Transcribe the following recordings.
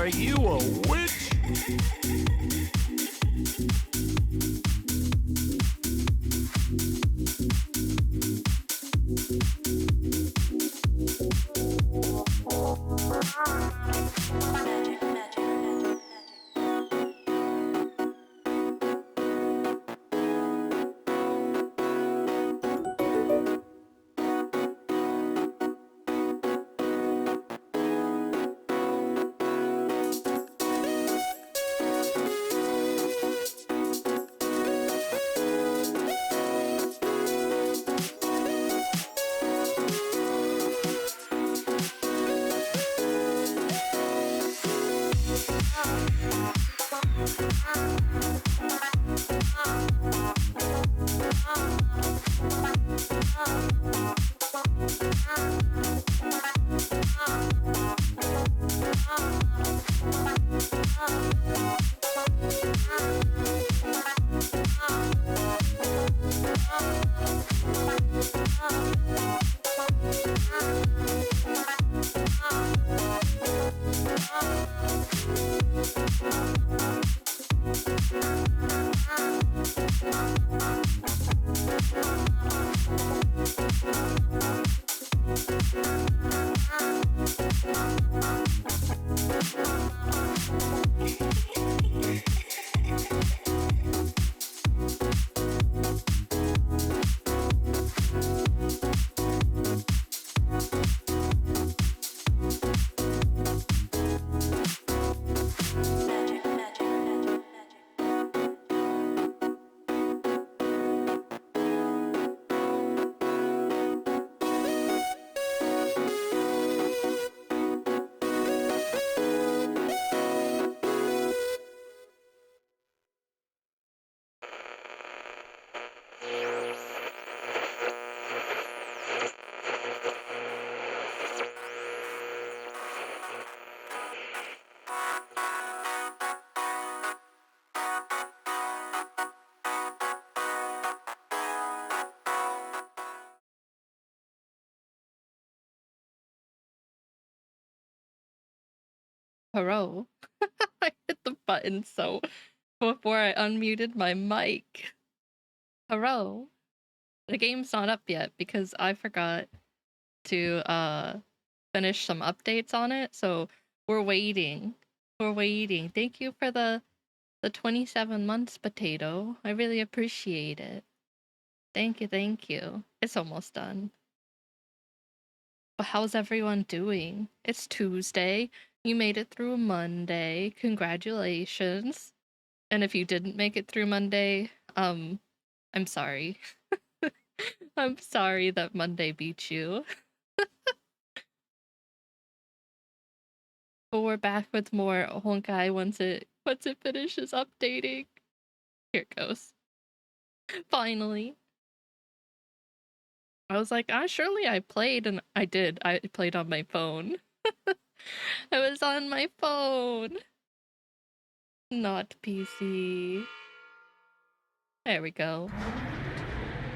Are you a witch? Hello. I hit the button so before I unmuted my mic. Hello. The game's not up yet because I forgot to finish some updates on it, so we're waiting. We're waiting. Thank you for the 27 months, potato. I really appreciate it. Thank you, thank you. It's almost done. But how's everyone doing? It's Tuesday. You made it through Monday. Congratulations. And if you didn't make it through Monday, I'm sorry. I'm sorry that Monday beat you. But we're back with more Honkai once it finishes updating. Here it goes. Finally. I was like, surely I played, and I did. I played on my phone. I was on my phone. Not PC. There we go.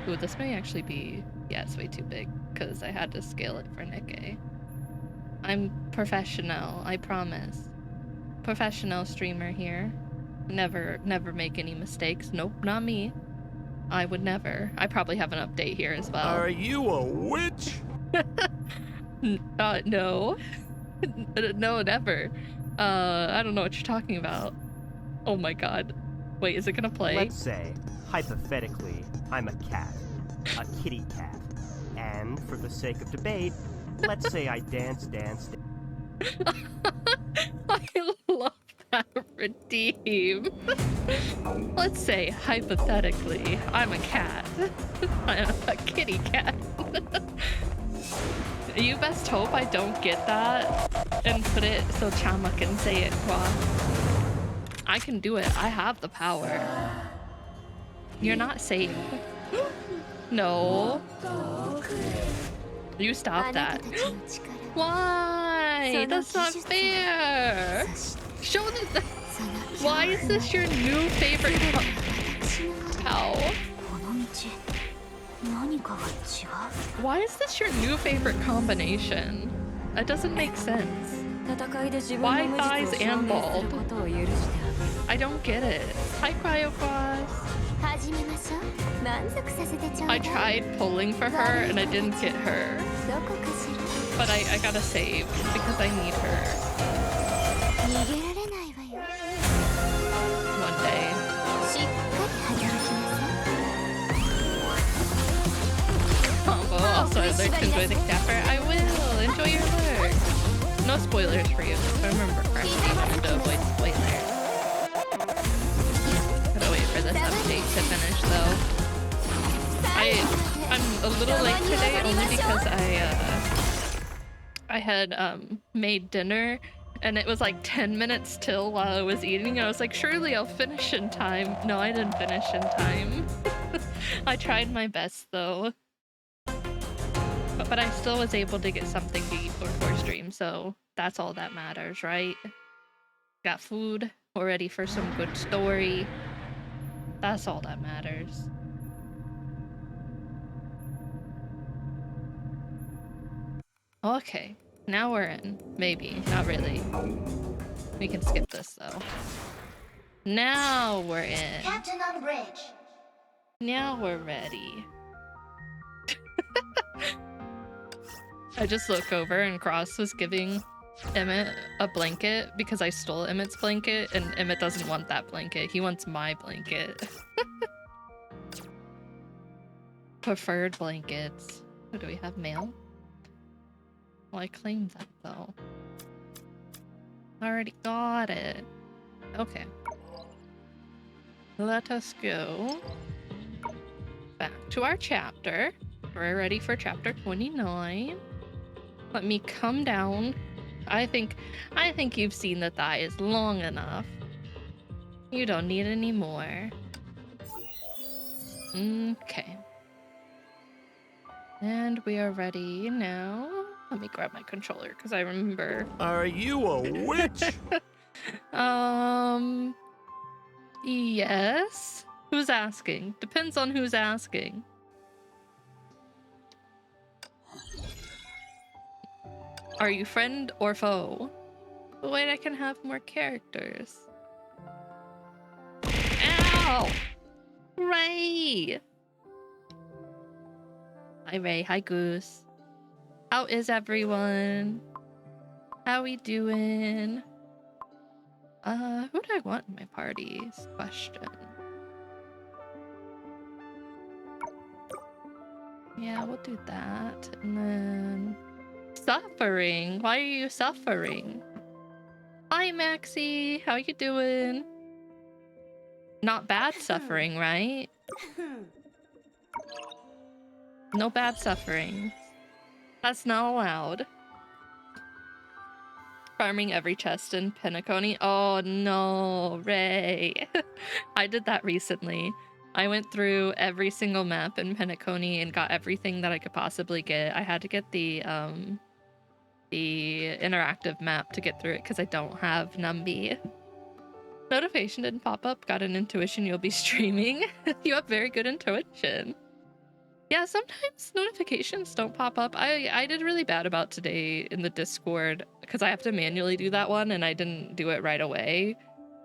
Ooh, this may actually be... Yeah, it's way too big, because I had to scale it for Nikkei. I'm professional, I promise. Professional streamer here. Never make any mistakes. Nope, not me. I would never. I probably have an update here as well. Are you a witch? No. No, never. I don't know what you're talking about. Oh my god. Wait, is it gonna play? Let's say, hypothetically, I'm a cat. A kitty cat. And, for the sake of debate, let's say I dance. I love that redeem. Let's say, hypothetically, I'm a cat. I'm a kitty cat. You best hope I don't get that and put it so Chama can say it, Qua. I can do it. I have the power. You're not safe. No. You stop that. Why? That's not fair. Show this. Why is this your new favorite? How? Why is this your new favorite combination? That doesn't make sense. Why thighs and bald? I don't get it. Hi, Cryocross. I tried pulling for her and I didn't get her. But I gotta save because I need her. One day. Combo. Also, I learned to enjoy the capper. I will. Enjoy your work. No spoilers for you. If I remember correctly, I wanted to avoid spoilers. Gotta wait for this update to finish, though. I'm a little late today only because I had made dinner and it was like 10 minutes till while I was eating. I was like, surely I'll finish in time. No, I didn't finish in time. I tried my best though. But I still was able to get something to eat before stream, so that's all that matters, right? Got food, we're ready for some good story. That's all that matters. Okay, now we're in. Maybe, not really. We can skip this though. Now we're in. Captain on bridge. Now we're ready. I just look over and Cross was giving Emmett a blanket because I stole Emmett's blanket and Emmett doesn't want that blanket. He wants my blanket. Preferred blankets. Oh, do we have mail? Well, I claimed that though. I already got it. Okay. Let us go back to our chapter. We're ready for chapter 29. Let me come down. I think you've seen the thighs long enough. You don't need any more. Okay. And we are ready now. Let me grab my controller because I remember. Are you a witch? Yes. Who's asking? Depends on who's asking. Are you friend or foe? But wait, I can have more characters. Ow! Ray! Hi Ray, hi Goose. How is everyone? How we doing? Who do I want in my parties? Question. Yeah, we'll do that. And then... Suffering? Why are you suffering? Hi Maxie, how you doing? Not bad suffering, right? No bad suffering. That's not allowed. Farming every chest in Penacony. Oh no, Ray. I did that recently. I went through every single map in Penacony and got everything that I could possibly get. I had to get the interactive map to get through it because I don't have Numby. Notification didn't pop up. Got an intuition you'll be streaming. You have very good intuition. Yeah, sometimes notifications don't pop up. I did really bad about today in the Discord because I have to manually do that one and I didn't do it right away.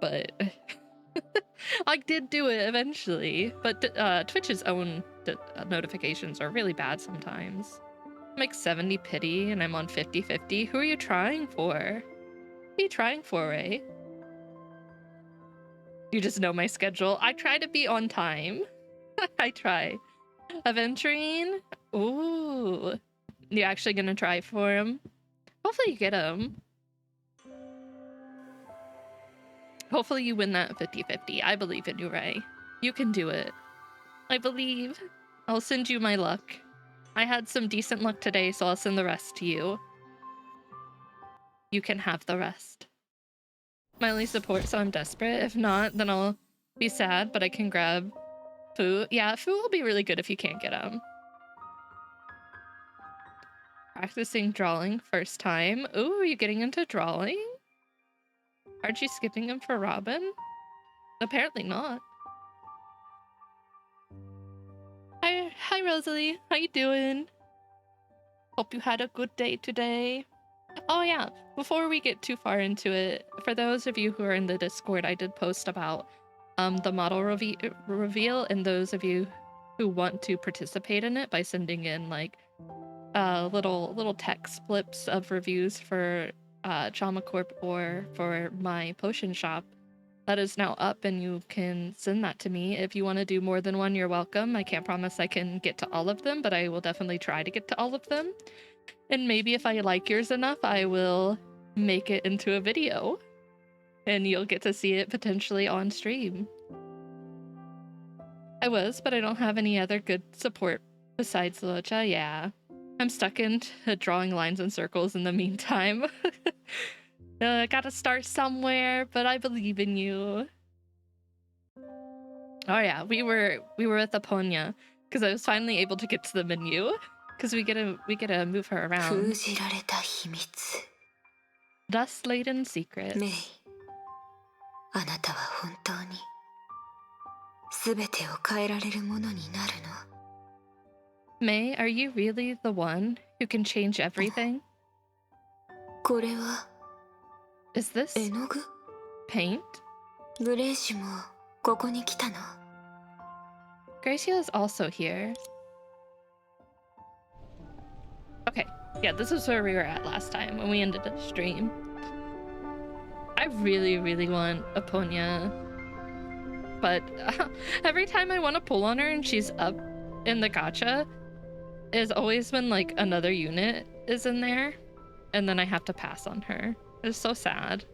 But I did do it eventually. But Twitch's own notifications are really bad sometimes. I'm like 70 pity and I'm on 50-50. Who are you trying for? Who are you trying for, Ray? You just know my schedule. I try to be on time. I try. Aventurine? Ooh. You actually gonna try for him? Hopefully you get him. Hopefully you win that 50-50. I believe in you, Ray. You can do it. I believe. I'll send you my luck. I had some decent luck today, so I'll send the rest to you. You can have the rest. My only support, so I'm desperate. If not, then I'll be sad, but I can grab Fu. Yeah, Fu will be really good if you can't get him. Practicing drawing first time. Ooh, are you getting into drawing? Aren't you skipping him for Robin? Apparently not. Hi Rosalie, how you doing? Hope you had a good day today. Oh yeah, before we get too far into it, for those of you who are in the Discord, I did post about the model reveal, and those of you who want to participate in it by sending in like little text flips of reviews for Chama Corp or for my potion shop. That is now up, and you can send that to me. If you want to do more than one, you're welcome. I can't promise I can get to all of them, but I will definitely try to get to all of them. And maybe if I like yours enough, I will make it into a video. And you'll get to see it potentially on stream. I was, but I don't have any other good support besides Locha. Yeah. I'm stuck into drawing lines and circles in the meantime. Gotta start somewhere, but I believe in you. Oh yeah, we were with Aponia because I was finally able to get to the menu because we get to move her around. Dust laden secret. Mei, あなたは本当に全てを変えられるものになるの? May, are you really the one who can change everything? これは Is this 絵の具? paint? グレイシュもここに来たの? Gracia is also here. Okay, yeah, this is where we were at last time when we ended the stream. I really want Aponia, but every time I want to pull on her and she's up in the gacha, it's always when like another unit is in there, and then I have to pass on her. It's so sad.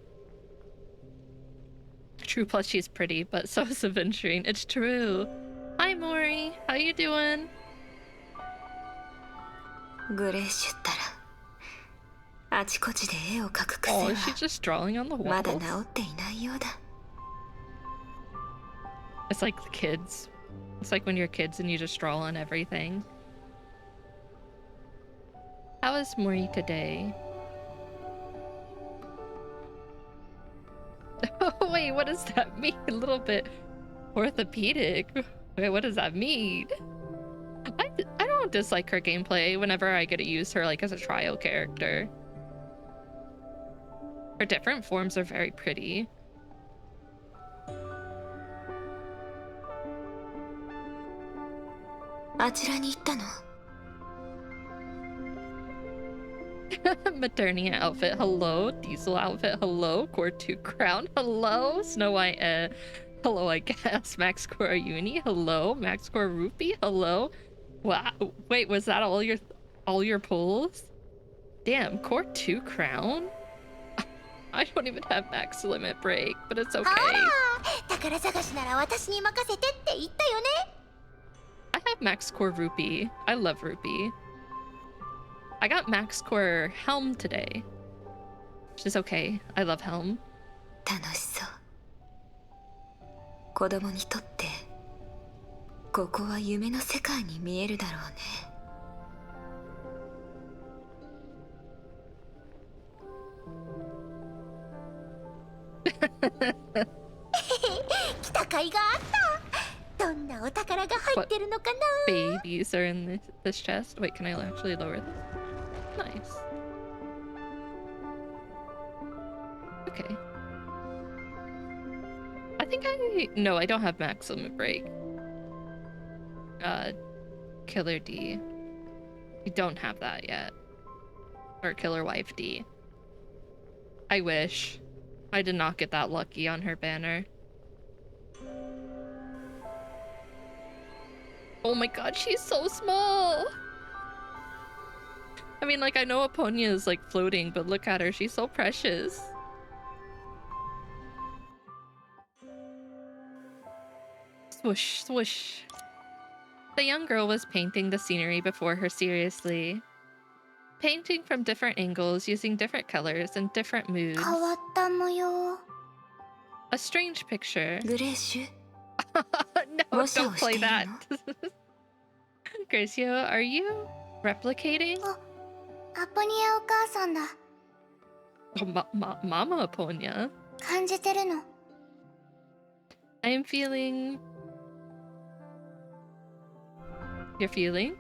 True, plus she's pretty, but so is Aventurine. It's true. Hi Mori, how you doing? グレイシュったらあちこちで絵を描く癖 Oh, は is she just drawing on the まだ walls? 治っていないようだ. It's like the kids. It's like when you're kids and you just draw on everything. How is Mori today? Oh, wait, what does that mean? A little bit orthopedic. Wait, what does that mean? I don't dislike her gameplay whenever I get to use her like as a trial character. Her different forms are very pretty. あちらに行ったの? Maternia outfit, hello. Diesel outfit, hello. Core 2 crown, hello. Snow White, hello, I guess. Max Core Uni, hello. Max Core Rupee, hello. Wow, wait, was that all your pulls? Damn, Core 2 crown? I don't even have max limit break, but it's okay. 宝探しなら私に任せてって言ったよね? I have max core Rupee. I love Rupee. I got max core Helm today, which is okay. I love Helm. 楽しそう. 子供にとってここは夢の世界に見えるだろうね. 来た甲斐があった。どんなお宝が入ってるのかな? Babies are in this chest. Wait, can I actually lower this? Nice. Okay. I think no, I don't have maximum break. Killer D. We don't have that yet. Or Killer Wife D. I wish. I did not get that lucky on her banner. Oh my god, she's so small! I mean, like, I know Aponia is, like, floating, but look at her, she's so precious. Swoosh, swoosh. The young girl was painting the scenery before her seriously. Painting from different angles using different colors and different moods. 変わった模様. A strange picture. グレイシュ? No, don't play that. Gracia, are you replicating? アポニアお母さんだ. Oh, Mama Aponia. 感じてるの. I am feeling... You're feeling?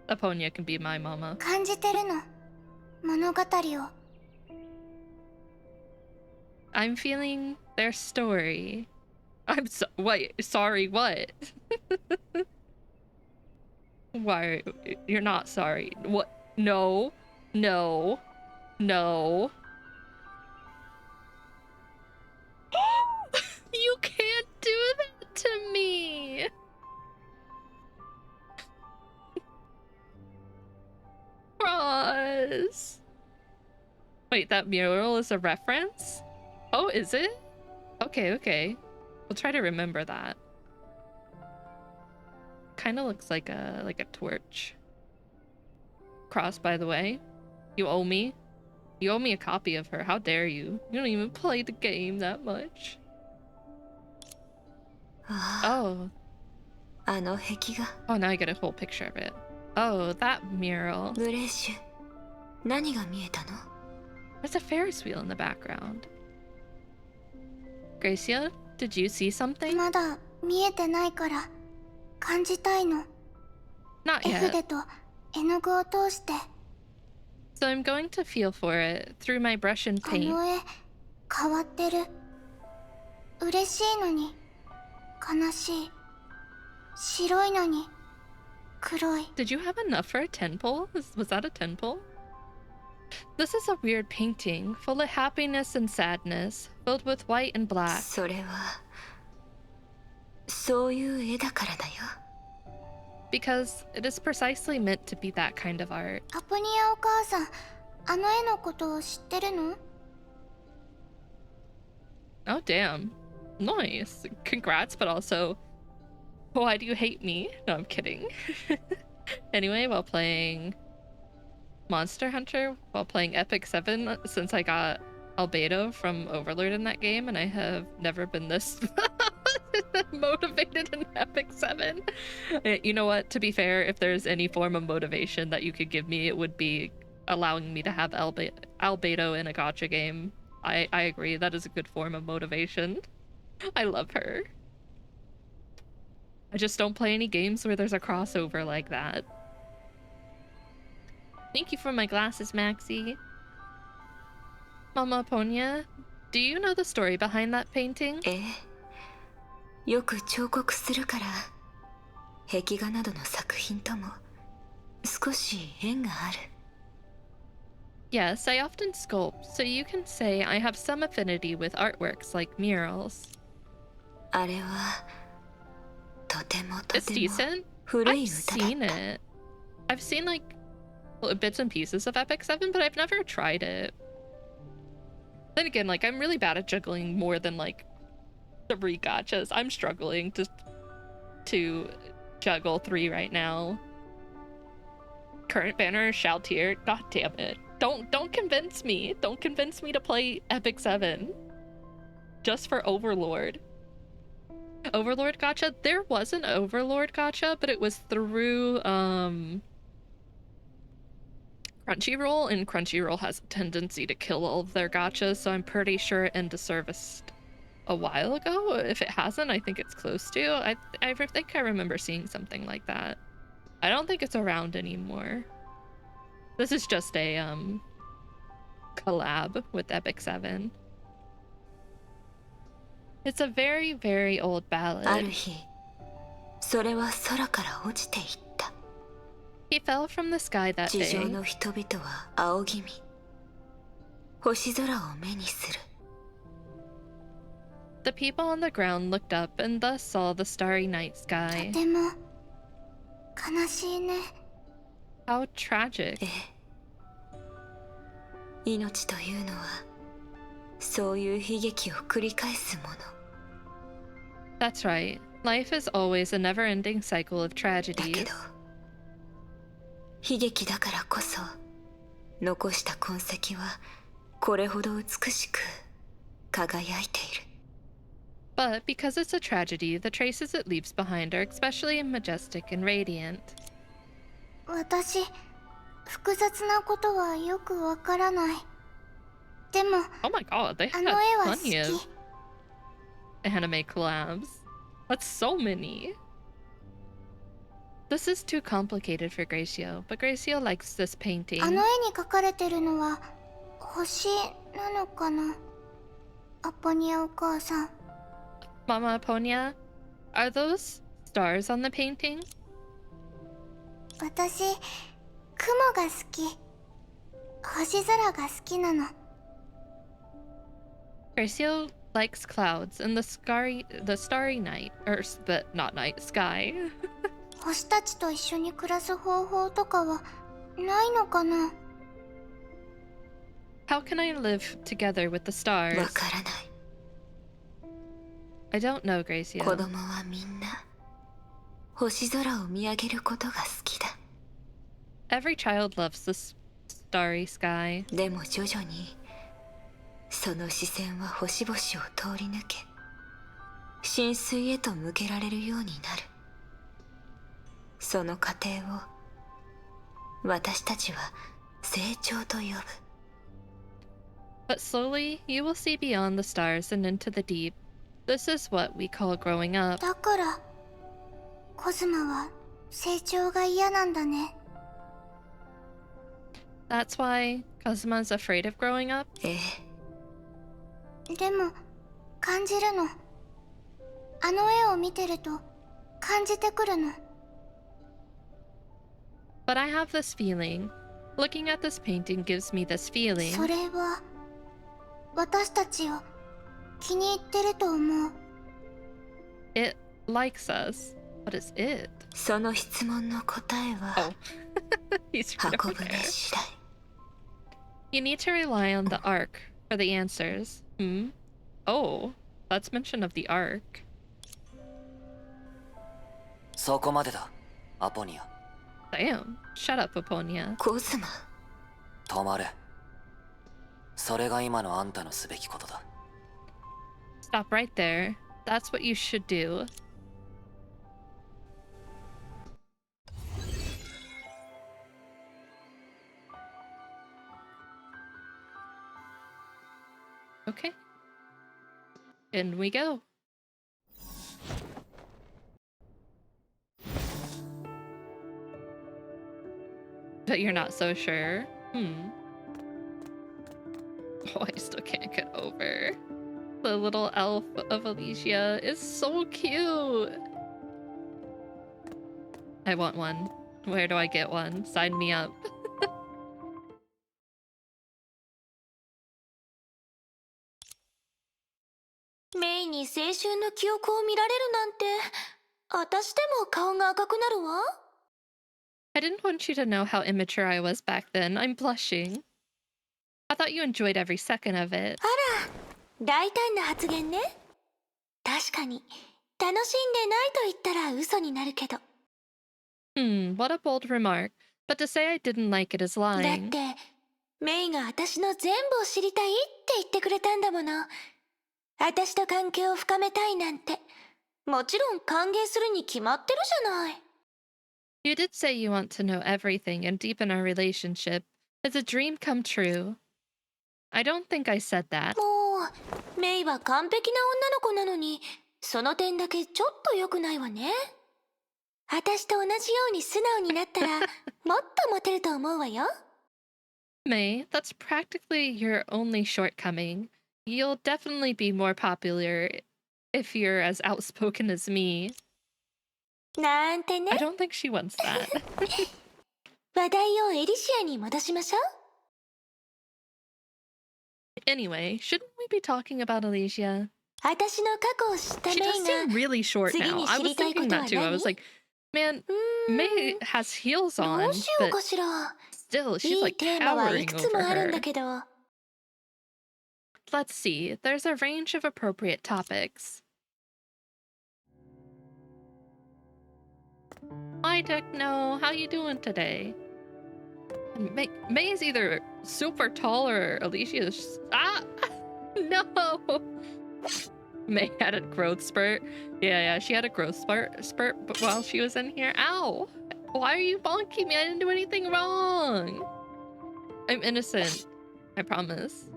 Aponia can be my mama. 感じてるの.物語を。 I'm feeling their story. I'm so wait, sorry, what? Why you're not sorry? What? No. No. No. You can't do that to me. Ross. Wait, that mural is a reference? Oh, is it? Okay, okay. We'll try to remember that. Kind of looks like a torch. Cross, by the way. You owe me. You owe me a copy of her. How dare you? You don't even play the game that much. Oh. あの壁画。 Oh, now I get a whole picture of it. Oh, that mural. ブレッシュ、何が見えたの？ There's a Ferris wheel in the background. Gracia, did you see something? まだ見えてないから感じたいの。 Not 絵 yet. 筆と絵の具を通して。 So I'm going to feel for it through my brush and あ paint. の絵変わってる。嬉しいのに悲しい。白いのに黒い。 Did you have enough for a 10 pull? Was that a 10 pull? This is a weird painting, full of happiness and sadness, filled with white and black. それはそういう絵だからだよ。 Because it is precisely meant to be that kind of art. アポニアお母さん、あの絵のことを知ってるの？ Oh, damn. Nice. Congrats, but also, why do you hate me? No, I'm kidding. Anyway, while playing Monster Hunter, while playing Epic 7, since I got Albedo from Overlord in that game, and I have never been this motivated in Epic 7. You know what? To be fair, if there's any form of motivation that you could give me, it would be allowing me to have Albedo in a gacha game. I agree, that is a good form of motivation. I love her. I just don't play any games where there's a crossover like that. Thank you for my glasses, Maxie. Mama Ponya, do you know the story behind that painting? ええ、よく彫刻するから壁画などの作品とも少し縁がある。 Yes, I often sculpt, so you can say I have some affinity with artworks like murals. あれはとてもと It's ても decent. 古い I've 歌だっ seen た。 it. I've seen like bits and pieces of Epic 7, but I've never tried it. Then again, like I'm really bad at juggling more than like 3 gachas. I'm struggling to juggle 3 right now. Current banner Shoutier. God damn it. Don't convince me. Don't convince me to play Epic 7. Just for Overlord. Overlord gacha? There was an Overlord gacha, but it was through Crunchyroll, and Crunchyroll has a tendency to kill all of their gachas, so I'm pretty sure it ended serviced a while ago. If it hasn't, I think it's close to. I think I remember seeing something like that. I don't think it's around anymore. This is just a collab with Epic 7. It's a very, very old ある ballad. 日、それは空から落ちていった。 He fell from the sky that 地上 day. の人々は仰ぎ見、星空を目にする。 The people on the ground looked up and thus saw the starry night と sky. ても悲しいね。 How tragic. ええ、命というのはそういう悲劇を繰り返すもの。 That's right. Life is always a never-ending cycle of だけ tragedies. ど悲劇だからこそ残した痕跡はこれほど美しく輝いている。 But because it's a tragedy, the traces it leaves behind are especially majestic and radiant. 私、複雑なことはよくわからない。でも、 Oh my god, they あ had の絵は好 plenty of き。 anime collabs. That's so many. This is too complicated for Gracio, but Gracio likes this painting. あの絵に描かれてるのは星なのかな？アポニアお母さん。 Mama Aponia, are those stars on the painting? 私、雲が好き。星空が好きなの。 Gracio likes clouds and the starry night, but not night, sky. 星たちと一緒に暮らす方法とかはないのかな？ How can I live together with the わ stars? からない。 I don't know, Gracio. 子供はみんな星空を見上げることが好きだ。 Every child loves the starry sky. でも徐々にその視線は星々を通り抜け深水へと向けられるようになる。その過程を私たちは成長と呼ぶ。 But slowly, you will see beyond the stars and into the deep. This is what we call growing up. だからコズマは成長が嫌なんだね。 That's why Kazuma's afraid of growing up? ええ、でも感じるの。あの絵を見てると感じてくるの。 But I have this feeling. Looking at this painting gives me this feeling. それは私たちを気に入ってると思う。 It likes us. What is it? その質問の答えは He's right 運 over ぶね there. 次第。 You need to rely on the arc for the answers. Hmm? Oh, that's mention of the arc. そこまでだ、アポニア。 Damn. Shut up, Aponia. コズマ、止まれ。それが今のあんたのすべきことだ。 Stop right there. That's what you should do. Okay. In we go. But you're not so sure. Oh, I still can't get over. The little elf of Elysia is so cute. I want one. Where do I get one? Sign me up. メイに青春の記憶を見られるなんて、私でも顔が赤くなるわ。I didn't want you to know how immature I was back then. I'm blushing. I thought you enjoyed every second of it. 大胆な発言ね。確かに、楽しんでないと言ったら嘘になるけど。What a bold remark. But to say I didn't like it is だっ lying. て、メイが私の全部を知りたいって言ってくれたんだもの。私と関係を深めたいなんて、もちろん歓迎するに決まってるじゃない。You did say you want to know everything and deepen our relationship. It's a dream come true. I don't think I said that. もう、メイは完璧な女の子なのに、その点だけちょっと良くないわね。私と同じように素直になったら、もっとモテると思うわよ。May, that's practically your only shortcoming. You'll definitely be more popular if you're as outspoken as me. なんてね I。don't think she wants that. 話題をエリシアに戻しましょう。Anyway, shouldn't we be talking about Elysia? 私の過去を知った She メ does イ seem が、 really short 次 now. に I 知 was りたい thinking ことは that too. I 何？ was like, man, May has heels ど on, うしよう but かしら。 still, い she's い like テーマはい towering くつも over あるん her. だけど。 Let's see. There's a range of appropriate topics. Hi, Techno. How you doing today? May is either super tall or Elysia is... Ah! No! May had a growth spurt. Yeah, she had a growth spurt while she was in here. Ow! Why are you bonking me? I didn't do anything wrong! I'm innocent. I promise.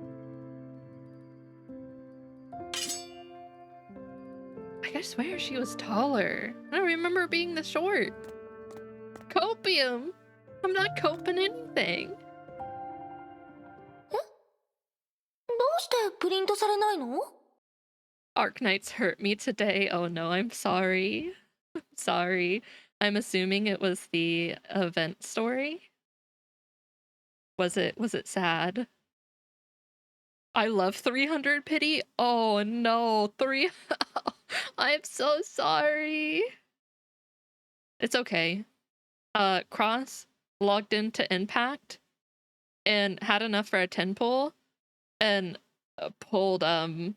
I swear she was taller. I don't remember being this short. copium. I'm not coping anything. どうしてプリントされないの？ Arknights hurt me today. Oh no, I'm sorry. Sorry. I'm assuming it was the event story. Was it sad? I love 300 pity. Oh no, I'm so sorry. It's okay. Cross logged into Impact and had enough for a 10 pull and pulled Thelma,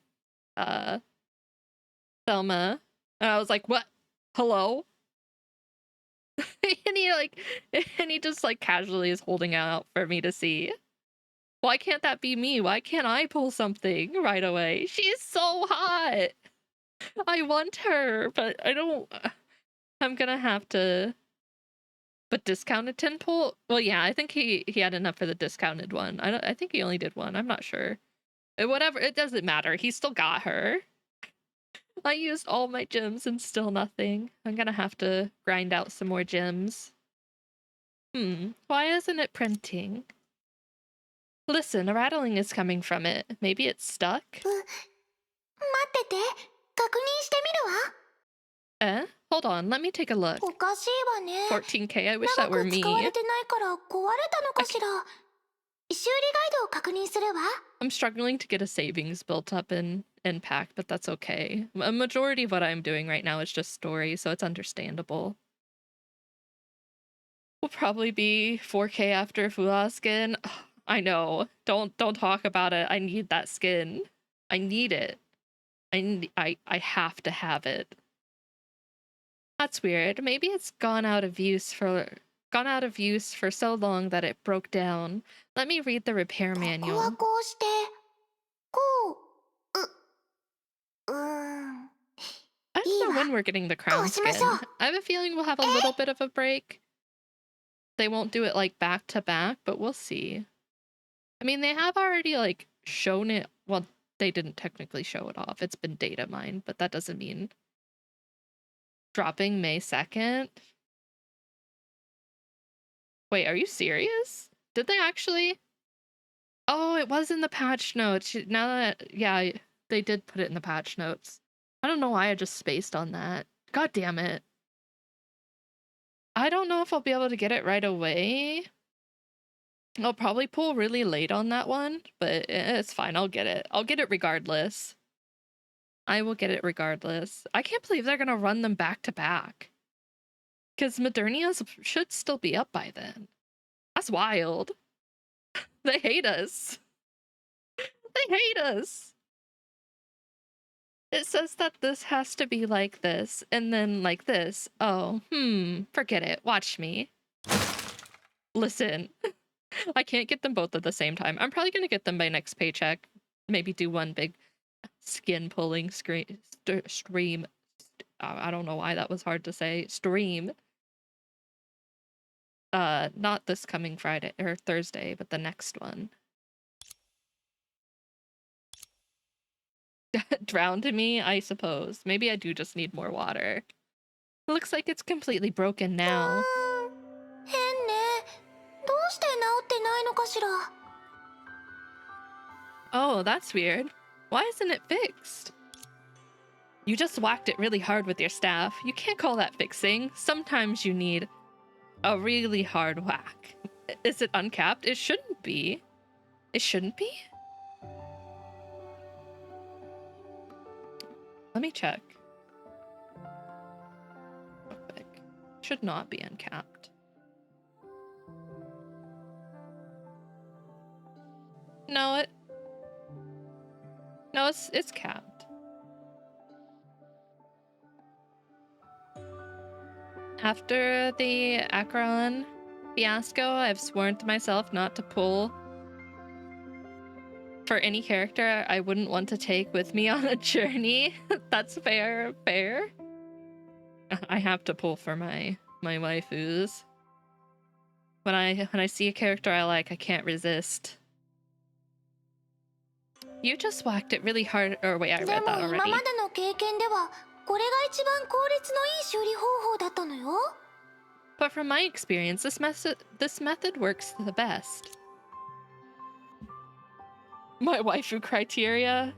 and I was like, what? Hello? and he just like casually is holding out for me to see. Why can't that be me? Why can't I pull something right away? She's so hot. I want her, but I don't. I'm gonna have to. But discounted 10 pull? Well, yeah, I think he had enough for the discounted one. I think he only did one. I'm not sure. Whatever, it doesn't matter. He still got her. I used all my gems and still nothing. I'm gonna have to grind out some more gems. Why isn't it printing? Listen, a rattling is coming from it. Maybe it's stuck? 待ってて、確認してみるわ。Hold on, let me take a look. おかしいわね。 14k, I wish that 長 were く me. 使われてないから壊れたのかしら。修理ガイドを確認するわ。 I'm struggling to get a savings built up in pack, but that's okay. A majority of what I'm doing right now is just story, so it's understandable. We'll probably be 4k after Fula skin. I know. Don't talk about it. I need that skin. I need it. I have to have it. That's weird. Maybe it's gone out of use for so long that it broke down. Let me read the repair ここは manual. こうして、こう。I don't know when we're getting the crown skin. I have a feeling we'll have a little bit of a break. They won't do it like back to back, but we'll see. I mean, they have already like shown it. Well, they didn't technically show it off. It's been data mined, but that doesn't mean dropping May 2nd. Wait, are you serious? Did they actually? Oh, it was in the patch notes. Now that, yeah, they did put it in the patch notes. I don't know why I just spaced on that. God damn it. I don't know if I'll be able to get it right away. I'll probably pull really late on that one, but it's fine. I'll get it. I'll get it regardless. I will get it regardless. I can't believe they're gonna run them back to back. Because Modernia's should still be up by then. That's wild. They hate us. They hate us. It says that this has to be like this, and then like this. Oh, forget it. Watch me. Listen. I can't get them both at the same time. I'm probably gonna get them by next paycheck. Maybe do one big skin pulling stream. I don't know why that was hard to say. Stream. Not this coming Friday or Thursday, but the next one. Drowned me, I suppose. Maybe I do just need more water. Looks like it's completely broken now. 変ね。どうして治ってないのかしら。 Oh, that's weird. Why isn't it fixed? You just whacked it really hard with your staff. You can't call that fixing. Sometimes you need a really hard whack. Is it uncapped? It shouldn't be. It shouldn't be? Let me check. Real quick. Should not be uncapped. No, it's capped. After the Acheron fiasco, I've sworn to myself not to pull for any character I wouldn't want to take with me on a journey. That's fair. I have to pull for my waifus. When I see a character I like, I can't resist. You just whacked it really hard. Or wait, I read that でも already. 今までの経験ではこれが一番効率のいい修理方法だったのよ。But from my experience, this method works the best. My waifu criteria?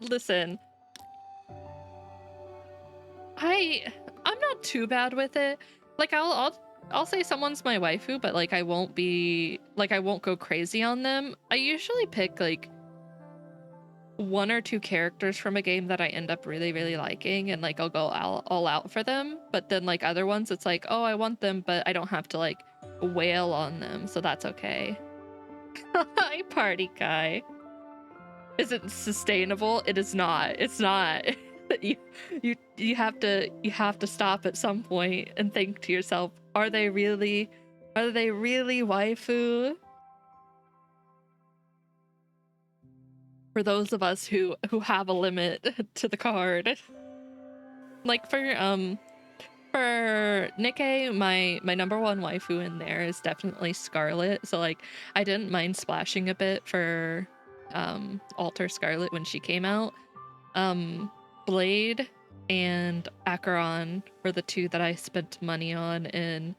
Listen, I'm not too bad with it. Like I'll say someone's my waifu, but like I won't go crazy on them. I usually pick like 1 or 2 characters from a game that I end up really, really liking, and like I'll go all out for them. But then like other ones, it's like, oh, I want them, but I don't have to like wail on them, so that's okay. Hi, party guy. Is it sustainable? It is not. It's not. you have to stop at some point and think to yourself, are they really waifu? For those of us who have a limit to the card. Like for Nikkei, my number 1 waifu in there is definitely Scarlet. So like I didn't mind splashing a bit for Alter Scarlet when she came out. Blade and Acheron were the 2 that I spent money on in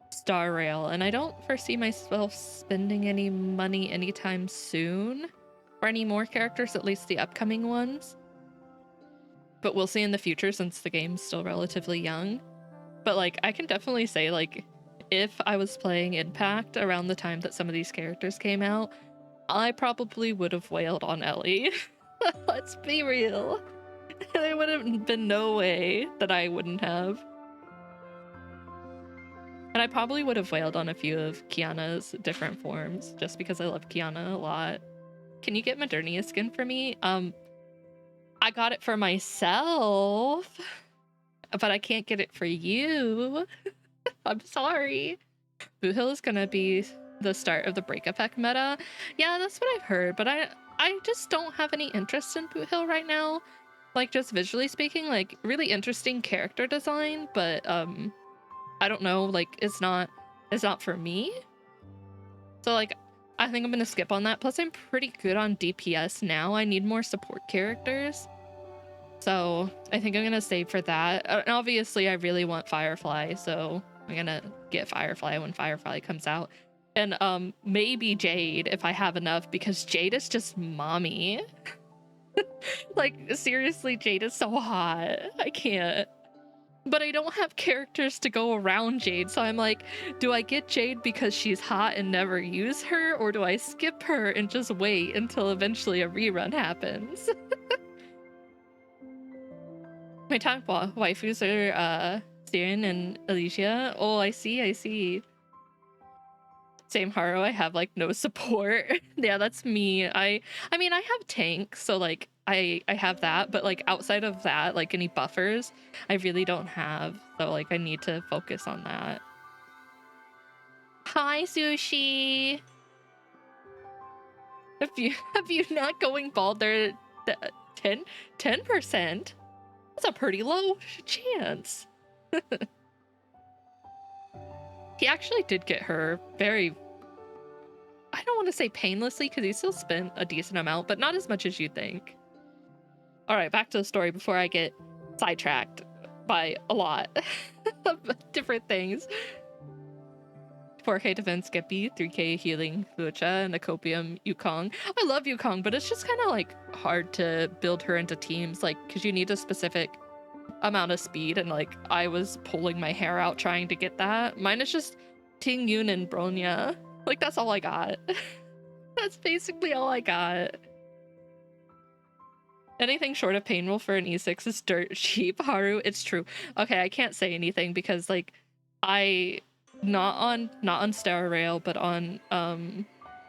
Star Rail, and I don't foresee myself spending any money anytime soon for any more characters, at least the upcoming ones. But we'll see in the future since the game's still relatively young. But like I can definitely say, like, if I was playing Impact around the time that some of these characters came out, I probably would have wailed on Ellie. Let's be real. There would have been no way that I wouldn't have. And I probably would have wailed on a few of Kiana's different forms, just because I love Kiana a lot. Can you get Modernia skin for me? I got it for myself, but I can't get it for you. I'm sorry. Blue Hill is gonna be the start of the break effect meta. Yeah, that's what I've heard, but I just don't have any interest in Boot Hill right now. Like, just visually speaking, like, really interesting character design, but I don't know, like, it's not for me. So like I think I'm gonna skip on that. Plus I'm pretty good on DPS now. I need more support characters, so I think I'm gonna save for that. And obviously I really want Firefly, so I'm gonna get Firefly when Firefly comes out. And maybe Jade if I have enough, because Jade is just mommy. Like, seriously, Jade is so hot. I can't. But I don't have characters to go around Jade, so I'm like, do I get Jade because she's hot and never use her, or do I skip her and just wait until eventually a rerun happens? My top waifus are Siren and Elysia. Oh, I see. Same Haru, I have like no support. Yeah, that's me. I mean, I have tank, so like I have that, but like outside of that, like any buffers, I really don't have. So like I need to focus on that. Hi, Sushi. Have you not going bald there? 10%? That's a pretty low chance. He actually did get her very, I don't want to say painlessly, because he still spent a decent amount, but not as much as you think. All right, back to the story before I get sidetracked by a lot of different things. 4K defense Skippy, 3K healing Lucha, and a copium Yukong. I love Yukong, but it's just kind of like hard to build her into teams, like, because you need a specific amount of speed, and like I was pulling my hair out trying to get that. Mine is just Ting Yun and Bronya. Like, that's all I got. That's basically all I got. Anything short of painful for an E6 is dirt cheap, Haru. It's true. Okay, I can't say anything because like not on Star Rail, but on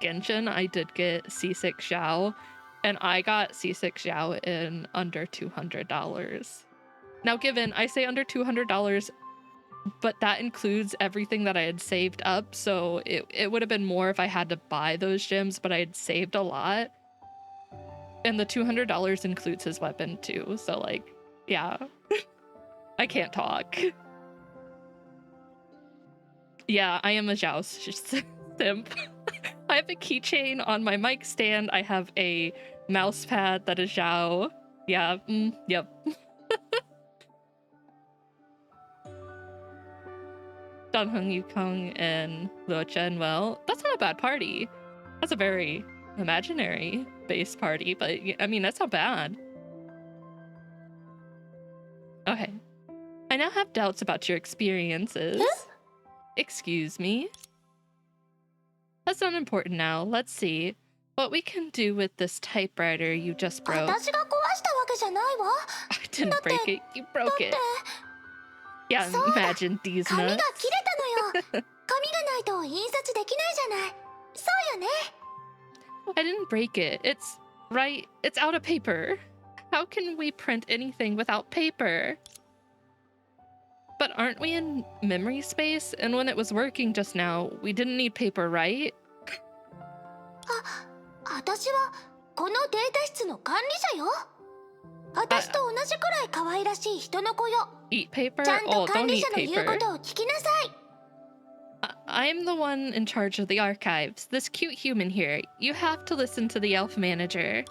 Genshin, I did get C6 Xiao, and I got C6 Xiao in under $200. Now, given I say under $200, but that includes everything that I had saved up, so it would have been more if I had to buy those gems, but I had saved a lot. And the $200 includes his weapon too, so like, yeah. I can't talk. Yeah, I am a Zhao simp. I have a keychain on my mic stand. I have a mouse pad that is Zhao. Yeah, yep. Danheng Yukong and Luo Chen. Well, that's not a bad party. That's a very imaginary based party, but I mean, that's not bad. Okay. I now have doubts about your experiences. Huh? Excuse me. That's not important now. Let's see what we can do with this typewriter you just broke. 私が壊したわけじゃないわ。 I didn't break it. You broke it. Yeah, そうだ。 imagine these 紙が nuts. 切れたのよ。紙がないと印刷できないじゃない。そうよね。 I didn't break it. It's right. It's out of paper. How can we print anything without paper? But aren't we in memory space? And when it was working just now, we didn't need paper, right? 私はこのデータ室の管理者よ。私と同じくらい可愛らしい人の子よ。 Eat paper? ちゃんと Oh, 管 don't 理 eat 者の言うこ paper. とを聞きなさい。 I'm the one in charge of the archives. This cute human here. You have to listen to the elf manager.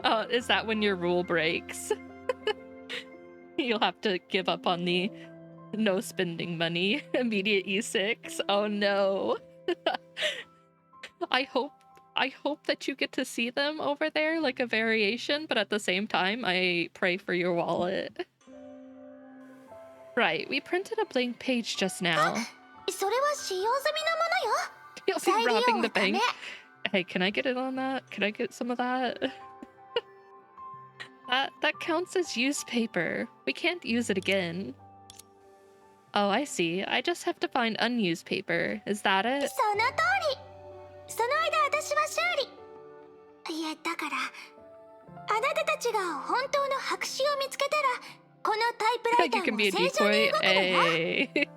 Oh, is that when your rule breaks? You'll have to give up on the no spending money. Immediate E6. Oh no. I hope that you get to see them over there, like a variation, but at the same time, I pray for your wallet. Right, we printed a blank page just now. それは使用済みのものよ。 You'll be 再利用 robbing の the ため bank. Hey, can I get in on that? Can I get some of that? That counts as used paper. We can't use it again. Oh, I see. I just have to find unused paper. Is that it? その通り。その間私は修理。いやだからあなたたちが本当の白紙を見つけたらこのタイプライタ You ー can も be a 正常に decoy. 動くのよ。 Hey.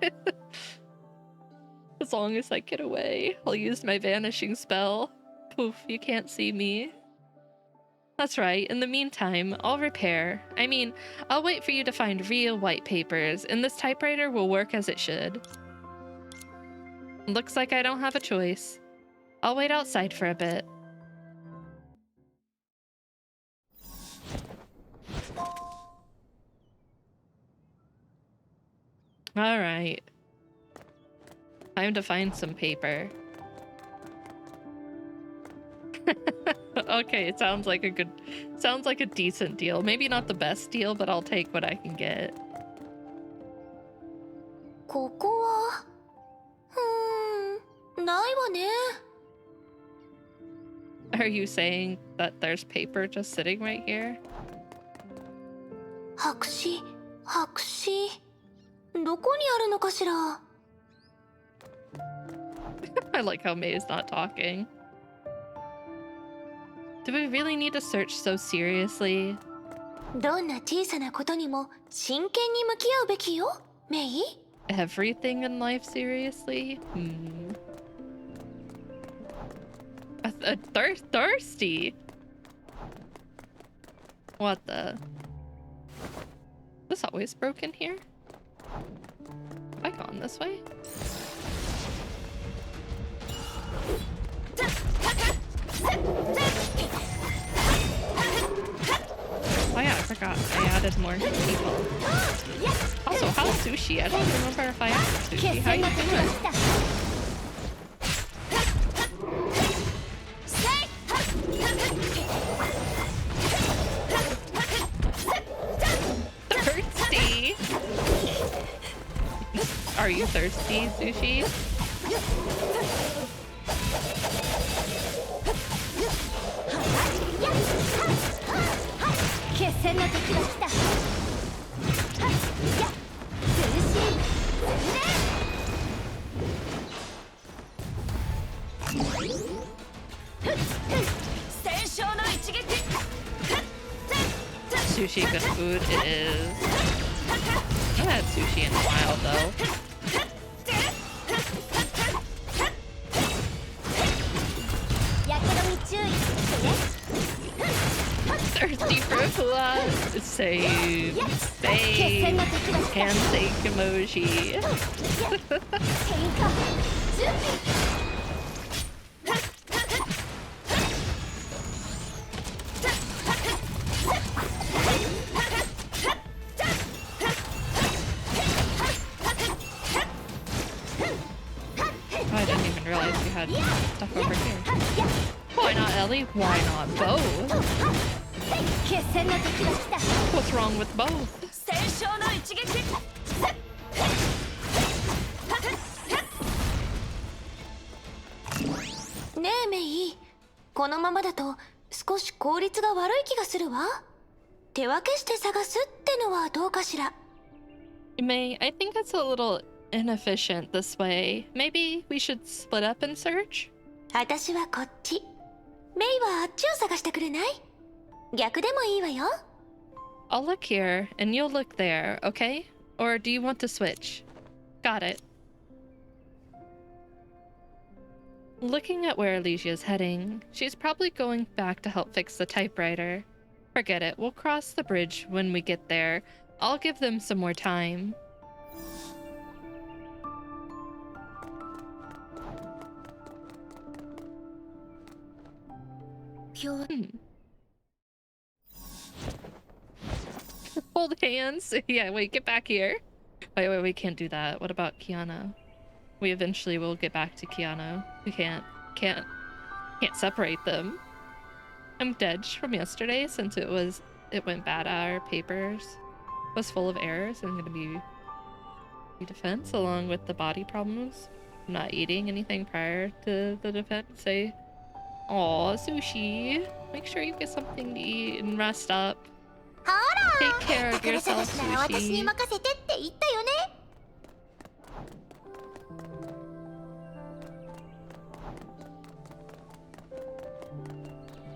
As long as I get away, I'll use my vanishing spell. Poof, you can't see me. That's right. In the meantime, I'll repair. I mean, I'll wait for you to find real white papers, and this typewriter will work as it should. Looks like I don't have a choice. I'll wait outside for a bit. All right. Time to find some paper. Okay, it sounds like a decent deal. Maybe not the best deal, but I'll take what I can get. ここはないわね。 Are you saying that there's paper just sitting right here? 白紙白紙どこにあるのかしら。 I like how May is not talking. Do we really need to search so seriously? どんな小さなことにも真剣に向き合うべきよ、メイ。 Everything in life seriously? Thirsty? What the? Is this always broken here? Have I gone this way? Oh yeah, I forgot. I added more people. Also, how's Sushi? I don't remember if I asked Sushi. How you doing? Thirsty! Are you thirsty, Sushi? Sushi, good food it is. I haven't had sushi in a while though. Thirsty for applause. Same. Same. Handshake emoji. had stuff over here. Why not Ellie? Why not both? 決戦の時が来た What's wrong with both? 戦勝の一撃 ねえメイ、このままだと少し効率が悪い気がするわ。手分けして探すってのはどうかしら。 May, I think it's a little inefficient this way. Maybe we should split up and search? 私はこっち、メイはあっちを探してくれない？逆でもいいわよ。 I'll look here and you'll look there, okay? Or do you want to switch? Got it. Looking at where Elysia's heading, she's probably going back to help fix the typewriter. Forget it, we'll cross the bridge when we get there. I'll give them some more time. Hold hands. Yeah, wait, get back here. Wait, we can't do that. What about Kiana? We eventually will get back to Kiana. We can't separate them. I'm dead from yesterday since it went bad. Our papers was full of errors. I'm gonna be defense along with the body problems. I'm not eating anything prior to the defense. Say, aw, sushi. Make sure you get something to eat and rest up. ほら Take care of 宝探 yourself, しなら私に sushi. 任せてって言ったよね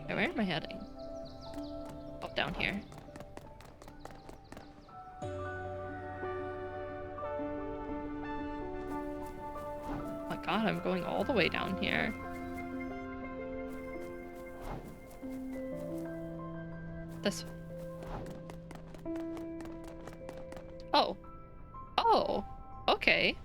Okay, where am I heading? Oh, down here. Oh my god, I'm going all the way down here. This. Oh. Oh. Okay.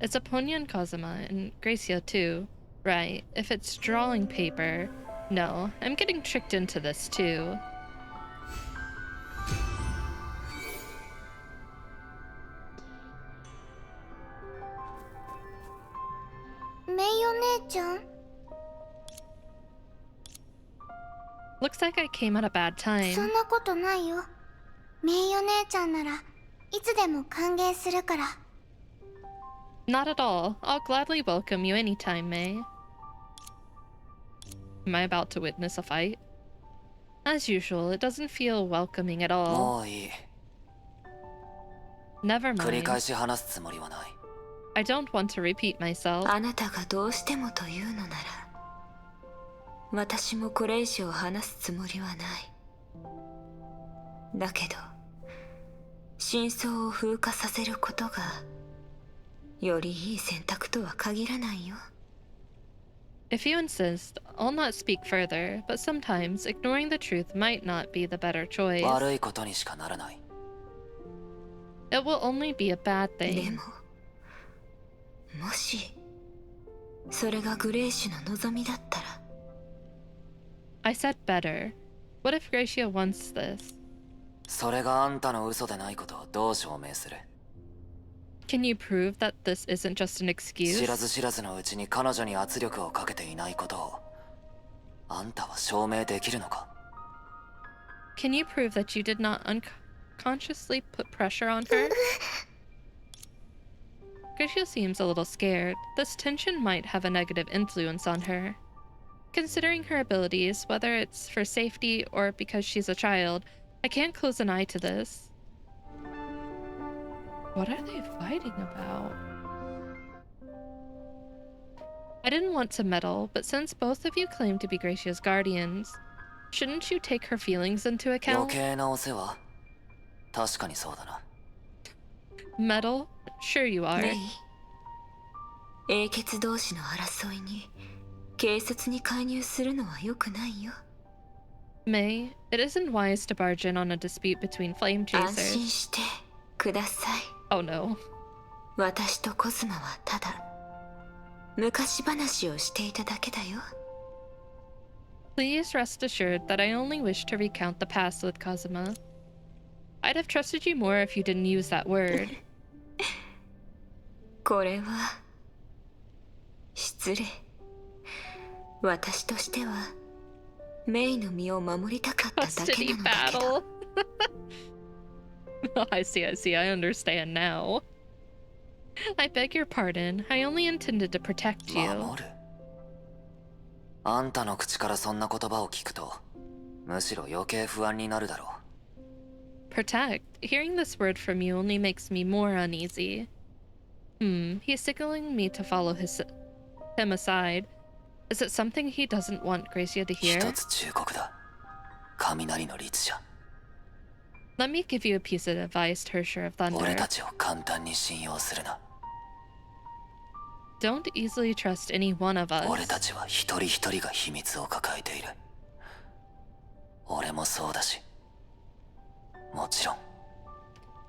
It's a Ponyan Kazuma and Gracia too. Right, if it's drawing paper. No, I'm getting tricked into this too. Looks like I came at a bad そん time. なことないよメイヨ姉ちゃんならいつでも歓迎するから Not at all. I'll gladly welcome you anytime, May. Am I about to witness a fight? As usual, it doesn't feel welcoming at all. もういい Never 繰り mind. 返し話すつもりはない I don't want to repeat myself. あなたがどうしてもというのなら私もこれ以上話すつもりはないだけど真相を風化させることがよりいい選択とは限らないよ If you insist, I'll not speak further, but sometimes ignoring the truth might not be the better choice. 悪いことにしかならない It will only be a bad で thing. ももしそれがグレイシュの望みだったら I said better. What if Gracia wants this? それがあんたの嘘でないことをどう証明する Can you prove that this isn't just an 知ら excuse? ず知らずのうちに彼女に圧力をかけていないことをあんたは証明できるのか Can you prove that you did not unconsciously put pressure on her? Gracia seems a little scared. This tension might have a negative influence on her. Considering her abilities, whether it's for safety or because she's a child, I can't close an eye to this. What are they fighting about? I didn't want to meddle, but since both of you claim to be Gracia's guardians, shouldn't you take her feelings into 余 account? 計なお世話確かにそうだな Meddle? Sure you are. レイ英傑同士の争いに警察に介入するのは良くないよ May, it isn't wise to barge in on a dispute between flame 安心 chasers. してください Oh no. 私とコズマはただ昔話をしていただけだよ Please rest assured that I only wish to recount the past with Kazuma. I'd have trusted you more if you didn't use that word. これは失礼。私としてはメイの身を守りたかっただけ Custody なのだけど。 battle. I see, I understand now. I beg your pardon. I only intended to protect you. 守る。あんたの口からそんな言葉を聞くと、むしろ余計不安になるだろう。Protect? Hearing this word from you only makes me more uneasy. He's signaling me to follow him aside. Is it something he doesn't want Gracia to hear? 一つ忠告だ。雷の律者。 Let me give you a piece of advice, Tertiary of 俺 Thunder. たちを簡単に信用するな。 Don't easily trust any one of 俺 us. たちは一人一人が秘密を抱えている。俺もそうだし。もちろん。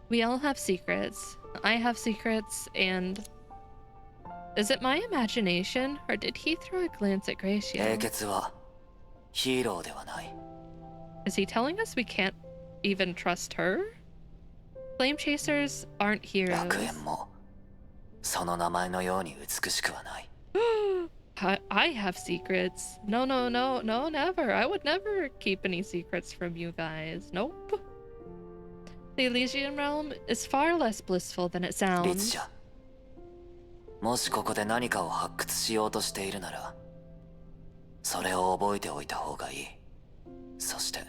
We all have secrets. I have secrets, and... Is it my imagination, or did he throw a glance at 冷 Gracia? 血はヒーローではない。 Is he telling us we can't even trust her? Flame chasers aren't 楽 heroes. 園もその名前のように美しくはない。I have secrets. No, never. I would never keep any secrets from you guys. Nope. The Elysian realm is far less blissful than it 律 sounds. 者。もしここで何かを発掘しようとしているなら、それを覚えておいた方がいい。そして、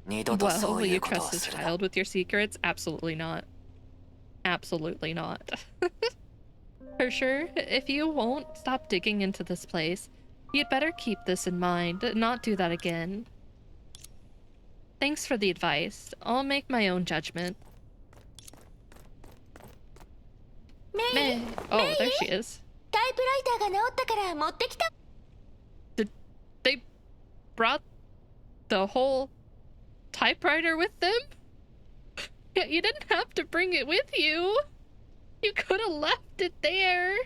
二度と Well, そう will い you うことは trust a するな。 child with your secrets? Absolutely not. Absolutely not. For sure, if you won't stop digging into this place, you'd better keep this in mind and not do that again. Thanks for the advice. I'll make my own judgment. May. Oh, there she is. タイプライターが治ったから持ってきた。 They brought the whole typewriter with them? Yeah, you didn't have to bring it with you. You could have left it there.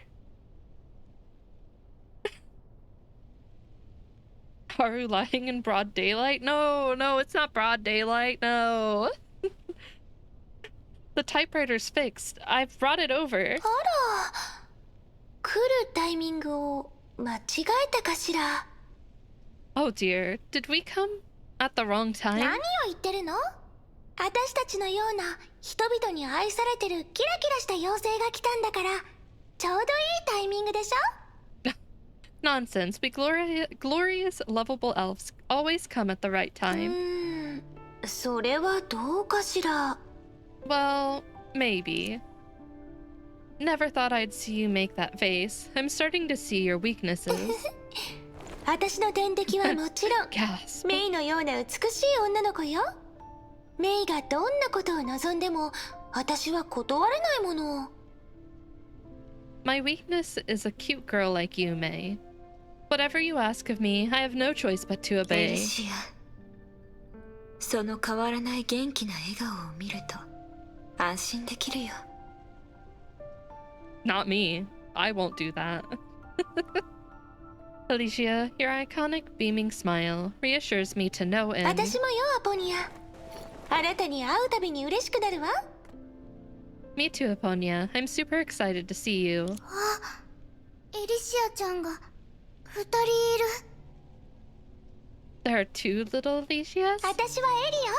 Haru lying in broad daylight? No, it's not broad daylight. No. The typewriter's fixed. I've brought it over. あら、来るタイミングを間違えたかしら。 Oh dear. Did we come at the wrong 何 time? を言ってるの？私たちのような人々に愛されてるキラキラした妖精が来たんだから、ちょうどいいタイミングでしょ？ Nonsense. We glorious, lovable elves always come at the right time. それはどうかしら。 Well, maybe. Never thought I'd see you make that face. I'm starting to see your weaknesses. 私の天敵はもちろん Gasp. メイのような美しい女の子よ。メイがどんなことを望んでも私は断れないもの。 My weakness is a cute girl like you, May. Whatever you ask of me, I have no choice but to エ obey. リシア、その変わらない元気な笑顔を見ると安心できるよ。 Not me. I won't do that. Elysia, your iconic beaming smile reassures me to no end. 私もよ、アポニア。あなたに会うたびに嬉しくなるわ。 Me too, Aponia. I'm super excited to see you. あ、エリシアちゃんが2人いる。 There are two little Elysias? 私はエリよ。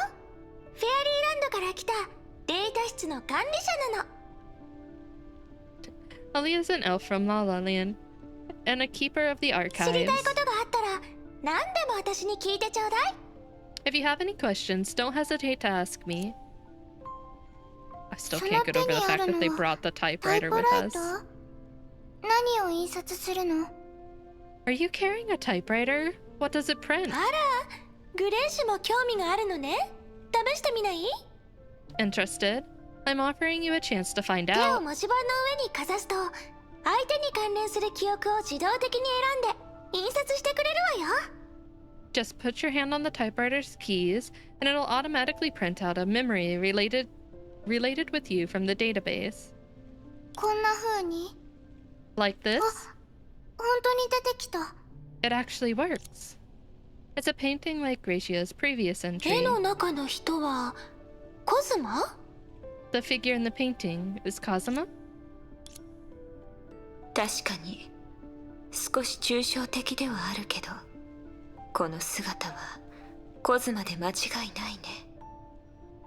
フェアリーランドから来たデータ室の管理者なの。 Alia's an elf from La Lalian and a keeper of the 知り archives. たいことがあったら何でも私に聞いてちょうだい。 If you have any questions, don't hesitate to ask me. I still そ can't の get 手 over に the あ fact る that they の brought は the タイ typewriter プ with ライ us. ター？何を印刷するの？ Are you carrying a typewriter? What does it print? あら、グレーシュも興味があるのね。試してみない？ Interested? I'm offering you a chance to find 手を out. 文字盤の上にかざすと相手に関連する記憶を自動的に選んで印刷してくれるわよ。 Just put your hand on the typewriter's keys, and it'll automatically print out a memory related with you from the database. こんな風に？ Like this? 本当に出てきた。 It actually works. It's a painting like Gratia's previous 絵 entry. の中の人はコズマ？ The figure in the painting is Kazuma? 確かに少し抽象的ではあるけど、この姿はコズマで間違いないね。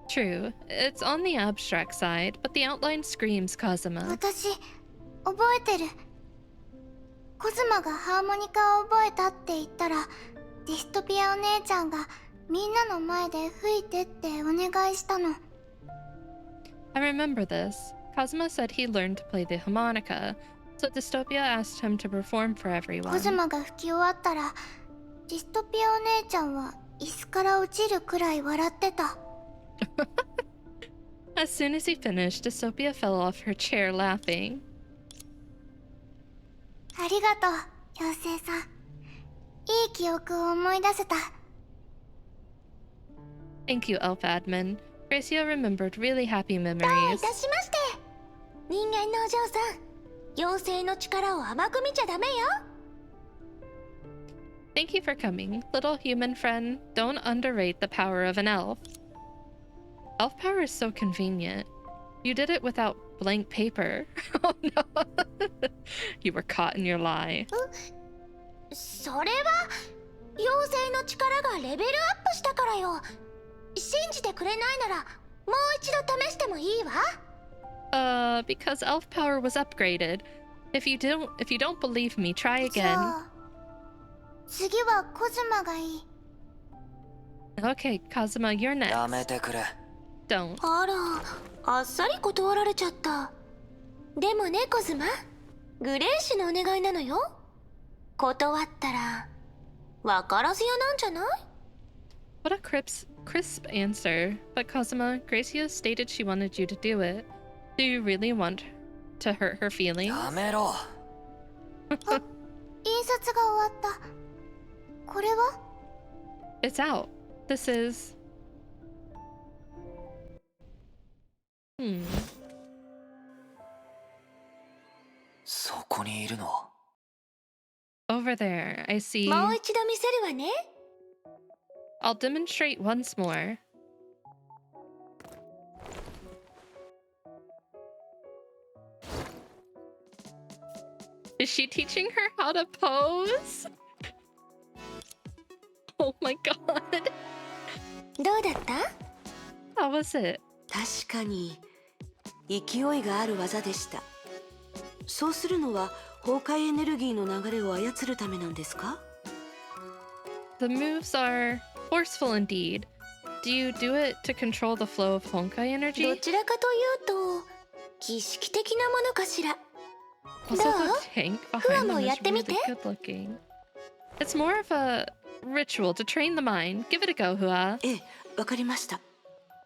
True, it's on the abstract side, but the outline screams Kazuma. 私覚えてる。コズマがハーモニカを覚えたって言ったら、ディストピアお姉ちゃんがみんなの前で吹いてってお願いしたの。I remember this. Kazuma said he learned to play the harmonica, so Dystopia asked him to perform for コズ everyone. マが吹き終わったら、ディストピアお姉ちゃんは椅子から落ちるくらい笑ってた。As soon as he finished, Dystopia fell off her chair laughing. ありがとう、妖精さん。いい記憶を思い出せた。Thank you, Elf Admin. Gracia remembered really happy どうい memories. たしまして。人間のお嬢さん、妖精の力を甘く見ちゃダメよ。Thank you for coming, little human friend. Don't underrate the power of an elf. Elf power is so convenient. You did it without blank paper. Oh no. You were caught in your lie. それは妖精の力がレベルアップしたからよ。信じてくれないならもう一度試してもいいわ。Because elf power was upgraded. If you don't believe me, try じゃ again. あ次はコズマがいい。 Okay, Kazuma, you're や next. めてくれ。 Don't. あら、あっさり断られちゃった。でもね、コズマ、グレーシュのお願いなのよ。断ったら分からず屋なんじゃない？ What a crisp answer. But Kazuma, Gracia stated she wanted you to do it. Do you really want to hurt her feelings? やめろ。印刷が終わった。これは？ It's out. This is... Hmm. そこにいるの。 Over there, I see. もう一度見せるわね。I'll demonstrate once more. Is she teaching her how to pose? Oh my god. どうだった？ How was it? 確かに勢いがある技でした。そうするのは崩壊エネルギーの流れを操るためなんですか？ The moves are forceful indeed. Do you do it to control the flow of Honkai ど energy? ちらかというと儀式的なものかしら。 Also, the tank behind them isやってみ really て。 good looking. It's more of a ritual to train the mind. Give it a go, Hua. ええ、わかりました。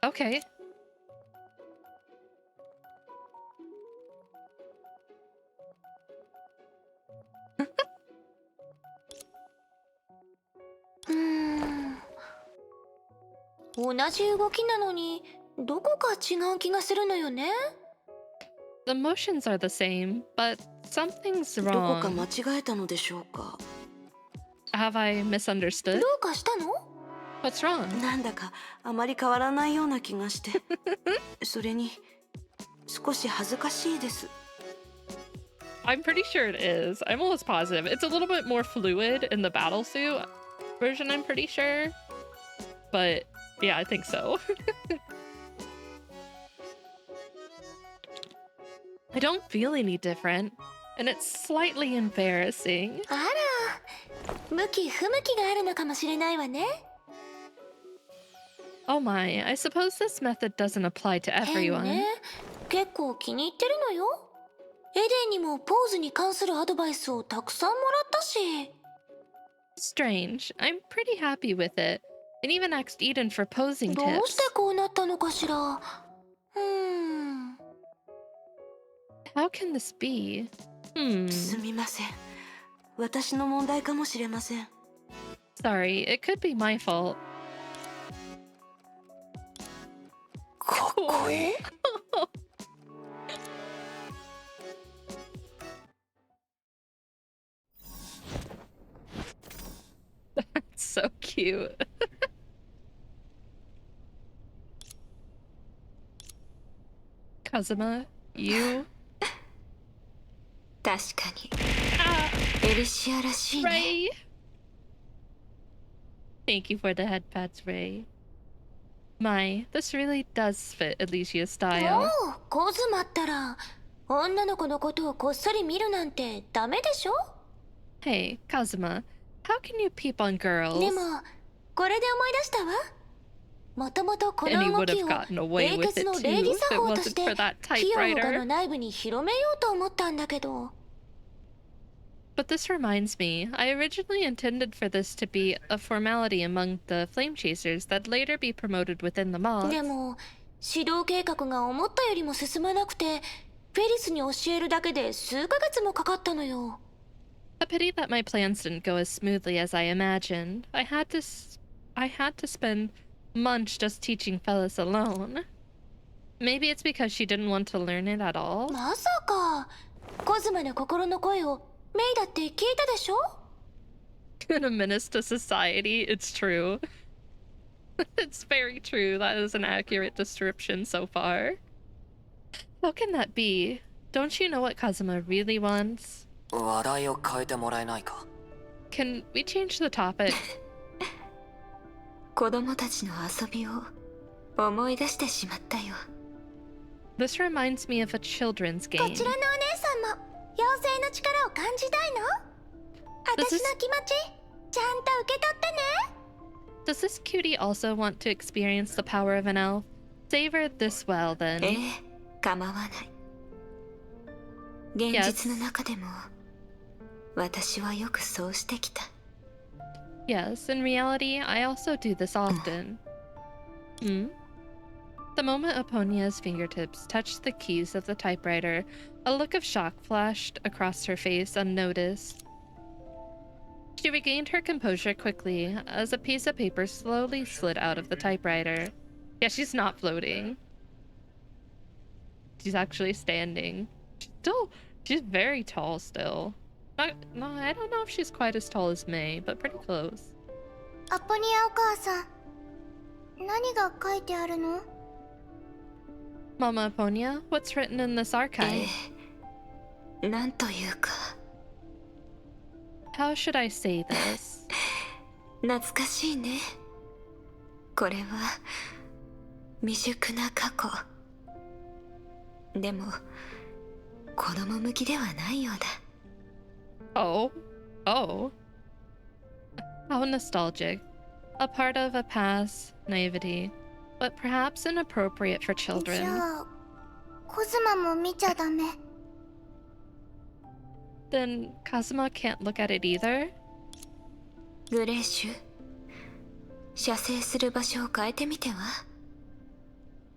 Okay. うーん。同じ動きなのにどこか違う気がするのよね。 The motions are the same, but something's どこか wrong. 間違えたのでしょうか。 Have I misunderstood? どうかしたの？ What's wrong? なんだかあまり変わらないような気がして。それに少し恥ずかしいです。 I'm pretty sure it is. I'm almost positive. It's a little bit more fluid in the battle suit version, I'm pretty sure. But yeah, I think so. I don't feel any different, and it's slightly embarrassing. あら、向き不向きがあるのかもしれないわね。 Oh my, I suppose this method doesn't apply to 変 everyone. ね。結構気に入ってるのよ。エデンにもポーズに関するアドバイスをたくさんもらったし。 Strange. I'm pretty happy with it. And even asked Eden for posing どうし tips. てこうなったのかしら。How can this be? Hmm. すみません。私の問題かもしれません。 Sorry, it could be my fault. かっこいい。That's so cute. Kazuma, you... 確かに Ah! エリシアらしいね。 Ray! Thank you for the head pats, Ray. My, this really does fit Elysia's お style. うコズマったら女の子のことをこっそり見るなんてダメでしょ。 Hey, Kazuma, how can you peep on girls? でもこれで思い出したわ。もともとこ And he の動 would き have を gotten away 冷 with 血 it の too 礼儀 if 作 it 法とし wasn't て for that 清他の typewriter. 内部に広めようと思ったんだけど。 But this reminds me, I originally intended for this to be a formality among the flame chasers that'd later be promoted within the mods. でも指導計画が思ったよりも進まなくてフェリスに教えるだけで数ヶ月もかかったのよ。 A pity that my plans didn't go as smoothly as I imagined. I had to spend months just teaching Phyllis alone. Maybe it's because she didn't want to learn it at all. まさかコズマの心の声をメイだって聞いたでしょ。 In a menace to society, it's true. It's very true. That is an accurate description so far. How can that be? Don't you know what Kazuma really wants? 話題を変えてもらえないか。 Can we change the topic? 子供たちの遊びを思い出してしまったよ。 This reminds me of a children's こ game. ちらのお姉さんも妖精の力を感じたいの？ 私の気持ちちゃんと受け取ってね。 Does this cutie also want to experience the power of an elf? Savor this well, え then. え、構わない。現実の中でも私はよくそうしてきた。 Yes, in reality, I also do this often. Hmm? The moment Eponia's fingertips touched the keys of the typewriter, a look of shock flashed across her face unnoticed. She regained her composure quickly as a piece of paper slowly slid out of the typewriter. Yeah, she's not floating. She's actually standing. She's very tall still. No, I don't know if she's quite as tall as May, but pretty close. アポニアお母さん、何が書いてあるの？ Mama Eponia, what's written in this え archive? え、なんというか How should I say this? 懐かしいね。これは未熟な過去。でも子供向きではないようだ。 Oh. How nostalgic. A part of a past naivety, but perhaps inappropriate for じゃ children. あコズマも見ちゃダメ。 Then Kazuma can't look at it either? グレーシュ、射精する場所を変えてみては。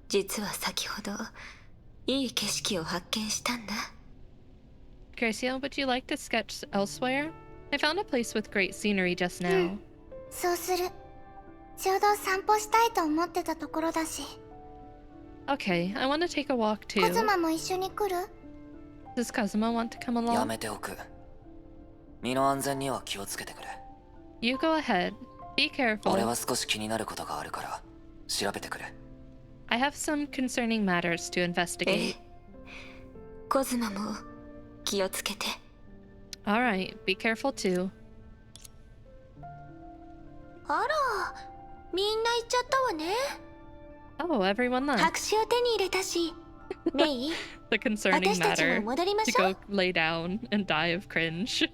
実は先ほどいい景色を発見したんだ。 Gracia, would you like to sketch elsewhere? I found a place with great scenery just now. そうする。ちょうど散歩したいと思ってたところだし。 Okay, I want to take a walk コズ too. マも一緒に来る？ Does Kazuma want to come や along? めておく。身の安全には気をつけてくれ。 You go ahead. Be 俺 careful. は少し気になることがあるから調べてくれ。 I have some concerning matters to ええ investigate. コズマも気をつけて。 Alright, be careful too. あらみんな行っちゃったわね。 Oh, everyone left. 白紙を手に入れたしメイ The concerning 私たちも matter 戻りま to しょう。 go lay down and die of cringe.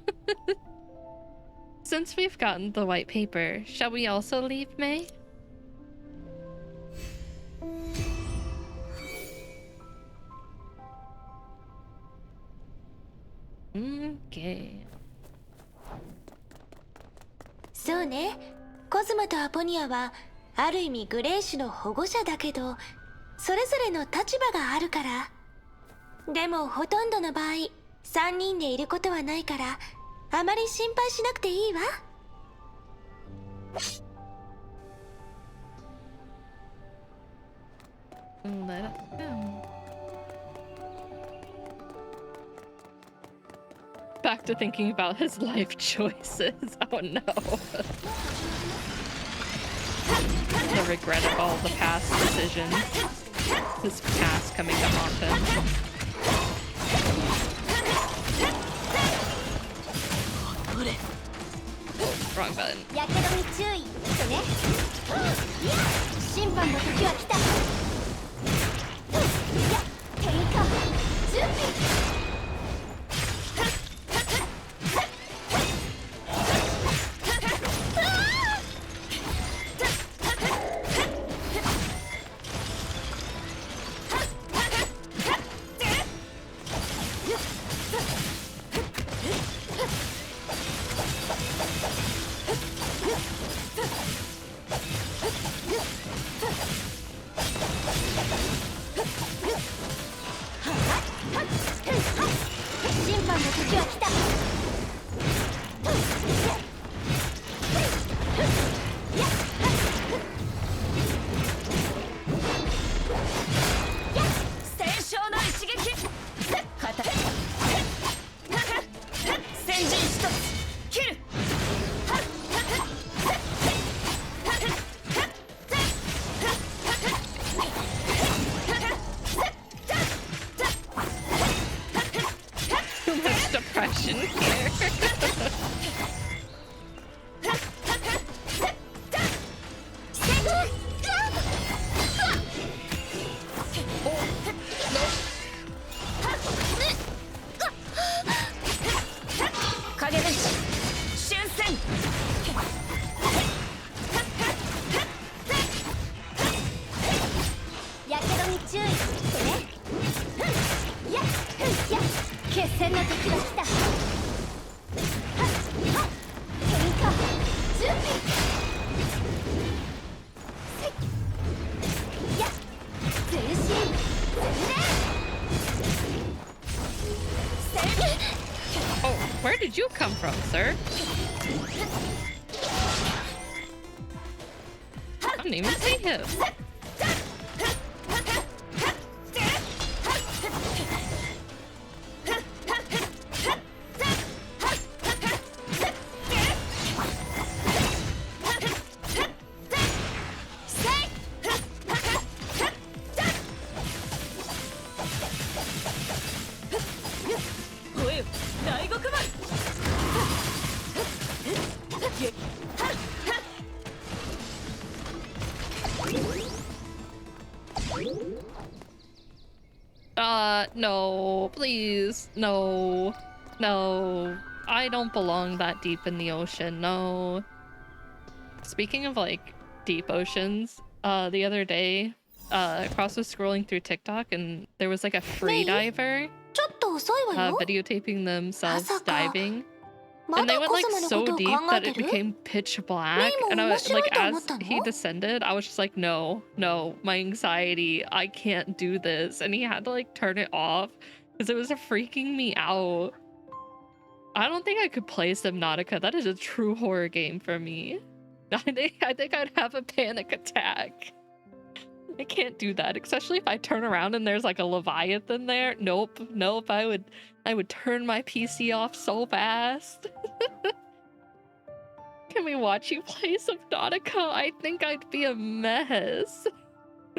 Since we've gotten the white paper, shall we also leave, May? Okay. そうねコズマとアポニアはある意味グレーシュの保護者だけどそれぞれの立場があるから。でもほとんどの場合3人でいることはないからあまり心配しなくていいわ。 Let it go. Back to thinking about his life choices. Oh no. The regret of all the past decisions. His past coming to haunt him. Wrong button. やけどに注意とね。審判の時は来た。や転換準備。審判の時は来た。戦勝の一撃。肩。先陣一つ切る。Too much depression here. Oh, where did you come from, sir? I didn't even see him. No, please, no, no. I don't belong that deep in the ocean, no. Speaking of, like, deep oceans, the other day, Cross was scrolling through TikTok and there was, like, a free diver, ちょっと遅いわよ。 videotaping themselves まさか diving. ま And they だ went コ like スモの so ことを deep 考え that て it る？ became pitch black. Mimo, And I was like, 面白いと as 思ったの？ he descended, I was just like, no, no, my anxiety, I can't do this. And he had to like turn it off because it was freaking me out. I don't think I could play Subnautica. That is a true horror game for me. I think I'd have a panic attack. I can't do that, especially if I turn around and there's like a Leviathan there. Nope, nope. I would turn my PC off so fast. Can we watch you play Subnautica? I think I'd be a mess.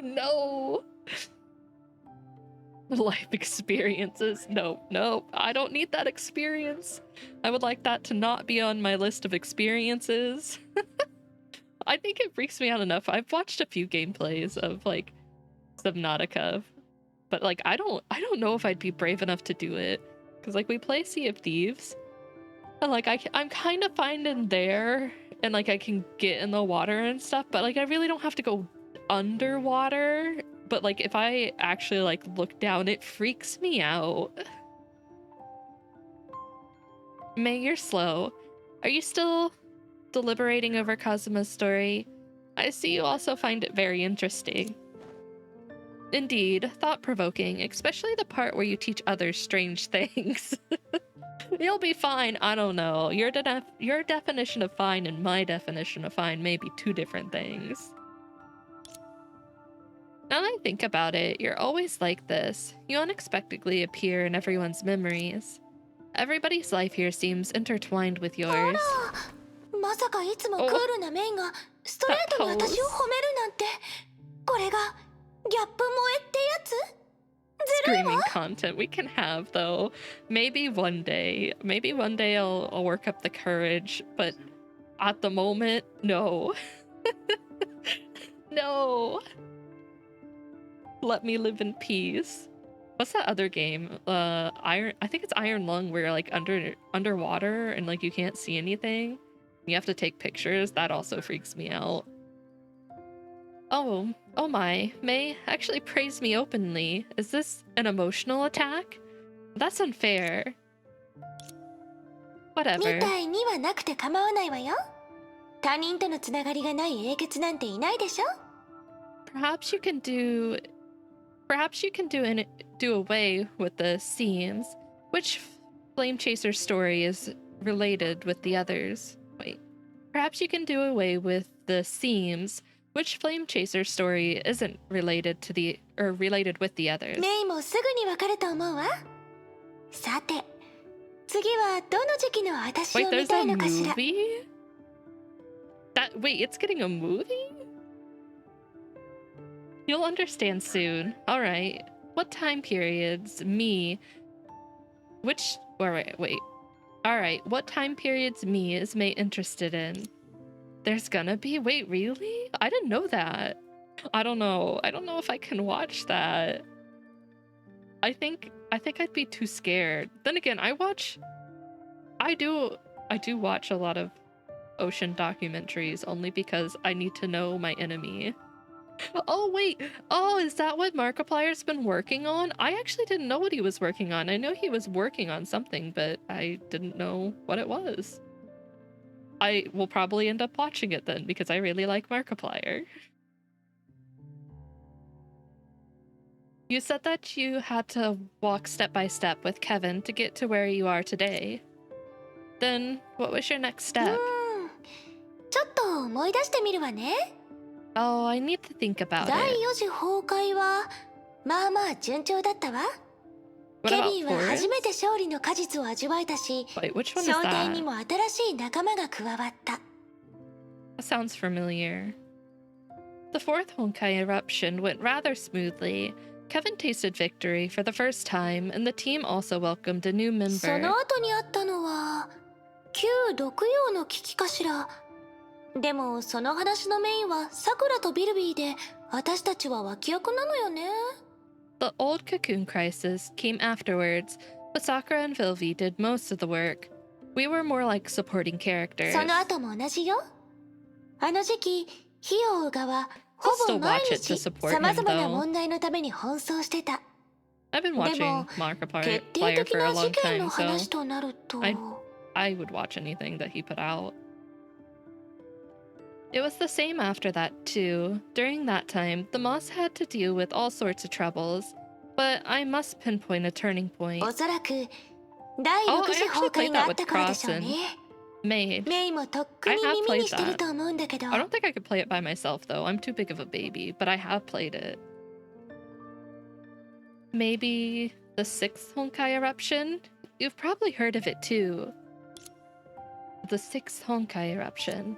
No. Life experiences. Nope, nope. I don't need that experience. I would like that to not be on my list of experiences. I think it freaks me out enough. I've watched a few gameplays of like Subnautica, but like I don't know if I'd be brave enough to do it. Cause like we play Sea of Thieves, and like I'm kind of fine in there, and like I can get in the water and stuff, but like I really don't have to go underwater. But like if I actually like look down, it freaks me out. May, you're slow. Are you still deliberating over Kazuma's story? I see you also find it very interesting. Indeed, thought-provoking, especially the part where you teach others strange things. You'll be fine, I don't know. Your definition of fine and my definition of fine may be two different things. Now that I think about it, you're always like this. You unexpectedly appear in everyone's memories. Everybody's life here seems intertwined with yours. まさかいつもクールなメイがストレートに私を褒めるなんて。これがギャップ萌えってやつ？ずるいわ。 Screaming content we can have, though. Maybe one day I'll work up the courage, but At the moment, no. No. Let me live in peace. What's that other game? I think it's Iron Lung, where you're like underwater and like you can't see anything. You have to take pictures. That also freaks me out. Oh my. May actually praised me openly. Is this an emotional attack? That's unfair. み Whatever. たいにはなくて構わないわよ。他人とのつながりがない英傑なんていないでしょ。 Perhaps you can do away with the seams. Which Flame Chaser story is related with the others? Wait. Perhaps you can do away with the seams. Which Flame Chaser story isn't related to the related with the others? メイもすぐにわかると思うわ。さて、次はどの時期の私 Wait, を there's 見た a いのかしら。 movie? Wait, it's getting a movie? You'll understand soon. Alright. What time periods me... Wait. Alright, what time periods me is May interested in? There's gonna be? Wait, really? I didn't know that. I don't know. I don't know if I can watch that. I think I'd be too scared. Then again, I do watch a lot of ocean documentaries only because I need to know my enemy. Oh wait, is that what Markiplier's been working on? I actually didn't know what he was working on. I know he was working on something, but I didn't know what it was. I will probably end up watching it then because I really like Markiplier. You said that you had to walk step by step with Kevin to get to where you are today. Then, what was your next step? ちょっと思い出してみるわね。 Oh, I need to think about 第 it. 4次崩壊はまあまあ順調だったわ。 What ケ about ビンは Forrest? 初めて勝利の果実を味わえたし、 Wait, which one is 商店に that? も新しい仲間が加わった。 That sounds familiar. The fourth Honkai eruption went rather smoothly. Kevin tasted victory for the first time, and the team also welcomed a new そ member. の後にあったのは旧毒葉の危機かしら。でもその話のメインはサクラとビルビーで、私たちは脇役なのよね。 The old cocoon crisis came afterwards, but Sakura and Vilvi did most of the work. We were more like supporting characters. その後も同じよ。あの時期、火を追う側、ほぼ毎 still watch it to 日 support さま him, ざまな though. 問題のために奔走してた。 I've been で watching も、 Markiplier 決定 Flyer 的 for a な事 long 件の time, 話 so となると。 I would watch anything that he put out. It was the same after that, too. During that time, the Moss had to deal with all sorts of troubles, but I must pinpoint a turning point. おそらく第6次崩壊があったからでしょうね。 Made. メイもとっくに I have 耳に played してる that. と思うんだけど。 I don't think I could play it by myself, though. I'm too big of a baby, but I have played it. Maybe the sixth Honkai eruption? You've probably heard of it, too. The sixth Honkai eruption.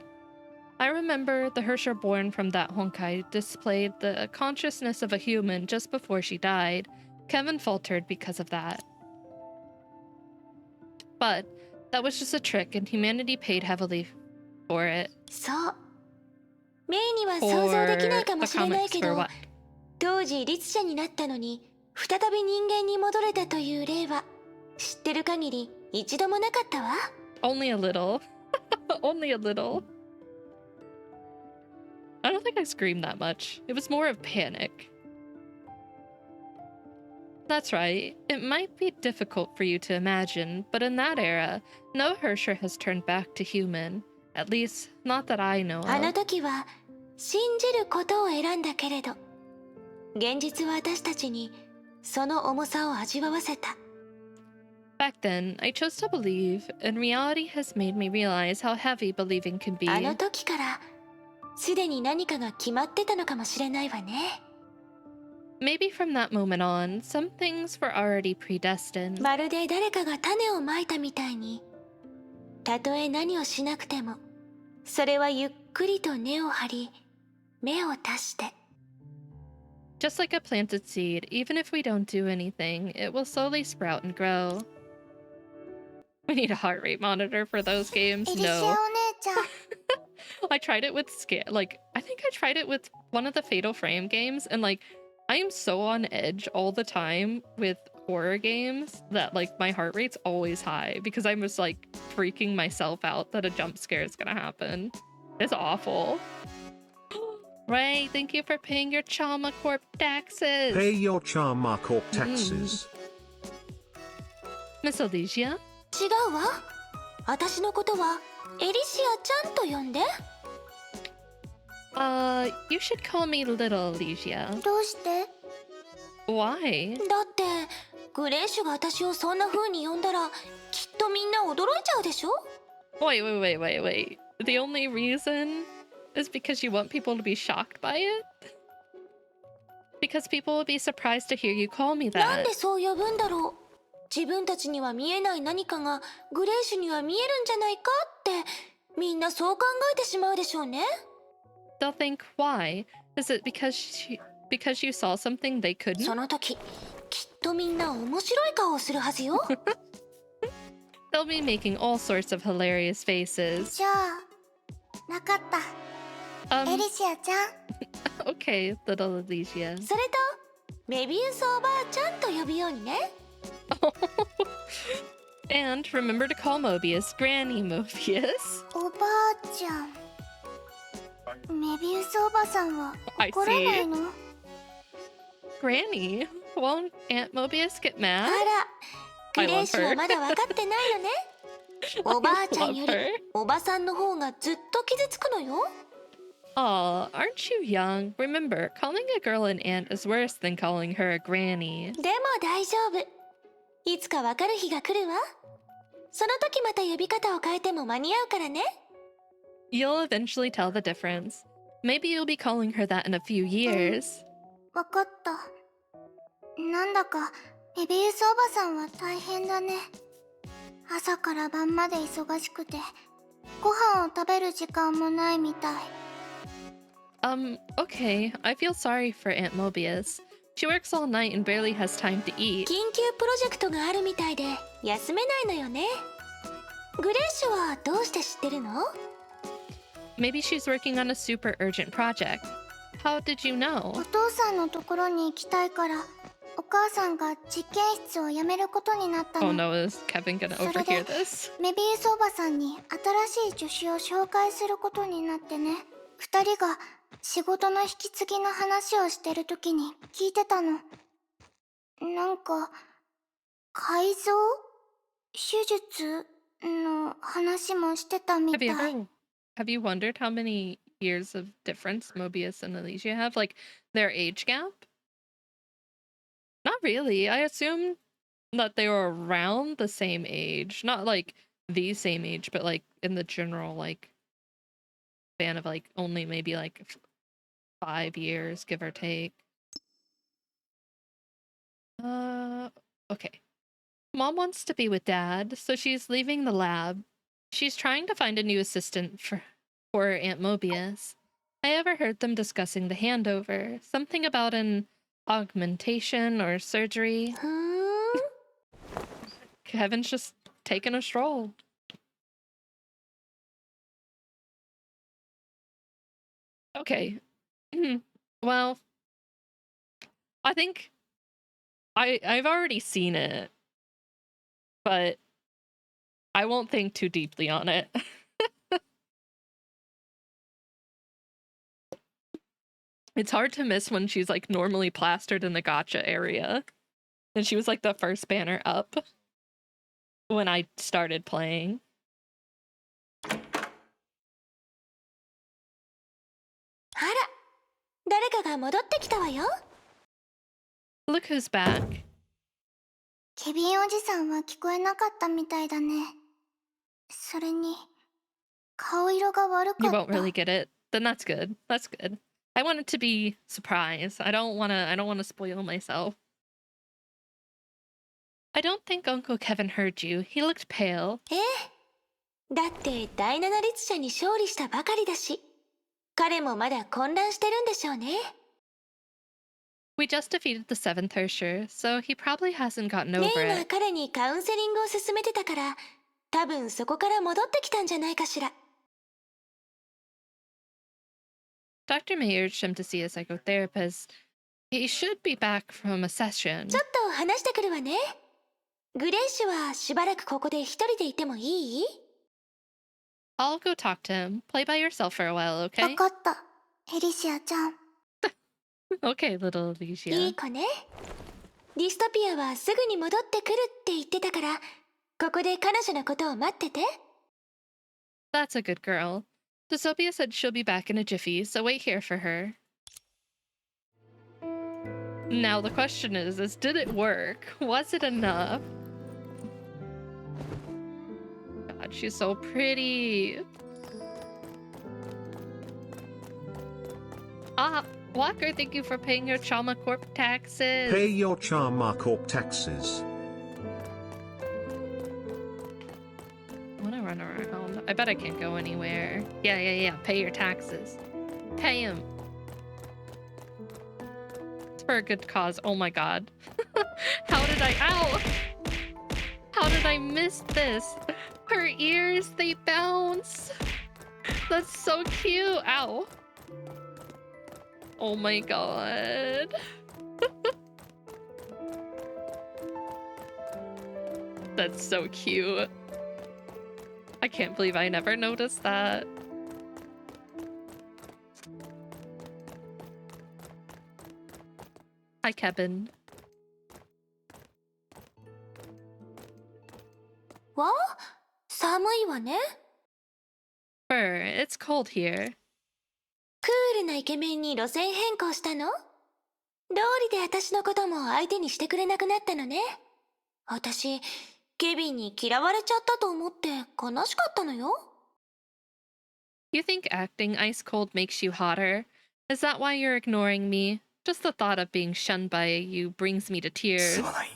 I remember the Hersher born from that Honkai displayed the consciousness of a human just before she died. Kevin faltered because of that. But that was just a trick, and humanity paid heavily for it. そう。メイには想像できないかも The しれない comics け for ど、 what? 当時律者になったのに再び人間に戻れたという例は知ってる限り一度もなかったわ。 Only a little. Only a little. I don't think I screamed that much. It was more of panic. That's right. It might be difficult for you to imagine, but in that era, no Hersher has turned back to human. At least, not that I know あの of. 時は信じることを選んだけれど、現実は私たちにその重さを味わわせた。 Back then, I chose to believe, and reality has made me realize how heavy believing can be. あの時からすでに何かが決まってたのかもしれないわね。 Maybe from that moment on, some things were already predestined. まるで誰かが種をまいたみたいに、たとえ何をしなくても、それはゆっくりと根を張り、芽を出して。 Just like a planted seed, even if we don't do anything, it will slowly sprout and grow. We need a heart rate monitor for those games? エリシアお No. 姉ちゃん。 I tried it with I think I tried it with one of the Fatal Frame games, and like I am so on edge all the time with horror games that like my heart rate's always high because I'm just like freaking myself out that a jump scare is gonna happen. It's awful. Ray, thank you for paying your Charma Corp taxes. Pay your Charma Corp taxes. Miss Elysia? 違うわ。私のことはエリシアちゃんと呼んで。You should call me Little Elysia. どうして？ Why? だってグレーシュが私をそんな風に呼んだらきっとみんな驚いちゃうでしょ。 Wait. The only reason is because you want people to be shocked by it? Because people would be surprised to hear you call me なん that. でそう呼ぶんだろう。自分たちには見えない何かがグレーシュには見えるんじゃないかってみんなそう考えてしまうでしょうね。 They'll think, why? Is it because you saw something they そ couldn't? の時きっとみんな面白い顔をするはずよ。 They'll be making all sorts of hilarious faces. じゃあ、わかった。エリシアちゃん。 Okay, Little Elysia. それとメビウスおばあちゃんと呼ぶようにね。And remember to call Mobius Granny Mobius. おばあちゃん。メビウスおばさんは I 怒らない see. の？ Granny? Won't Aunt Mobius get あ mad? ら、グレーシュはまだ分かってないのね。おばあちゃんより Love her. おばさんの方がずっと傷つくのよ。 Aw, aren't you young? Remember, calling a girl an aunt is worse than calling her a granny. でも大丈夫。いつか分かる日が来るわ。その時また呼び方を変えても間に合うからね。 You'll eventually tell the difference. Maybe you'll be calling her that in a few years. わかった。なんだかメビウスおばさんは大変だね。朝から晩まで忙しくてご飯を食べる時間もないみたい。Okay. I feel sorry for Aunt Mobius. She works all night and barely has time to eat. 緊急プロジェクトがあるみたいで休めないのよね。グレーシュはどうして知ってるの？ Maybe she's working on a super urgent project. How did you お know? 父さんのところに行きたいからお母さんが実験室を辞めることになったの。 Oh no, is Kevin gonna So overhear that- this? メビウスおばさんに新しい助手を紹介することになってね。二人が仕事の引き継ぎの話をしてる時に聞いてたの。なんか改造手術の話もしてたみたい。 Have you wondered how many years of difference Mobius and Elysia have? Like their age gap? Not really. I assumed that they were around the same age. Not like the same age, but like in the general like span of like only maybe like 5 years, give or take. Okay. Mom wants to be with Dad, so she's leaving the lab. She's trying to find a new assistant for Aunt Mobius. I overheard them discussing the handover. Something about an augmentation or surgery. ふーん。 Kevin's just taking a stroll. Okay. Well, I think I've already seen it, but I won't think too deeply on it. It's hard to miss when she's like normally plastered in the gotcha area. And she was like the first banner up when I started playing. あら、誰かが戻ってきたわよ。 Look who's back. ケビンおじさんは聞こえなかったみたいだね。それに顔色が悪か You った。 won't really get it. Then that's good. That's good. I want it to be surprise. I don't wanna spoil myself. I don't think Uncle Kevin heard you. He looked pale. ええ。だって第七律者に勝利したばかりだし、彼もまだ混乱してるんでしょうね。 We just defeated the 7th Ursher, so he probably hasn't gotten メ over イが it. 彼にカウンセリングを勧めてたから、多分そこから戻ってきたんじゃないかしら。Dr. May urged him to see a psychotherapist. He should be back from a session. ちょっと話してくるわね。グレイシュはしばらくここで一人でいてもいい？ I'll go talk to him. Play by yourself for a while, わ okay? かった。エリシアちゃん。Okay, little いい Elysia. 子ね。ディストピアはすぐに戻ってくるって言ってたから、ここで彼女のことを待ってて。That's a good girl. Dystopia said she'll be back in a jiffy, so wait here for her. Now the question is did it work? Was it enough? God, she's so pretty. Ah, Walker, thank you for paying your Trauma Corp taxes. Pay your Charma Corp taxes. I wanna run around. I bet I can't go anywhere. Yeah. Pay your taxes. Pay him. It's for a good cause. Oh my god. How did I... Ow! How did I miss this? Her ears, they bounce. That's so cute. Ow. Oh my god. That's so cute. I can't believe I never noticed that. Hi, Kevin. わあ、寒いわね。 Fur, it's cold here. クールなイケメンに路線変更したの？道理で私のことも相手にしてくれなくなったのね。私、ケビンに嫌われちゃったと思って悲しかったのよ。You think acting ice cold makes you hotter? Is that why you're ignoring me? Just the thought of being shunned by you brings me to tears. すまない。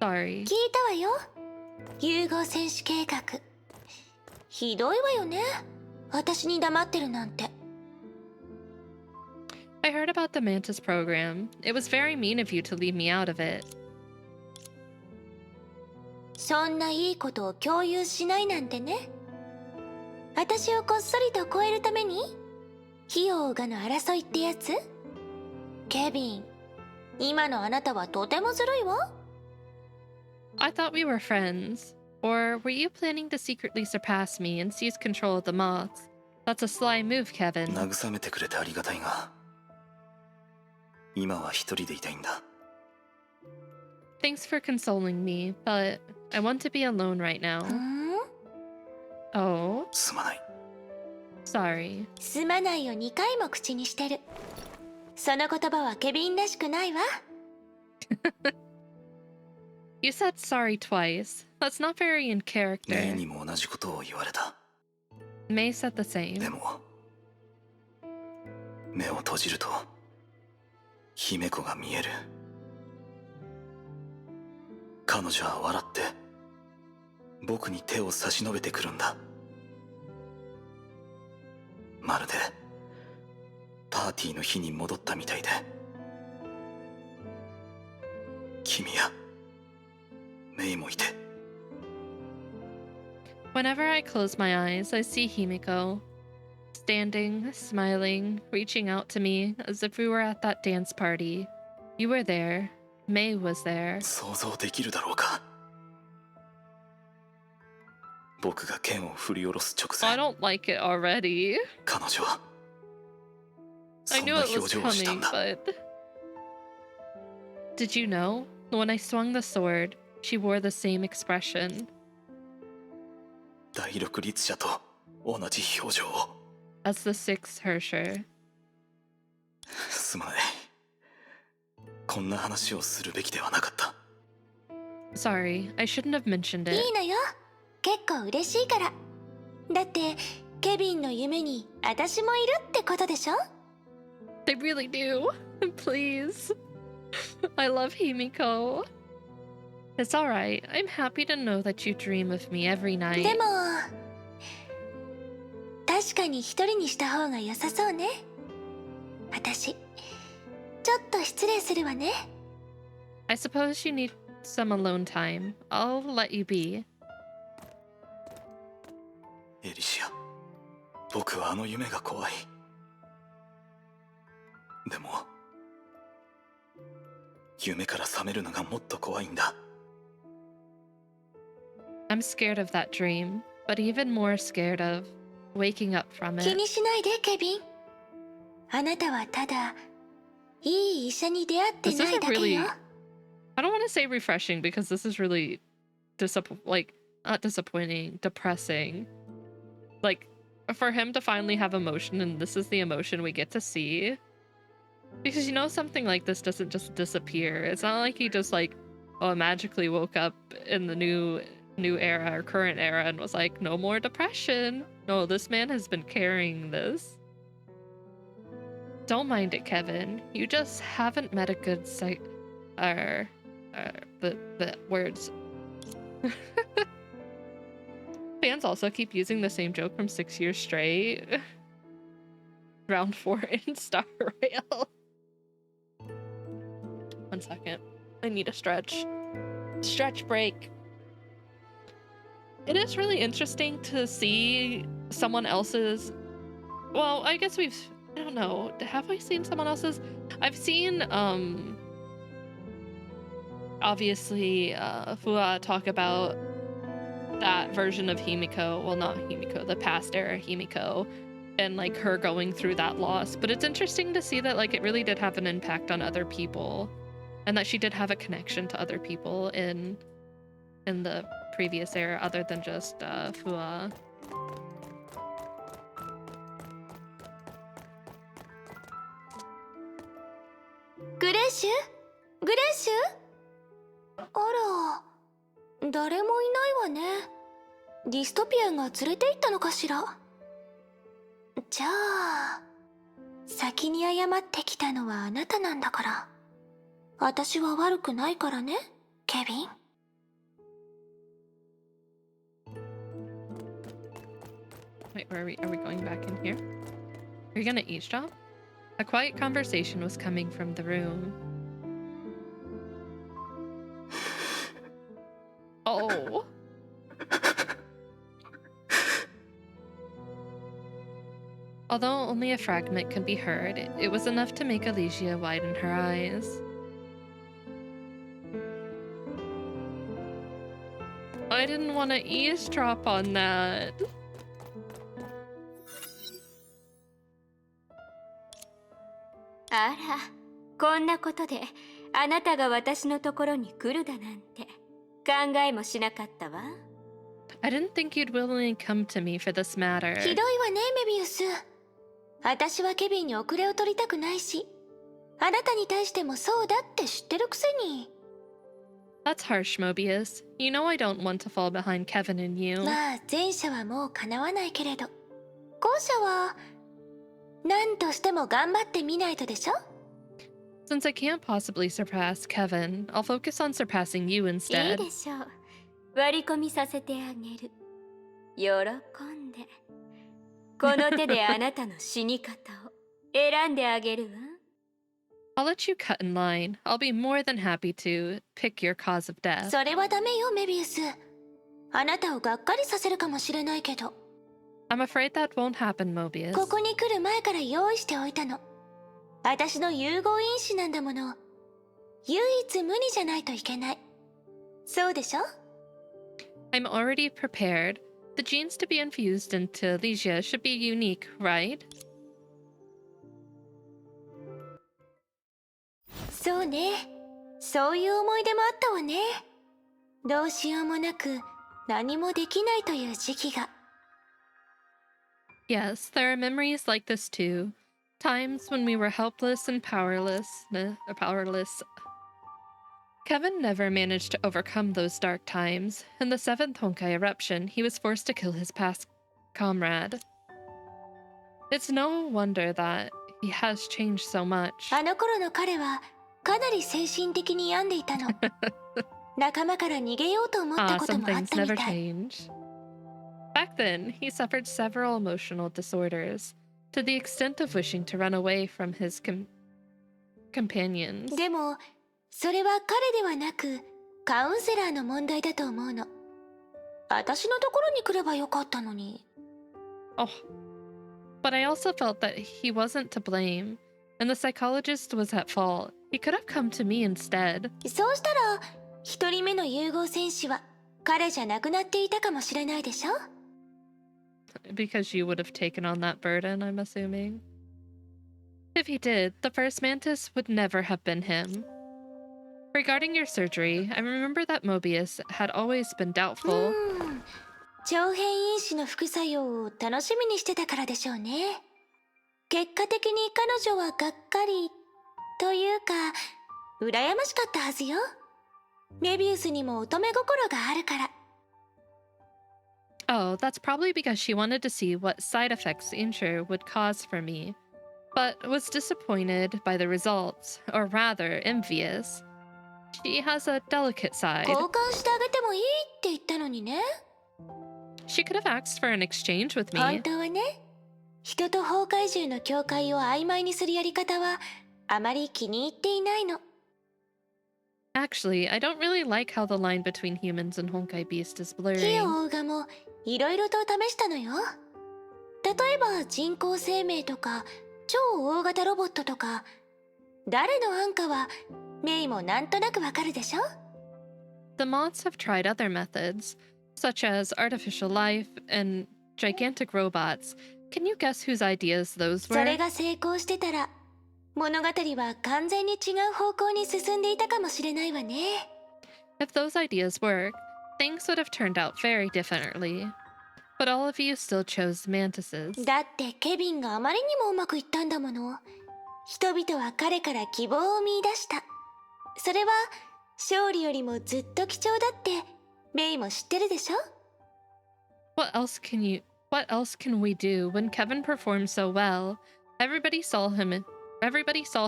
Sorry. 聞いたわよ。融合戦士計画。ひどいわよね。私に黙ってるなんて。I heard about the Mantis program. It was very mean of you to leave me out of it. そんないいことを共有しないなんてね。私をこっそりと超えるために費用がの争いってやつ？ケビン、今のあなたはとてもずるいわ。I thought we were friends. Or were you planning to secretly surpass me and seize control of the moths? That's a sly move, Kevin. 慰めてくれてありがたいが、今は一人でいたいんだ。 Thanks for consoling me, but I want to be alone right now. ん？ Oh? すまない。 Sorry. すまないを2回も口にしてる。その言葉はケビンらしくないわ。You said sorry twice. That's not very in メイ character. にも同じことを言われた。 May said the で same. も、目を閉じると、姫子が見える。彼女は笑って、僕に手を差し伸べてくるんだ。まるで、パーティーの日に戻ったみたいで。君や、メイもいて。 Whenever I close my eyes, I see Himiko. Standing, smiling, reaching out to me as if we were at that dance party. You were there. May was there. 想像できるだろうか。僕が剣を振り下ろす直 I 前、 don't like it already. 彼女は、 I そん knew な it 表 was 情をしたん coming, だ。 but... Did you know? When I swung the sword, she wore the same expression. 第六律者と同じ表情を。 As the sixth Hersher. すまない。こんな話をするべきではなかった。 Sorry, I shouldn't have mentioned い it. いのよ。結構嬉しいから。だってケビンの夢に私もいるってことでしょ？ They really do. Please. I love Himiko. It's alright. I'm happy to know that you dream of me every で night. も確かに一人にした方が良さそうね。私ちょっと失礼するわね。 I suppose you need some alone time. I'll let you be. エリシア、僕はあの夢が怖い。でも夢から覚めるのがもっと怖いんだ。 I'm scared of that dream, but even more scared of waking up from 気 it. にしないでケビン。あなたはただいい医者に出会って This ない isn't だけ really. よ。 I don't want to say refreshing because this is really not disappointing, depressing. Like, for him to finally have emotion, and this is the emotion we get to see. Because something like this doesn't just disappear. It's not like he just magically woke up in the new era or current era and was like, no more depression. No, this man has been carrying this. Don't mind it, Kevin. You just haven't met a good the words. Fans also keep using the same joke from 6 years straight. Round 4 in Star Rail. 1 second. I need a stretch. Stretch break. It is really interesting to see someone else's. Well, I guess I don't know. Have I seen someone else's? I've seen, obviously, Fua talk about that version of Himiko. Well, not Himiko, the past era Himiko. And, her going through that loss. But it's interesting to see that, it really did have an impact on other people. And that she did have a connection to other people in the previous era, other than just Fua. Grace? Grace? あら、誰もいないわね。ディストピアが連れて行ったのかしら。じゃあ、先に謝ってきたのはあなたなんだから。私は悪くないからね、ケビン。Wait, are we going back in here? Are you gonna eavesdrop? A quiet conversation was coming from the room. Oh. Although only a fragment could be heard, it was enough to make Elysia widen her eyes. I didn't want to eavesdrop on that. Ah, こんなことであなたが私のところに来るだなんて考えもしなかったわ。I didn't think you'd willingly come to me for this matter. ひどいわね、メビウス。私はケビンに遅れを取りたくないし、あなたに対してもそうだって知ってるくせに。That's harsh, Mobius. You know I don't want to fall behind Kevin and you. まあ、前者はもう叶わないけれど、後者は何としても頑張ってみないとでしょ？ Since I can't possibly surpass Kevin, I'll focus on surpassing you いい instead. でしょう。割り込みさせてあげる。喜んで。この手であなたの死に方を選んであげるわ。I'll let you cut in line. I'll be more than happy to pick your cause of death. それはダメよ、メビウス。あなたをがっかりさせるかもしれないけど。I'm afraid that won't happen, Mobius. ここに来る前から用意しておいたの。私の融合因子なんだもの。唯一無二じゃないといけない。そうでしょ？ I'm already prepared. The genes to be infused into Elysia should be unique, right? そうね。そういう思い出もあったわね。どうしようもなく何もできないという時期が。Yes, there are memories like this too. Times when we were helpless and powerless. Kevin never managed to overcome those dark times. In the 7th Honkai eruption, he was forced to kill his past comrade. It's no wonder that he has changed so much. あの頃の彼はかなり精神的に病んでいたの。仲間から逃げようと思ったこと some もあっ things たみ never たい。 change. Back then, he suffered several emotional disorders, to the extent of wishing to run away from his companions. でもそれは彼ではなくカウンセラーの問題だと思うの。私のところに来ればよかったのに。Oh, but I also felt that he wasn't to blame. And the psychologist was at fault. He could have come to me instead. そうしたら一人目の融合戦士は彼じゃなくなっていたかもしれないでしょ Because you would have taken on that burden, I'm assuming. If he did, the first mantis would never have been him. Regarding your surgery, I remember that Mobius had always been doubtful. 長変因子の副作用を楽しみにしてたからでしょうね。結果的に彼女はがっかりというか羨ましかったはずよ。メビウスにも乙女心があるから。Oh, that's probably because she wanted to see what side effects Insure would cause for me, but was disappointed by the results, or rather envious. She has a delicate side. 交換してあげてもいいって言ったのにね。She could have asked for an exchange with me. 本当はね、人と崩壊獣の境界を曖昧にするやり方はあまり気に入っていないの。Actually, I don't really like how the line between humans and Honkai Beast is 火 blurry. を追うがもいろいろと試したのよ。例えば人工生命とか超大型ロボットとか、誰の案かはメイもなんとなくわかるでしょ The moths have tried other methods, such as artificial life and gigantic robots. Can you guess whose ideas those それ were? が成功してたら物語は完全に違う方向に進んでいたかもしれないわね。 If those ideas work, things would have turned out very differently. But all of you still chose mantises. だってケビンがあまりにもうまくいったんだもの。人々は彼から希望を見出した。それは勝利よりもずっと貴重だってメイも知ってるでしょ What else can we do when Kevin performed so well? Everybody saw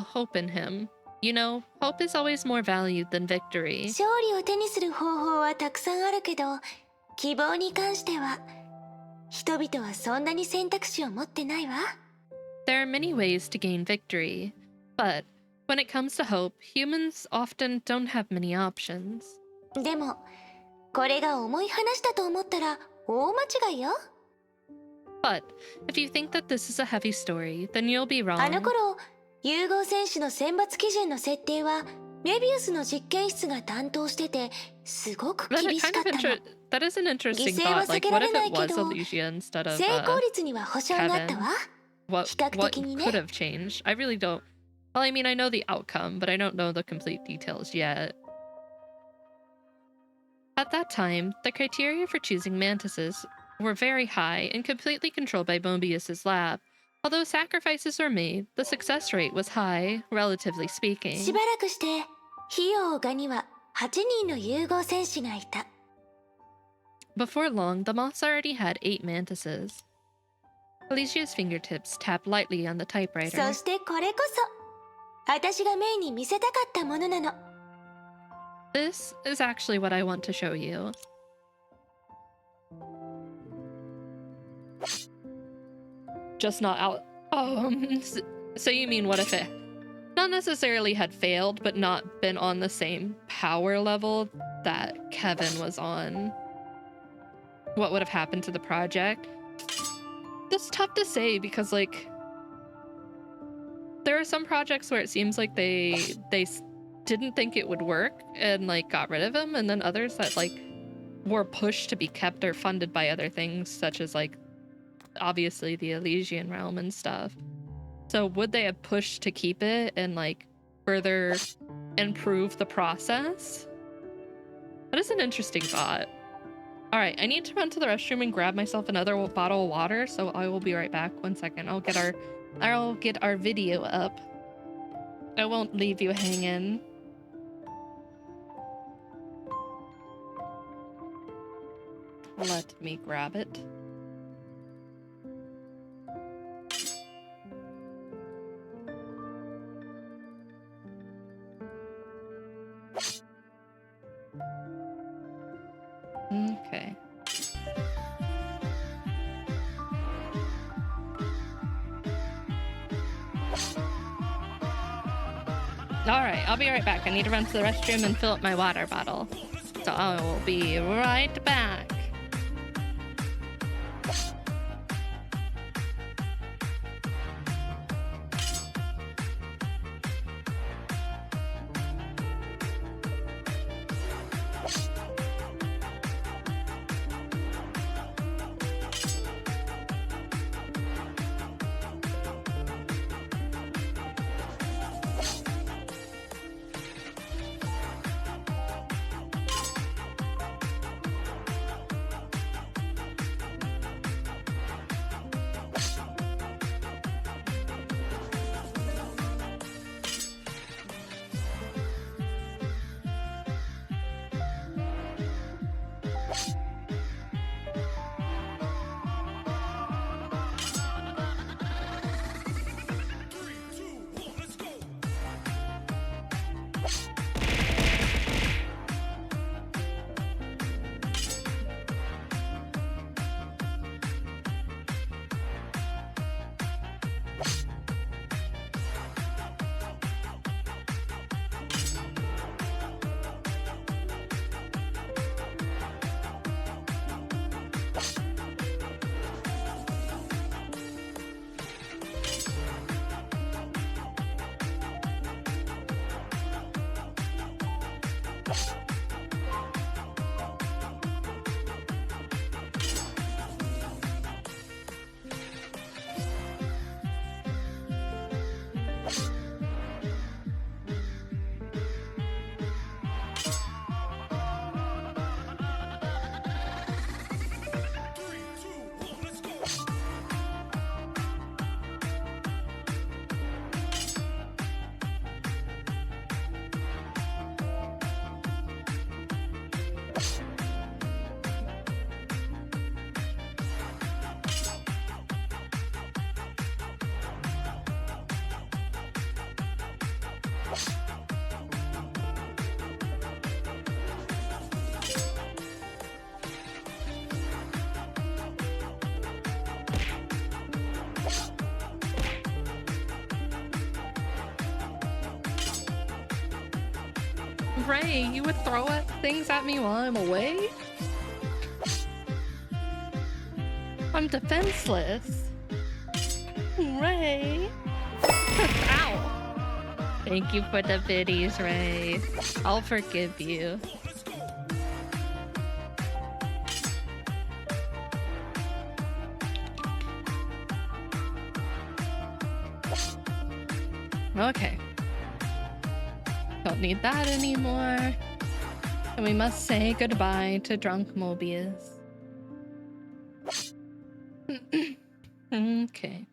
hope in him. You know, hope is always more valued than victory. 勝利を手にする方法はたくさんあるけど、希望に関しては人々はそんなに選択肢を持ってないわ。 There are many ways to gain victory, but when it comes to hope, humans often don't have many options. でもこれが重い話だと思ったら大間違いよ。 But if you think that this is a heavy story, then you'll be あの wrong. 頃融合戦士の選抜基準の設定はメビウスの実験室が担当しててすごく That 厳しかったの。 that is an interesting 犠牲は thought. 避 Like, け what ら if れない it け was ど Elysia instead of 成功率には保証があったわ。 what 比較的にね。 could have changed? I really don't. Well, I mean, I know the outcome, but I don't know the complete details yet. At that time, the criteria for choosing mantises were very high and completely controlled by Mobius's lab. Although sacrifices were made, the success rate was high, relatively speaking. しばらくして火を追うがには8人の融合戦士がいた。 Before long, the moths already had 8 mantises. Elysia's fingertips tapped lightly on the typewriter. そしてこれこそ私がメイに見せたかったものなの。 This is actually what I want to show you. Just not out. So you mean what if it not necessarily had failed, but not been on the same power level that Kevin was on? What would have happened to the project? That's tough to say because, like, there are some projects where it seems like they didn't think it would work and like got rid of him, and then others that like were pushed to be kept or funded by other things, such as like obviously the Elysian realm and stuff. So would they have pushed to keep it and like further improve the process? That is an interesting thought. All right, I need to run to the restroom and grab myself another bottle of water, so I will be right back. 1 second. I'll get our video up. I won't leave you hanging. Let me grab it. Okay. Alright, I'll be right back. I need to run to the restroom and fill up my water bottle. So I will be right back. Ray, you would throw things at me while I'm away? I'm defenseless. Ray. Ow. Thank you for the biddies, Ray. I'll forgive you. Okay. Don't need that anymore. And we must say goodbye to drunk Mobius. Okay.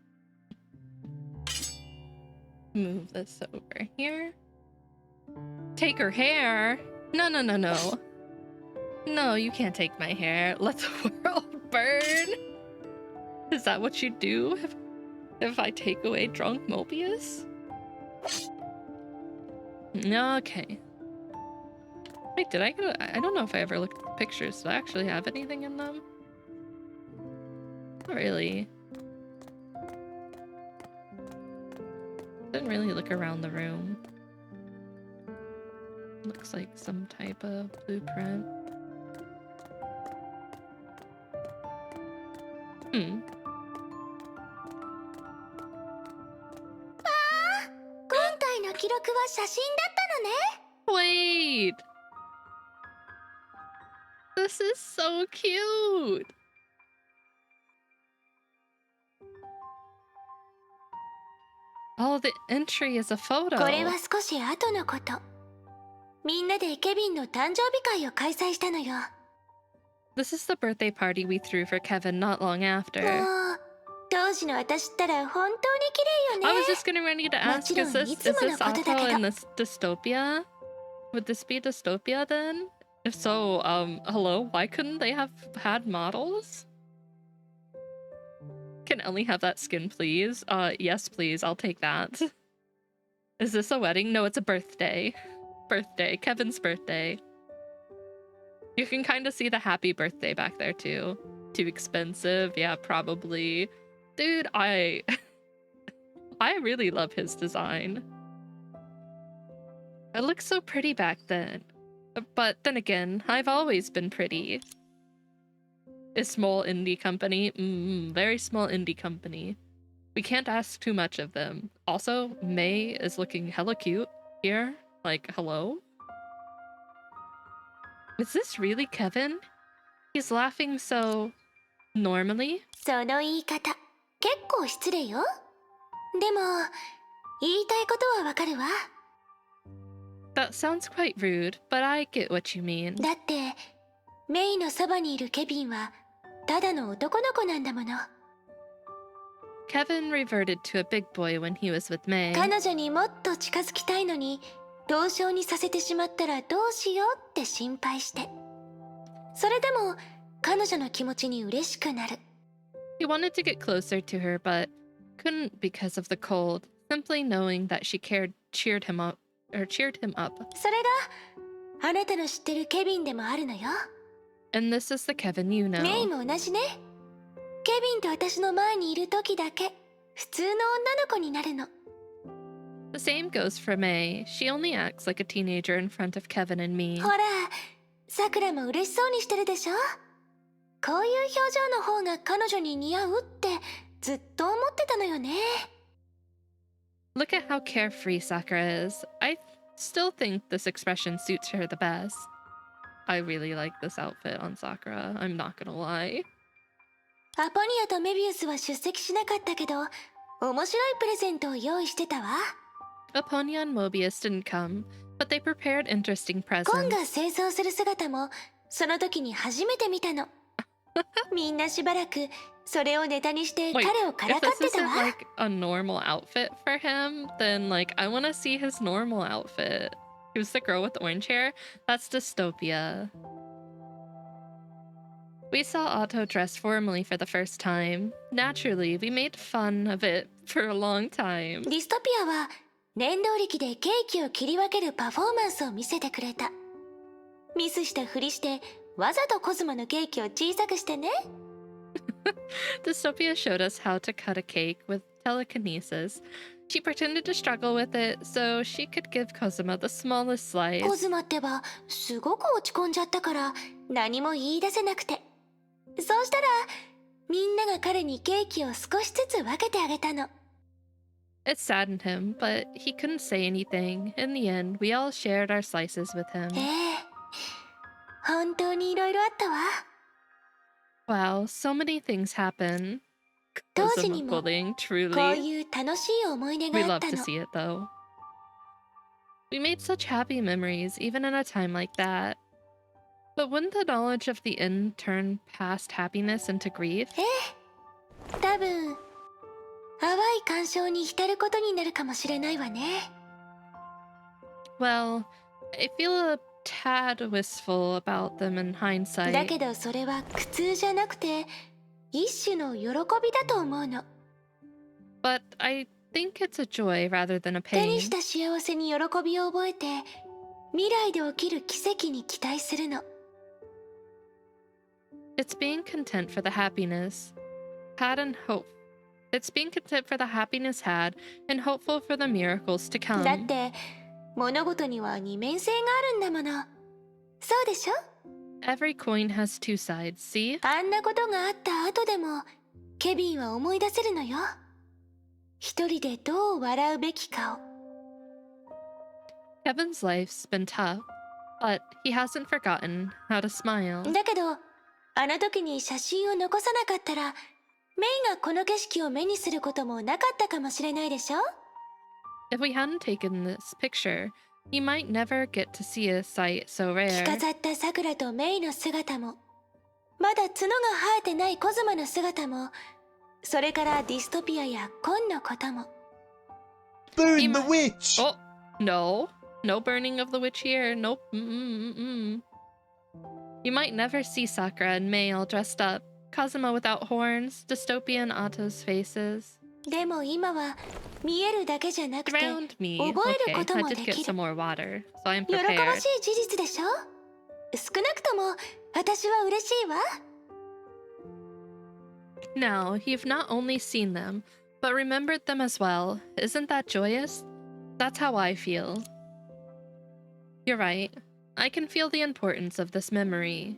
Move this over here. Take her hair? No, no, no, no. No, you can't take my hair. Let the world burn. Is that what you do if I take away drunk Mobius? Okay. Wait, did I get I don't know if I ever looked at the pictures. Did I actually have anything in them? Not really. Didn't really look around the room. Looks like some type of blueprint. Hmm. Wait! This is so cute! Oh, the entry is a photo. これは少し後のこと。みんなでケビンの誕生日会を開催したのよ。This is the birthday party we threw for Kevin not long after. もう当時の私ったら本当に綺麗よね。I was just getting ready to ask, is this Otto in this dystopia? Would this be dystopia then? If so, hello, why couldn't they have had models? Can Ellie have that skin, please? Yes, please, I'll take that. Is this a wedding? No, it's a birthday. Birthday, Kevin's birthday. You can kind of see the happy birthday back there too. Too expensive? Yeah, probably. Dude, I really love his design. It looks so pretty back then. But then again, I've always been pretty. A small indie company. Very small indie company. We can't ask too much of them. Also, May is looking hella cute here. Like, hello? Is this really Kevin? He's laughing so... normally? その言い方、結構失礼よ。でも、言いたいことはわかるわ。That sounds quite rude, but I get what you mean. だって、メイのそばにいるケビンは、ただの男の子なんだもの。Kevin reverted to a big boy when he was with May. 彼女にもっと近づきたいのに、同床にさせてしまったらどうしようって心配して。それでも、彼女の気持ちに嬉しくなる。He wanted to get closer to her, but couldn't because of the cold. Simply knowing that she cheered him up. それが、あなたの知ってるケビンでもあるのよ。And this is the Kevin you know. メイも同じね。ケビンと私の前にいる時だけ、普通の女の子になるの。The same goes for May. She only acts like a teenager in front of Kevin and me. ほら、さくらも嬉しそうにしてるでしょ。こういう表情の方が彼女に似合うってずっと思ってたのよね。Look at how carefree Sakura is. still think this expression suits her the best. I really like this outfit on Sakura, I'm not gonna lie. アポニアとメビウスは出席しなかったけど、面白いプレゼントを用意してたわ。Aponia and Mobius didn't come, but they prepared interesting コン presents. が清掃する姿もその時に初めて見たの。みんなしばらくそれをネタにして Wait, 彼をから if かっ this てた isn't わ。 like a normal outfit for him, then like I want to see his normal outfit. Who's the girl with the orange hair? That's Dystopia. We saw Otto dressed formally for the first time. Naturally, we made fun of it for a long time. ディストピアは念動力でケーキを切り分けるパフォーマンスを見せてくれた。ミスしたふりしてわざとコズマのケーキを小さくしてね。Dystopia showed us how to cut a cake with telekinesis. She pretended to struggle with it so she could give Kozuma the smallest slice. コズマってばすごく落ち込んじゃったから何も言い出せなくて。そうしたらみんなが彼にケーキを少しずつ分けてあげたの。It saddened him, but he couldn't say anything. In the end, we all shared our slices with him. 本当にいろいろあったわ。Wow, so many things happen. 当時 Kozuma にも bullying, こう truly. いう楽しい思い出 We があ love った to の。 see it though. We made such happy memories, even in a time like that. But wouldn't the knowledge of the end turn past happiness into grief? 多分淡い感傷に浸ることになるかもしれないわね。 Well, I feel a tad wistful about them in だ hindsight. けどそれは苦痛じゃなくて一種の喜びだと思うの。 But I think it's a joy rather than a 手に pain. した幸せに喜びを覚えて未来で起きる奇跡に期待するの。 It's being content for the happiness had and hope. It's being content for the happiness had and hopeful for the miracles to だっ come. て物事には二面性があるんだもの。そうでしょ？ Every coin has two sides, see? あんなことがあった後でもケビンは思い出せるのよ。一人でどう笑うべきかを。 Kevin's life's been tough, but he hasn't forgotten how to smile. だけどあの時に写真を残さなかったらメイがこの景色を目にすることもなかったかもしれないでしょ？ If we hadn't taken this picture, he might never get to see a sight so 着 rare. 飾ったさくらとメイの姿もまだ角が生えてないコズマの姿もそれからディストピアやコンのことも。 Burn the witch! Oh, no. No burning of the witch here. Nope. You might never see Sakura and Mei all dressed up, Kazuma without horns, Dystopia and Otto's faces. でも今は見えるだけじゃなくて Drowned me. 覚える Okay, こと I も did で get き some る。 more water, so I'm 喜ば prepared. しい事実でしょ？少なくとも私は嬉しいわ。 Now, you've not only seen them, but remembered them as well. Isn't that joyous? That's how I feel. You're right. I can feel the importance of this memory,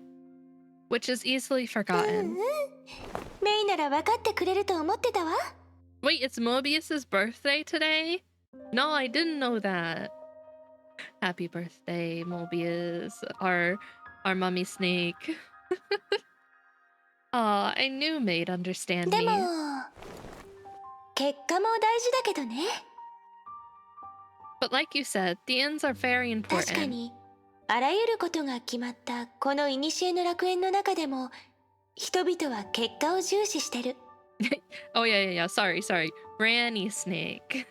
which is easily うん forgotten. メイなら分かってくれると思ってたわ。 Wait, it's Mobius's birthday today? No, I didn't know that. Happy birthday, Mobius, our mummy snake. Aw, I knew May'd understand で me. も結果も大事だけどね。 But like you said, the ends are very 確か important. にあらゆることが決まったこの古の楽園の中でも人々は結果を重視してる。 Oh yeah. Sorry. Granny Snake.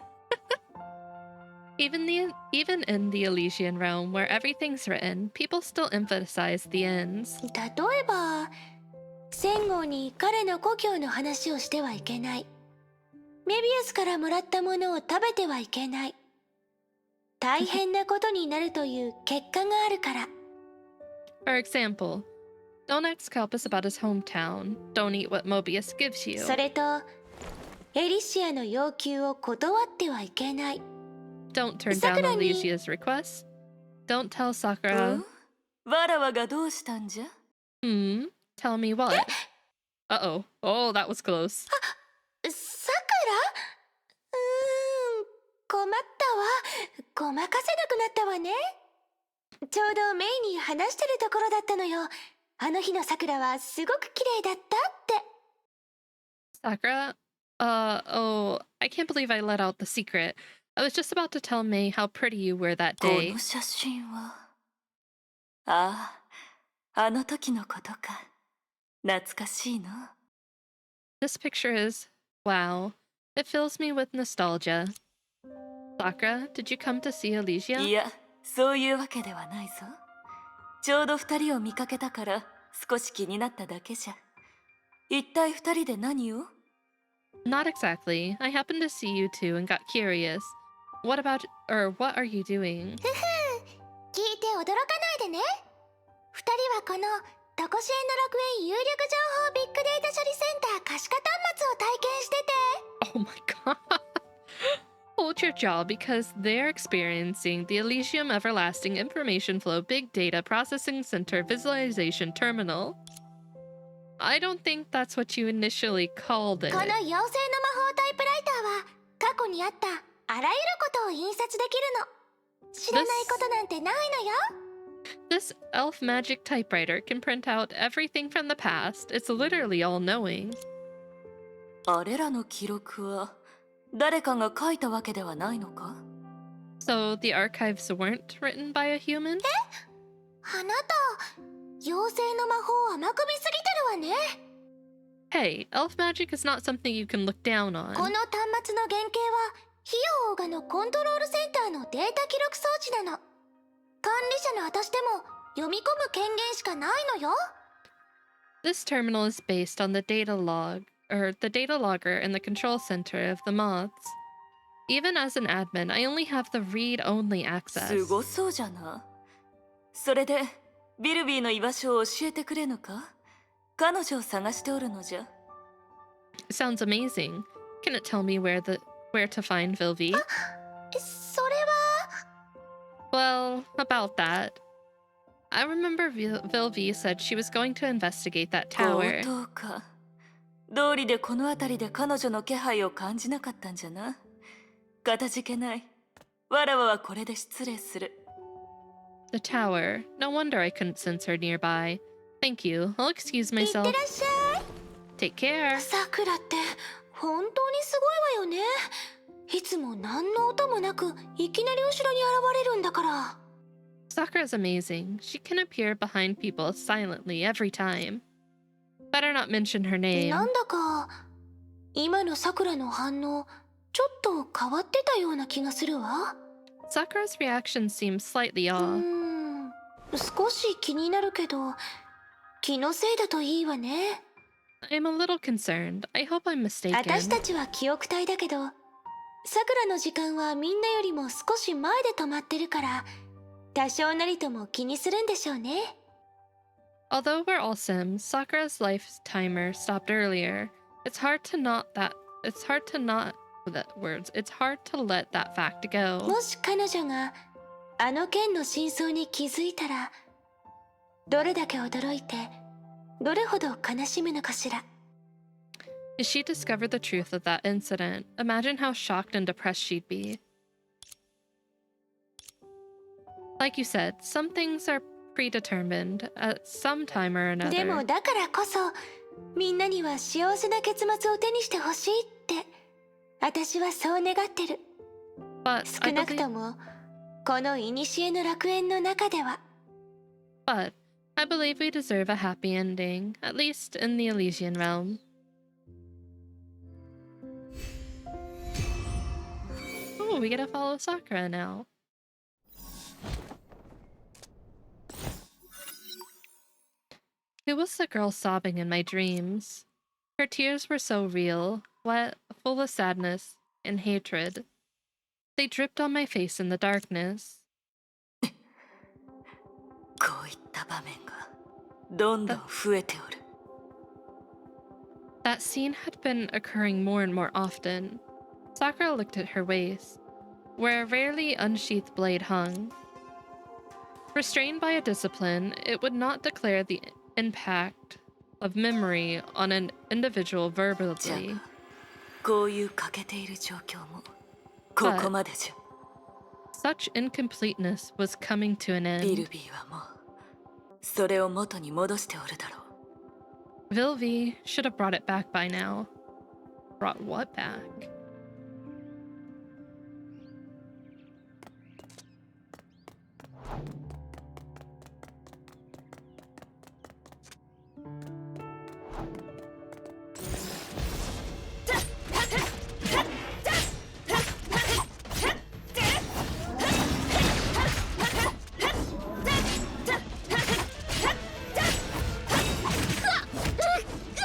Even in the Elysian realm, where everything's written, people still emphasize the ends. 例えば戦後に彼の故郷の話をしてはいけない。メビウスからもらったものを食べてはいけない。大変なことになるという結果があるから。 For example, don't ask Kelpis about his hometown. Don't eat what Mobius gives you. それとエリシアの要求を断ってはいけない。 Don't turn down 桜に Elysia's request. Don't tell Sakura. わらわがどうしたんじゃ？ Tell me what? Uh-oh. Oh, that was close. さくら？困ったごまかせなくなったわね。ちょうどメイに話してるところだったのよ。あの日の桜はすごく綺麗だったって。Sakura? Oh, I can't believe I let out the secret. I was just about to tell Mei how pretty you were that こ day. の写真はああ、あの時のことか。懐かしいの。 This picture is... wow. It fills me with nostalgia. Sakura, did you come to see Elysia? いや、そういうわけではないぞ。ちょうど二人を見かけたから少し気になっただけじゃ。一体二人で何を？ Not exactly. I happened to see you two and got curious. What are you doing? 聞いて驚かないでね。二人はこのとこしえの楽園有力情報ビッグデータ処理センター可視化端末を体験してて。Oh my god. Hold your jaw because they're experiencing the Elysium Everlasting Information Flow Big Data Processing Center Visualization Terminal. I don't think that's what you initially called it. この妖精の魔法タイプライターは過去にあったあらゆることを印刷できるの。知らないことなんてないのよ。This elf magic typewriter can print out everything from the past. It's literally all-knowing. あれらの記録は誰かが書いたわけではないのか？ So the archives weren't written by a human? あなた、妖精の魔法を甘く見すぎてるわね。Hey, elf magic is not something you can look down こ on. の端末の原型は費用オーガのコントロールセンターのデータ記録装置なの。管理者の私でも読み込む権限しかないのよ。This terminal is based on the data logger in the control center of the moths. Even as an admin, I only have the read-only access. すごそうじゃな。それでビルビーの居場所を教えてくれぬか？彼女を探しておるのじゃ。 Sounds amazing. Can it tell me where to find Vilvi? それは。 Well, about that. I remember Vilvi said she was going to investigate that 強 tower. 盗か。道理でこの辺りで彼女の気配を感じなかったんじゃな。かたじけない。わらわはこれで失礼する。 The tower. No wonder I couldn't sense her nearby. Thank you. I'll excuse いって myself. らっしゃい。 Take care. さくらって本当にすごいわよね。いつも何の音もなくいきなり後ろに現れるんだから。 Sakura's amazing. She can appear behind people silently every time. Better not mention her name. なんだか今のさくらの反応ちょっと変わってたような気がするわ。 Sakura's reaction seems slightly off. 少し気になるけど気のせいだといいわね。 I'm a little concerned. I hope I'm mistaken. 私たちは記憶体だけどさくらの時間はみんなよりも少し前で止まってるから多少なりとも気にするんでしょうね。 Although we're all Sims, Sakura's life timer stopped earlier. It's hard to let that fact go. もし彼女があの件の真相に気づいたらどれだけ驚いてどれほど悲しむのかしら。 If she discovered the truth of that incident, imagine how shocked and depressed she'd be. Like you said, some things are predetermined at some time or でも another. だからこそみんなには幸せな結末を手にしてほしいって私はそう願ってる。 But 少なくともこの古の楽園の中では。 I believe we deserve a happy ending, at least in the Elysian realm. Oh, we get to follow Sakura now. Who was the girl sobbing in my dreams? Her tears were so real, wet, full of sadness and hatred. They dripped on my face in the darkness. こういった場面がどんどん増えておる。 That scene had been occurring more and more often. Sakura looked at her waist, where a rarely unsheathed blade hung. Restrained by a discipline, it would not declare the impact of memory on an individual じゃ verbally. あこういう欠けている状況もここまでじゃ。Such incompleteness was coming to an ビル end. ビーはもうそれを元に戻しておるだろう。 Vilvi should have brought it back by now. Brought what back?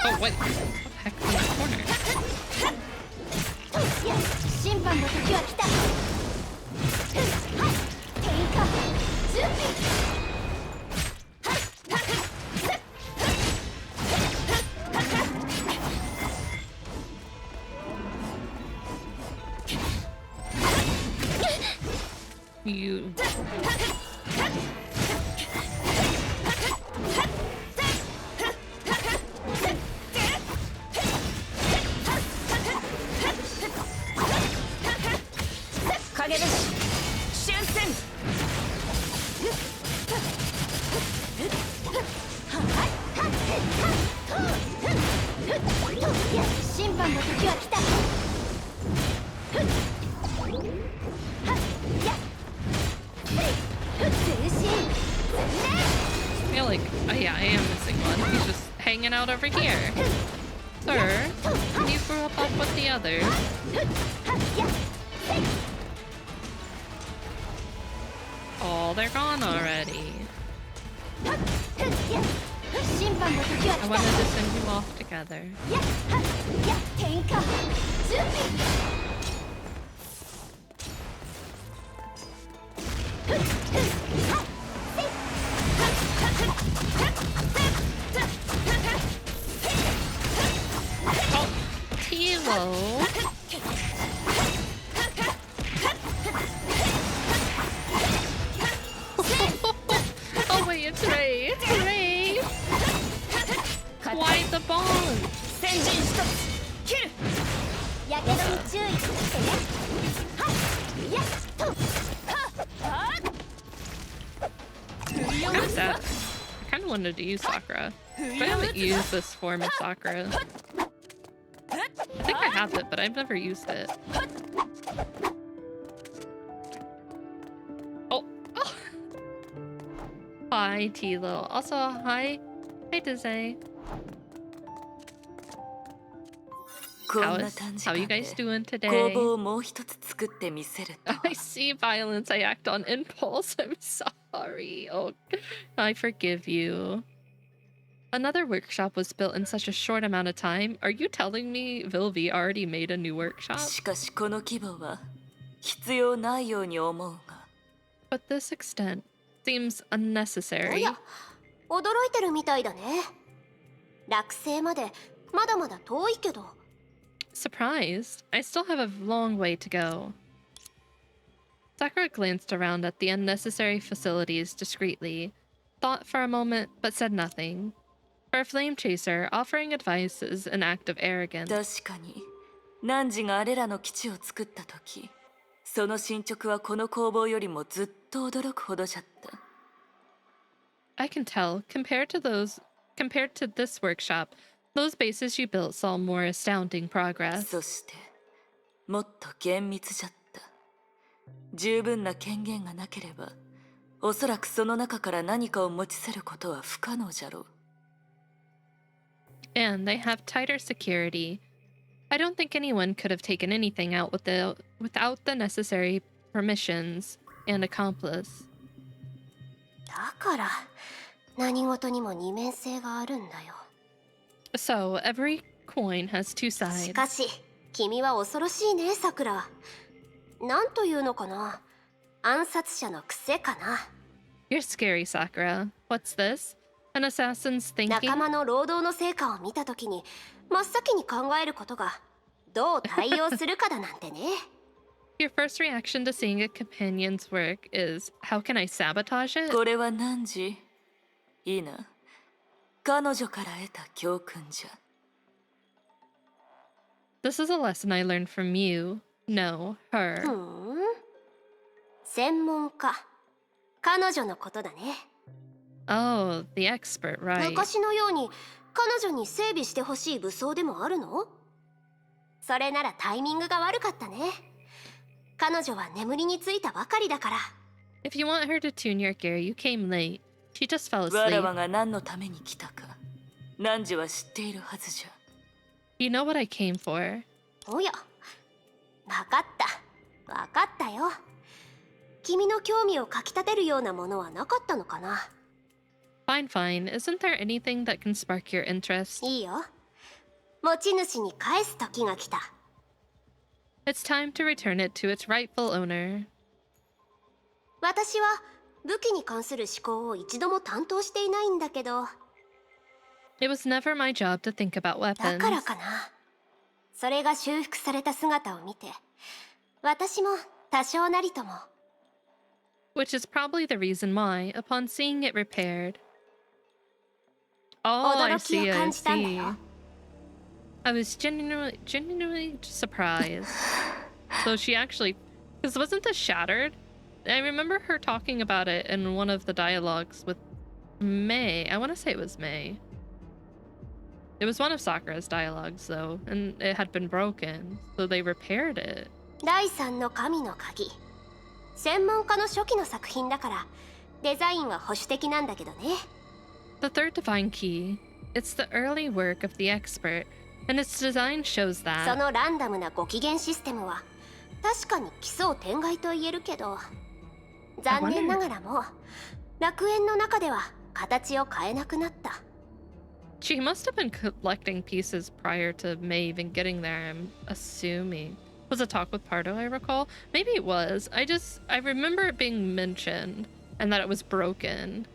Oh, wait. What the heck's in that corner? 審判の時は来た。天下準備。 You. I feel like, oh yeah, I am missing one. He's just hanging out over here. Sir, you grew up with the others. Oh, they're gone already. I wanted to send you off together. Oh, Tilo. Oh wait, it's Ray. It's Ray. Why the bomb? Kind of sad. I kind of wanted to use Sakura, but I haven't used this form of Sakura. I think I have it, but I've never used it. Oh, oh. Hi, Tilo. Also, hi, Dizay. How you guys doing today? I see violence. I act on impulse. I'm sorry. Oh, I forgive you. Another workshop was built in such a short amount of time. Are you telling me Vilvi already made a new workshop? But this extent seems unnecessary. 驚いてるみたいだね。落成までまだまだ遠いけど。 Surprised, I still have a long way to go. Sakura glanced around at the unnecessary facilities discreetly, thought for a moment, but said nothing. For a flame chaser, offering advice is an act of arrogance. 確かに、汝があれらの基地を作った時、その進捗はこの工房よりもずっと驚くほどじゃった。 I can tell, compared to this workshop, those bases you built saw more astounding progress. そして、もっと厳密じゃった。十分な権限がなければ、おそらくその中から何かを持ち去ることは不可能じゃろう。 And they have tighter security. I don't think anyone could have taken anything out without the necessary permissions and accomplice. だから何事にも二面性があるんだよ。 So every coin has two し sides. かし君は恐ろしいね、さくら。なんというのかな、暗殺者の癖かな。 You're scary, Sakura. What's this? An assassin's thinking? 仲間の労働の成果を見たときに真っ先に考えることがどう対応するかだなんてね。 Your first reaction to seeing a companion's work is, how can I sabotage it? これは何時？いいな。彼女から得た教訓じゃ。 This is a lesson I learned from you. No, her. ふん。専門家。彼女のことだね。Oh, the expert, right. 昔のように彼女に整備してほしい武装でもあるの？それならタイミングが悪かったね。彼女は眠りについたばかりだから。If you want her to tune your gear, you came late. She just fell わ asleep. らわが何のために来たか汝は知っているはずじゃ。 You know what I came for. おや、わかった。わかったよ。君の興味をかきたてるようなものはなかったのかな。Fine, fine. Isn't there anything that can spark your interest? いいよ。持ち主に返す時が来た。It's time to return it to its rightful owner. 私は武器に関する思考を一度も担当していないんだけど。It was never my job to think about だ weapons. からかな。それが修復された姿を見て、私も多少なりとも。Which is probably the reason why, upon seeing it repaired. Oh, I 驚きを see, I 感じたんだ see. よ。I was genuinely surprised. So she actually, because wasn't this shattered? I remember her talking about it in one of the dialogues with May. I want to say it was May. It was one of Sakura's dialogues though, and it had been broken, so they repaired it. 第三の神の鍵。専門家の初期の作品だから、デザインは保守的なんだけどね。The third divine key. It's the early work of the expert, and its design shows そ that. のランダムなご機嫌システムは確かに奇想天外と言えるけど、残念ながらも楽園の中では形を変えなくなった。She must have been collecting pieces prior to May even getting there, I'm assuming. Was a talk with Pardo, I recall? Maybe it was. I remember it being mentioned, and that it was broken.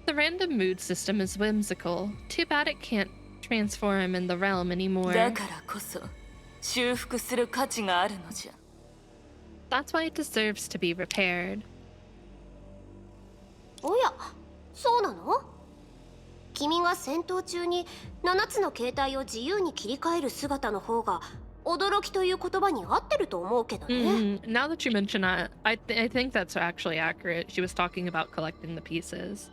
The random mood system is whimsical. Too bad it can't transform in the realm anymore. だからこそ修復する価値があるのじゃ。 That's why it deserves to be repaired. おや、そうなの？君が戦闘中に7つの形態を自由に切り替える姿の方が驚きという言葉に合ってると思うけどね。Now that you mention that, I think that's actually accurate. She was talking about collecting the pieces.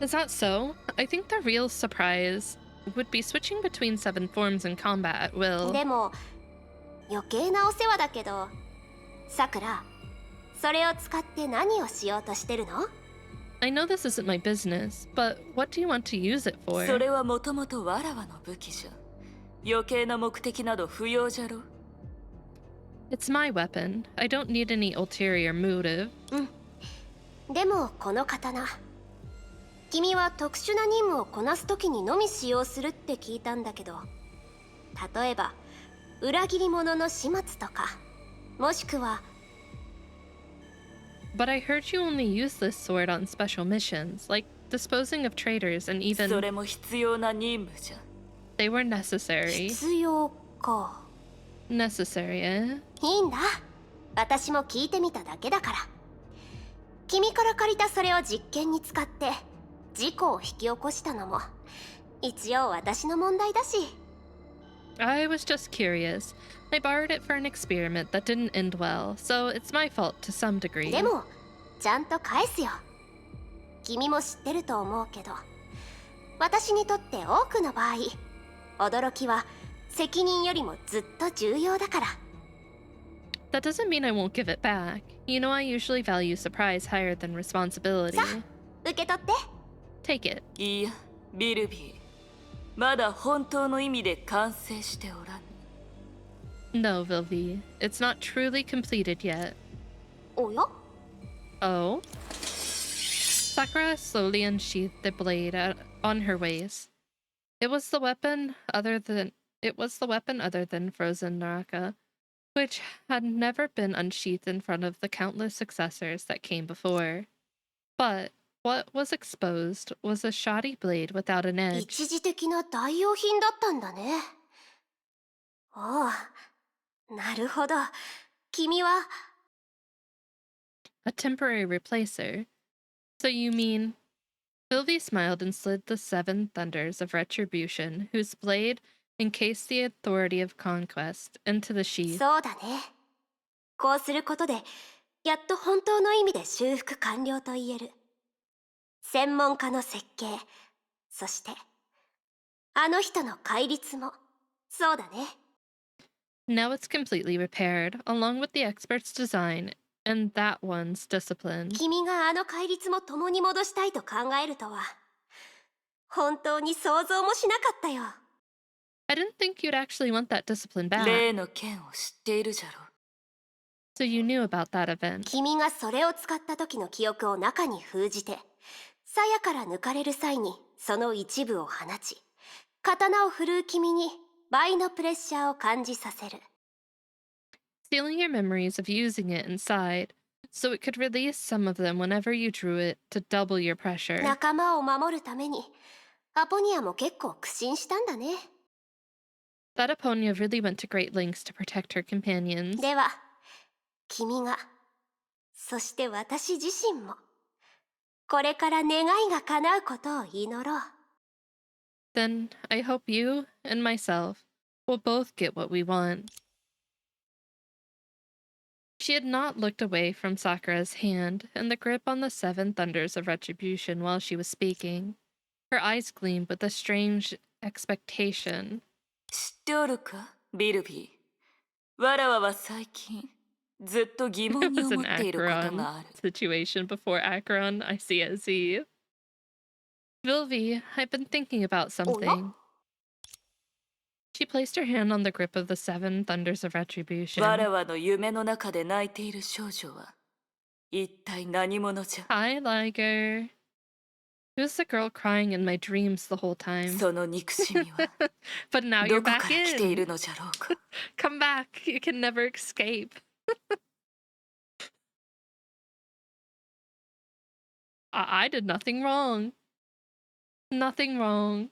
Is that so? I think the real surprise would be switching between 7 forms in combat at will. でも余計なお世話だけど、さくら、それを使って何をしようとしてるの？ I know this isn't my business, but what do you want to use it そ for? れはもともとわらわの武器じゃ。余計な目的など不要じゃろ。 It's my weapon. I don't need any ulterior motive. でもこの刀、君は特殊な任務をこなす時にのみ使用するって聞いたんだけど、例えば裏切り者の始末とか、もしくは But I heard you only use this sword on special missions, like disposing of traitors and そ even れも必要な任務じゃ。 they were necessary. 必要か。 Necessary, eh? いいんだ。私も聞いてみただけだから。君から借りたそれを実験に使って事故を引き起こしたのも一応私の問題だし。I was just curious. I borrowed it for an experiment that didn't end well, so it's my fault to some degree. でもちゃんと返すよ。君も知ってると思うけど、私にとって多くの場合、驚きは責任よりもずっと重要だから。 That doesn't mean I won't give it back. You know I usually value surprise higher than responsibility. 受け取って。 Take it. いいや、ビルビー。まだ本当の意味で完成しておらぬ。 No, Vilvi. It's not truly completed yet. おや？ Oh? Sakura slowly unsheathed the blade on her waist. It was the weapon other than frozen Naraka, which had never been unsheathed in front of the countless successors that came before. But what was exposed was a shoddy blade without an edge. 一時的な代用品だったんだね。おう、なるほど。君は A temporary replacer. So you mean... Sylvie smiled and slid the 7 thunders of retribution, whose blade encase the authority of conquest into the sheath. そうだね。こうすることで、やっと本当の意味で修復完了と言える。専門家の設計、そして、あの人の戒律も、そうだね。Now it's completely repaired, along with the expert's design and that one's discipline. 君があの戒律も共に戻したいと考えるとは、本当に想像もしなかったよ。I didn't think you'd actually want that discipline back. 例の件を知っているじゃろ。So you knew about that event. 君がそれを使った時の記憶を中に封じて、鞘から抜かれる際にその一部を放ち、刀を振るう君に倍のプレッシャーを感じさせる。Stealing your memories of using it inside, so it could release some of them whenever you drew it to double your pressure. 仲間を守るために、アポニアも結構苦心したんだね。That Aponia really went to great lengths to protect her companions. では、君が、そして私自身も、これから願いが叶うことを祈ろう。Then I hope you and myself will both get what we want. She had not looked away from Sakura's hand and the grip on the 7 thunders of retribution while she was speaking. Her eyes gleamed with a strange expectation. 知っておるか、ビルビー。わらわは最近、ずっと疑問 It に was 思 an っていること Acheron がある。 situation before Acheron. I see. Vilvi, I've been thinking about something. She placed her hand on the grip of the 7 thunders of retribution. わらわの夢の中で泣いている少女は、一体何者じゃ。 Hi, Liger. Who's the girl crying in my dreams the whole time? その憎しみは、 But now ど you're こから back 来てい in. るのじゃろうか。Come back. You can never escape. I did nothing wrong. Nothing wrong.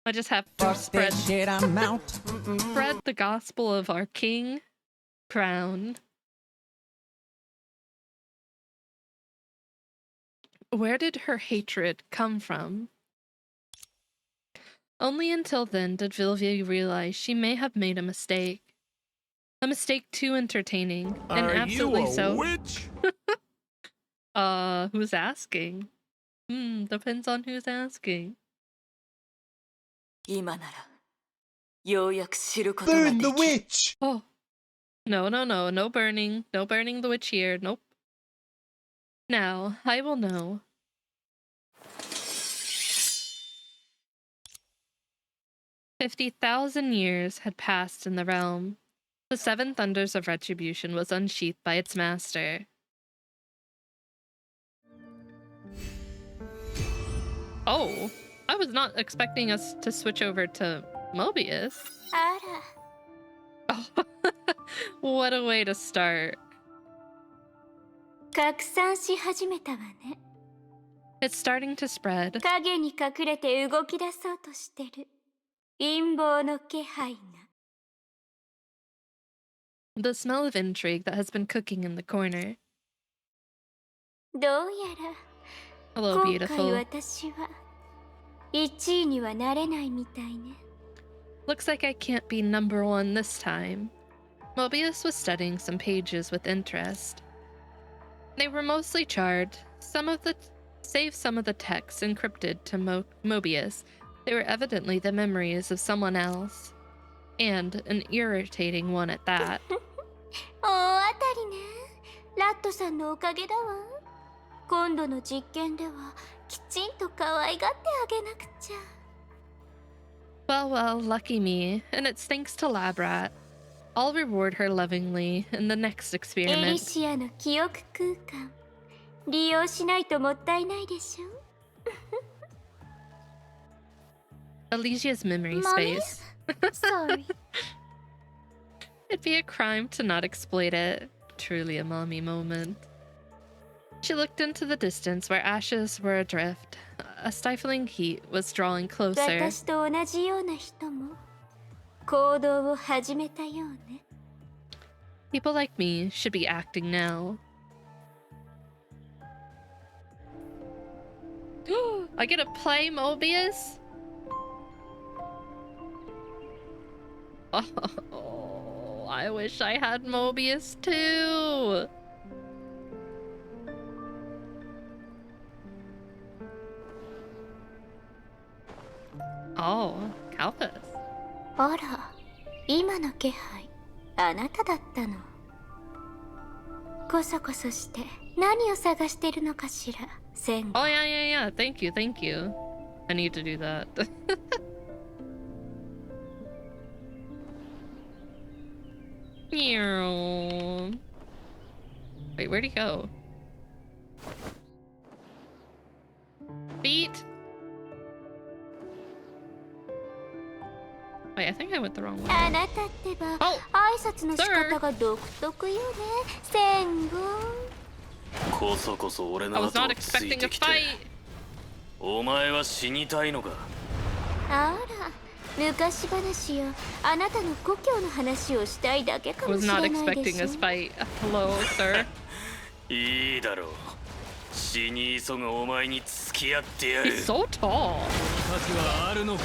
I just have to spread the gospel of our king crown. Where did her hatred come from? Only until then did Vilvia realize she may have made a mistake. A mistake too entertaining, and Are absolutely you a so. witch? Who's asking? Depends on who's asking. 今なら、ようやく知ることが Burn で the きる。 witch! Oh. No burning. No burning the witch here. Nope. Now, I will know. "50,000 years had passed in the realm. The 7 thunders of retribution was unsheathed by its master. Oh, I was not expecting us to switch over to Mobius. あら。 Oh, what a way to start. 拡散し始めたわね。 It's starting to spread. 影に隠れて動き出そうとしてる陰謀の気配が。 The smell of intrigue that has been cooking in the corner. どうやら Hello, 今回 beautiful. 私は1位にはなれないみたいね。 Looks like I can't be number 1 this time. Mobius was studying some pages with interest. They were mostly charred, save some of the texts encrypted to Mobius. They were evidently the memories of someone else. And an irritating one at that. 大当たりね。ラットさんのおかげだわ。今度の実験ではきちんと可愛がってあげなくちゃ。 Well, lucky me, and it's thanks to Labrat. I'll reward her lovingly in the next エリ experiment. シアの記憶空間利用しないともったいないでしょ。 Elysia's memory Mommy? space. Sorry. It'd be a crime to not exploit it. Truly a mommy moment. She looked into the distance where ashes were adrift. A stifling heat was drawing closer. 私と同じような人も行動を始めたようね。 People like me should be acting now. I get to play Mobius? Oh, I wish I had Mobius too. Oh, Kalpus. あら、今の気配、あなただったの。こそこそして何を探してるのかしら、戦後。Oh yeah, yeah, yeah. Thank you, thank you. I need to do that. Wait, where'd he go? Feet? Wait, I think I went the wrong way. あなたってば、 Oh, 挨拶の仕方が独特よね、戦後。こそこそ俺 I の was 後を not つい expecting て a きて fight. お前は死にたいのか。あら、昔話やあなたの故郷の話をしたいだけか I も was し not れないで expecting しょ this。fight. Hello, sir. いいだろう。死に急ぐお前に付き合ってやる。 He's so tall. 価値はあるのか。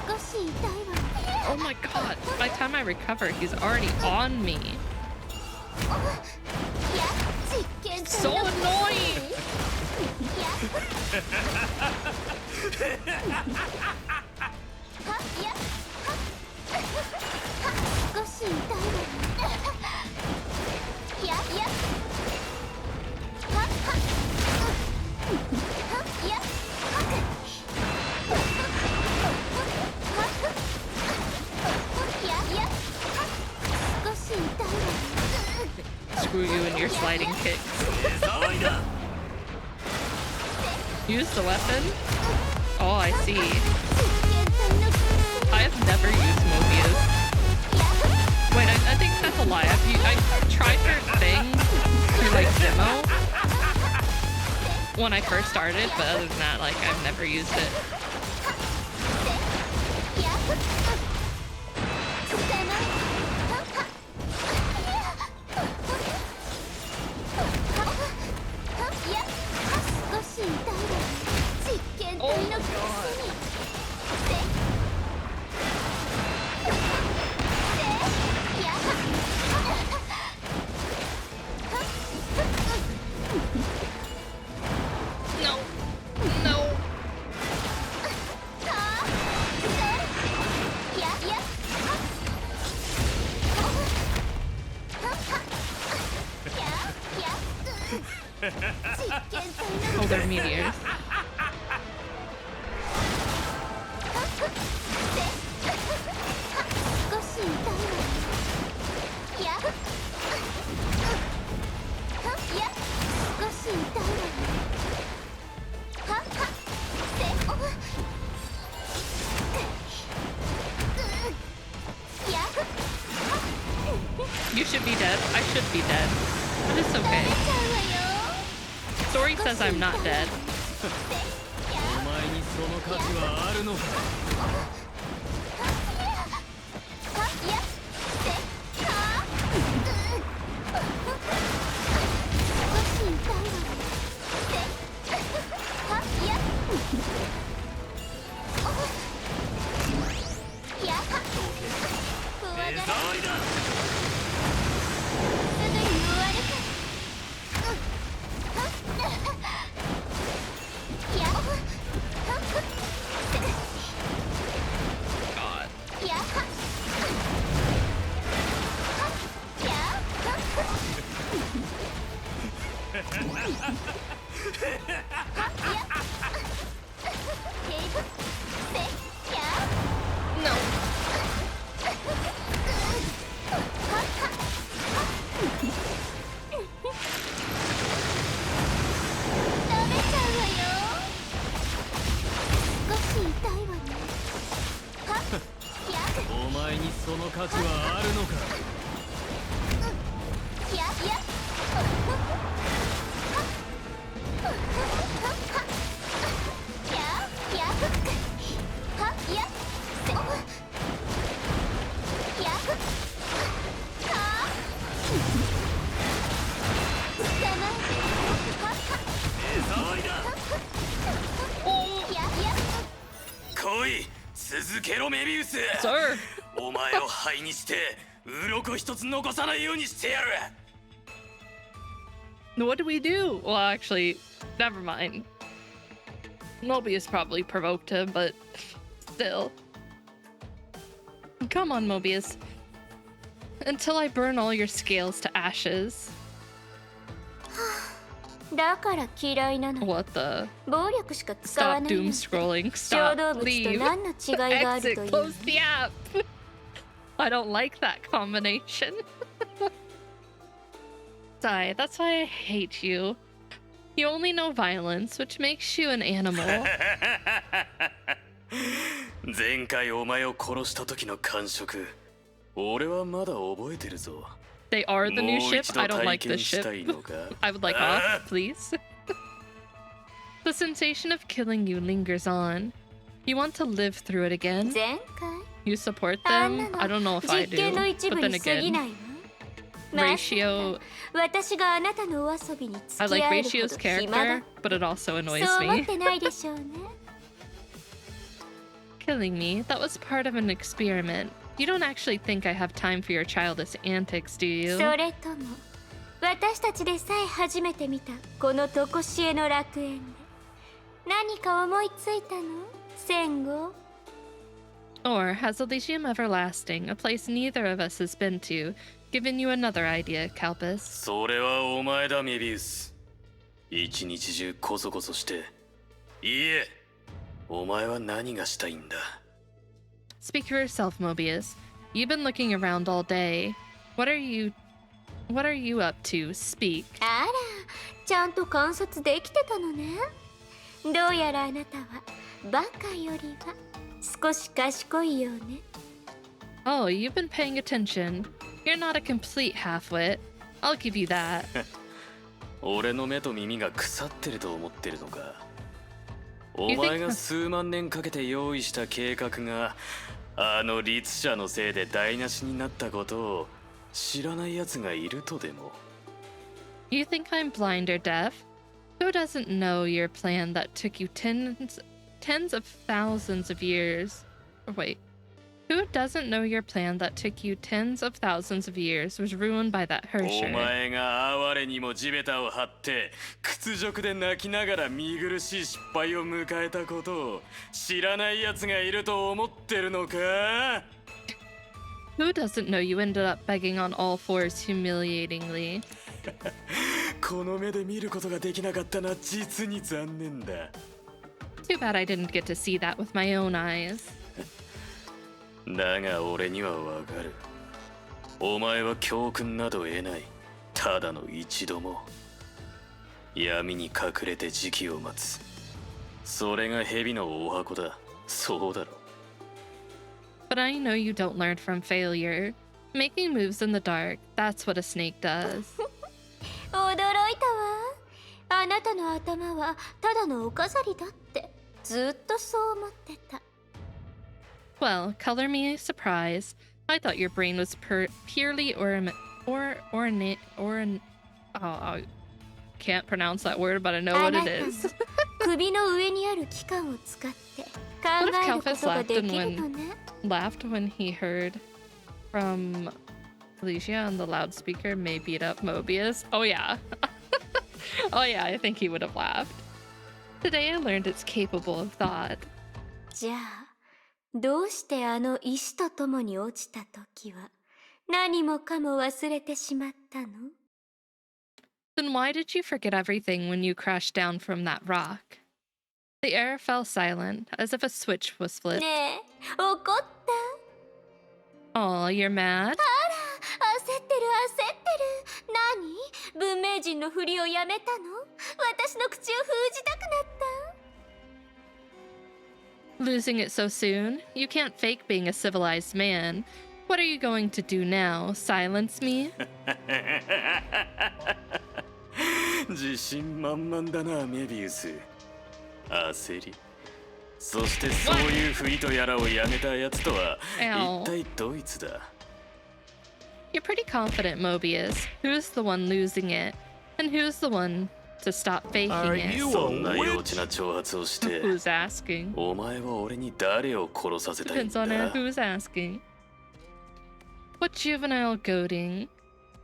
少し痛いわ。 Oh my god. By the time I recover, he's already on me. いや、実験 So annoying. 少し痛いわ。いやいや。はっはっ。いや。いやいや。少し痛いわ。 Screw you and your sliding kicks. Use the weapon? Oh, I see. I have never used Mobius. Wait, I think that's a lie. I tried certain things through like demo when I first started, but other than that, like I've never used it. Oh god. No. No. Oh, they're meteors. You should be dead. I should be dead. But it's okay. Story says I'm not dead. お前にその価値はあるのか。God. No. Huh? お前にその価値はあるのか。来い、続けろメビウス。 Sir. お前を灰にして鱗一つ残さないようにしてやる。 What do we do? Well, actually, never mind. Mobius probably provoked him, but still. Come on, Mobius. Until I burn all your scales to ashes. だから嫌いなの。 What the? 暴力しか使わ Stop ないの doom。scrolling. 小 Stop. 動物と Leave. 何の違いがあると Exit. いう Close the app. I don't like that combination. Die. That's why I hate you. You only know violence, which makes you an animal. 前回お前を殺した時の感触、俺はまだ覚えてるぞ。 They are the new もう ship. 一度 I don't 体 like 験 this し ship. たいのか？ I would like off, please. The sensation of killing you lingers on. You want to live through it again? 前回 You support あんな them? の I don't know if I 実験の do. 一 But 部 then に過ぎな again, いわ。まさ Ratio. か私があなたのお遊びに I 付き like 合えるほ Ratio's ど暇だ character, but it also そう annoys 思っ me. てないでしょうね。 Killing me, that was part of an experiment. You don't actually think I have time for your childish antics, do you? それとも私たちでさえ初めて見たこの常しえの楽園で何か思いついたの戦後 Or has Elysium Everlasting, a place neither of us has been to, given you another idea, Calpus? それはお前だメビウス。一日中コソコソして。いいえ、お前は何がしたいんだ。 Speak for yourself, Mobius. You've been looking around all day. What are you up to? Speak. あらちゃんと観察できてたのねどうやらあなたはバカよりは少し賢いようね Oh, you've been paying attention. You're not a complete half-wit. I'll give you that. 俺の目と耳が腐ってると思ってるのか。お前が数万年かけて用意した計画があの律者のせいで台無しになったことを知らない奴がいるとでも。 You think I'm blind or deaf? Who doesn't know your plan that took you tens of thousands of years? Or wait. Who doesn't know your plan that took you tens of thousands of years was ruined by that お Hersher? 前が哀れにも地べたを張って屈辱で泣きながら見苦しい失敗を迎えたことを知らない奴がいると思ってるのか Who doesn't know you ended up begging on all fours humiliatingly? この目で見ることができなかったのは実に残念だ。 Too bad I didn't get to see that with my own eyes. だが俺にはわかる。お前は教訓など得ない。ただの一度も。闇に隠れて時期を待つ。それが蛇の大箱だ。そうだろ。 But I know you don't learn from failure. Making moves in the dark, that's what a snake does. 驚いたわあなたの頭はただのお飾りだってずっとそう思ってた Well, color me surprised. I thought your brain was purely I can't pronounce that word, but I know what it is. 首の上にある器官を使って考 What if えるこ Calphus とが laughed で and きるのね laughed when he heard from Elysia on the loudspeaker may beat up Mobius? Oh yeah. Oh yeah, I think he would have laughed. Today I learned it's capable of thought. じゃあどうしてあの石とともに落ちた時は何もかも忘れてしまったの Then why did you forget everything when you crashed down from that rock? The air fell silent, as if a switch was flipped. ねえ怒った Oh, you're mad? 焦ってる焦ってる何文明人のふりをやめたの私の口を封じたくなった Losing it so soon? You can't fake being a civilized man. What are you going to do now? Silence me? 自信満々だなメビウス。焦り。そしてそういう不意とやらをやめたやつとは一体どいつだ You're pretty confident, Mobius. Who's the one losing it? And who's the one to stop faking Are it. you そんな a 幼 witch? 稚な挑発をして Who's asking? お前は俺に誰を殺させたいん Depends on だ who's asking. What juvenile goading?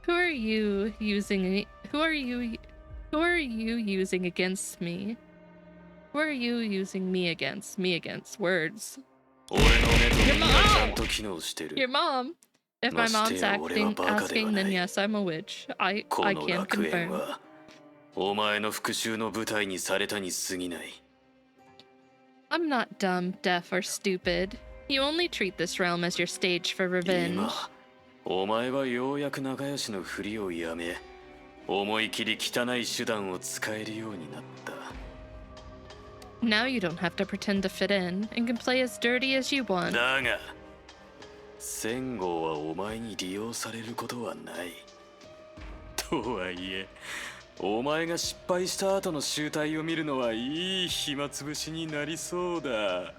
Who are you using? Who are you using against me? Who are you using me against? Me against words. 俺の目と耳はちゃんと機能してる Your mom. If my mom's asking, then yes, I'm a witch. I こ I の can 楽園 confirm. はお前の復讐の舞台にされたに過ぎない I'm not dumb, deaf, or stupid. You only treat this realm as your stage for revenge. 今お前はようやく仲良しのふりをやめ思い切り汚い手段を使えるようになった Now you don't have to pretend to fit in and can play as dirty as you want. だが戦後はお前に利用されることはないとはいえお前が失敗した後の集大を見るのはいい暇つぶしになりそうだ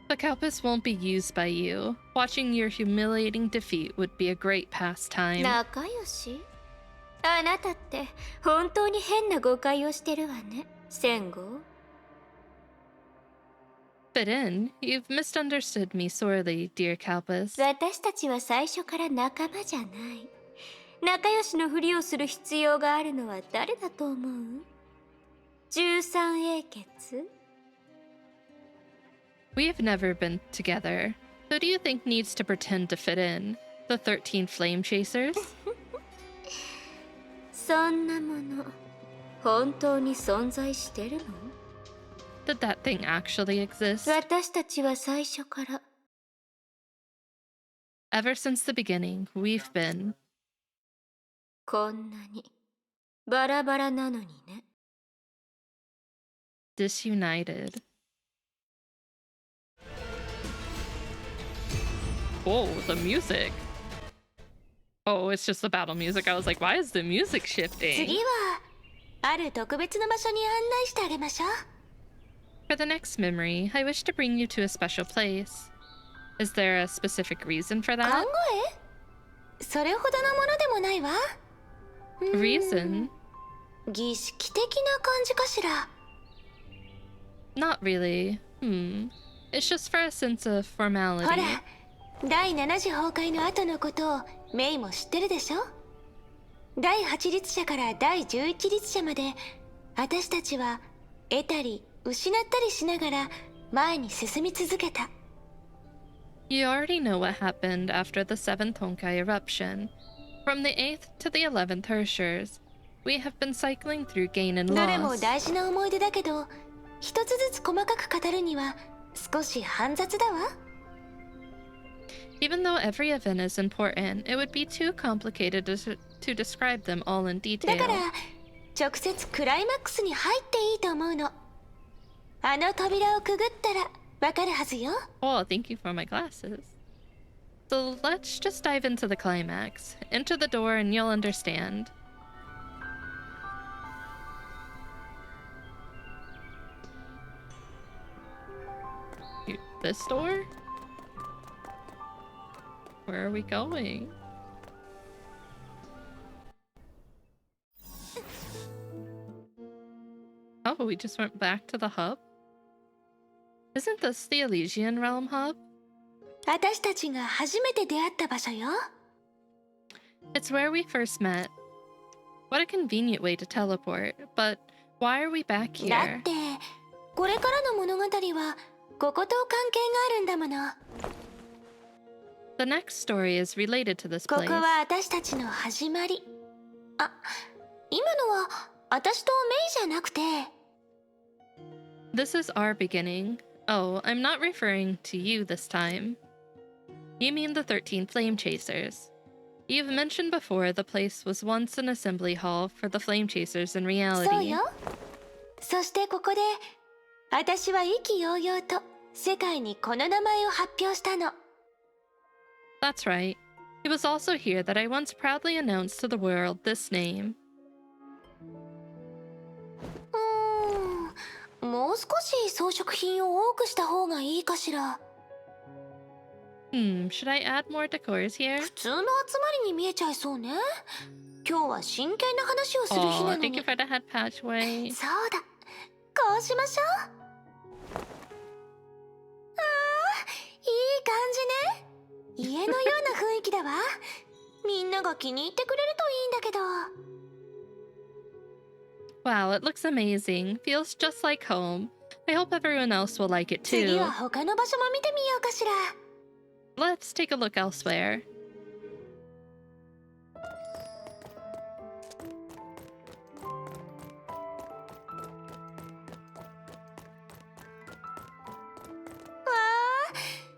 The Kalpis won't be used by you. Watching your humiliating defeat would be a great pastime. 仲良しあなたって本当に変な誤解をしてるわね戦後 Fit in? You've misunderstood me sorely, dear Kalpis. 私たちは最初から仲間じゃない仲良しのふりをする必要があるのは誰だと思う13英傑 We have never been together. Who do you think needs to pretend to fit in? The 13 Flame Chasers? そんなもの本当に存在してるの Did that thing actually exist? 私たちは最初から Ever since the beginning, we've been こんなにバラバラなのにね disunited. Whoa, the music. Oh, it's just the battle music. I was like, why is the music 次 shifting? はある特別な場所に案内してあげましょう For the next memory, I wish to bring you to a special place. Is there a specific reason for 考 that? えそれほどのものでもないわ Reason? 儀式的な感じかしら Not really. It's just for a sense of ほ formality. ら第7次崩壊の後のことをメイも知ってるでしょ第8律者から第11律者まで私たちは得たり失ったりしながら前に進み続けた You already know what happened after the 7th Honkai eruption. From the 8th to the 11th Hershers, we have been cycling through gain and どれも loss. 大事な思い出だけど一つずつ細かく語るには少し煩雑だわ Even though every event is important, it would be too complicated to describe them all in だから detail. 直接クライマックスに入っていいと思うのあの扉をくぐったらわかるはずよ Oh, thank you for my glasses. So let's just dive into the climax. Enter the door and you'll understand. This door? Where are we going? Oh, we just went back to the hub? Isn't this the Elysian Realm hub? 私たちが初めて出会った場所よ It's where we first met. What a convenient way to teleport. But why are we back だ here? ってこれからの物語はここと関係があるんだもの The next story is related to this こ place. こは私たちの始まりあ今のは私とメイじゃなくて This is our beginning. Oh, I'm not referring to you this time. You mean the 13 Flame Chasers. You've mentioned before the place was once an assembly hall for the Flame Chasers in そう reality. よそしてここで私は意気揚々と世界にこの名前を発表したの That's right. It was also here that I once proudly announced to the world this name. もう少し装飾品を多くした方がいいかしら Should I add more decors here? 普通の集まりに見えちゃいそうね。今日は真剣な話をする日 Oh, なの thank に。 you for the head patchway. そうだ、こうしましょう。ああ、いい感じね。家のような雰囲気だわ。みんなが気に入ってくれるといいんだけど。 Wow, it looks amazing. Feels just like home. I hope everyone else will like it 次 too. は他の場所も見てみようかしら。 Let's take a look elsewhere.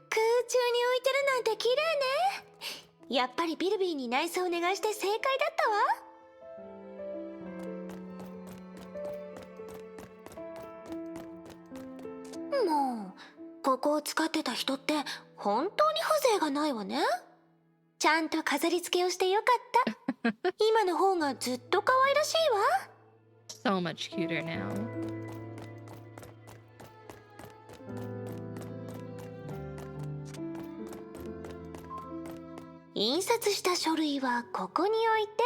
空中に浮いてるなんて綺麗ね。やっぱりビルビーに内装お願いして正解だったわ。もうここを使ってた人って本当に風情がないわね。ちゃんと飾り付けをしてよかった。今の方がずっと可愛らしいわ。 So much cuter now. 印刷した書類はここに置いて。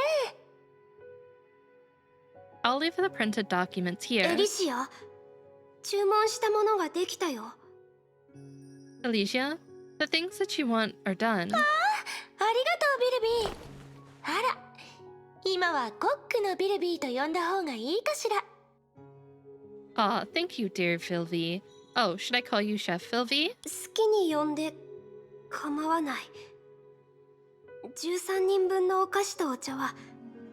I'll leave the printed documents エ here. リシア、注文したものができたよ。 Elysia, the things that you want are done. ありがとうビルビー。あら、今はコックのビルビーと呼んだ方がいいかしら。 Aw, thank you, dear Philvy. Oh, should I call you Chef Philvy? 好きに呼んで構わない。13人分のお菓子とお茶は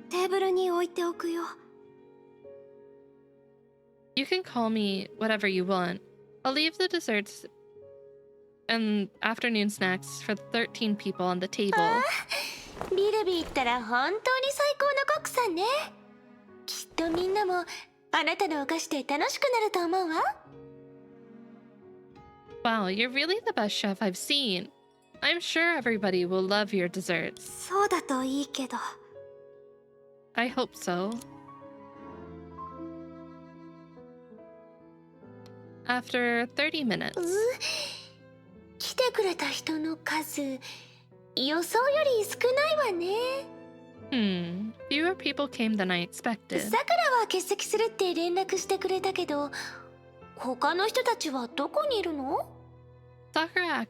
テーブルに置いておくよ。 You can call me whatever you want. I'll leave the desserts and afternoon snacks for 13 people on the table. ビルビーったら本当に最高のコックさんね。きっとみんなもあなたのお菓子で楽しくなると思うわ。 Wow, you're really the best chef I've seen. I'm sure everybody will love your desserts. そうだといいけど。 I hope so. After 30 minutes. 来てくれた人の数、予想より少ないわね。Fewer people came than I expected. さくらは欠席するって連絡してくれたけど、他の人たちはどこにいるの？ Sakura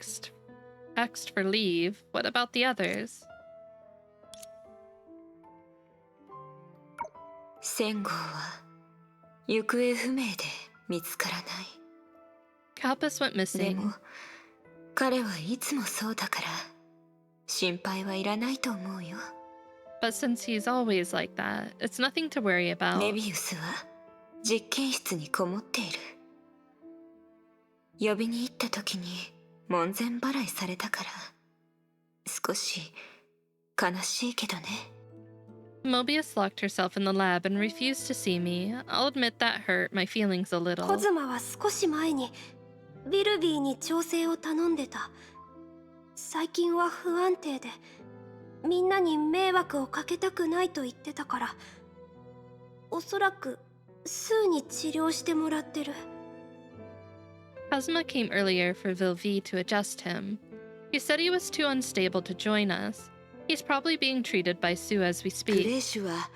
asked for leave. What about the others? 1000号は行方不明で見つからない。 Kalpus went で missing. も彼はいつもそうだから心配はいらないと思うよ。 But since he's always like that, it's nothing to worry メ about. ビウスは実験室にこもっている。呼びに行った時に門前払いされたから少し悲しいけどね。 Mobius locked herself in the lab and refused to see me. I'll admit that hurt my feelings a コ little. ズマは少し前にビルビーに調整を頼んでた。最近は不安定でみんなに迷惑をかけたくないと言ってたから、おそらくスーに治療してもらってる。 Kazuma came earlier for Vilvi to adjust him. He said he was too unstable to join us. He's probably being treated by Sue as we グレ speak. ーシュは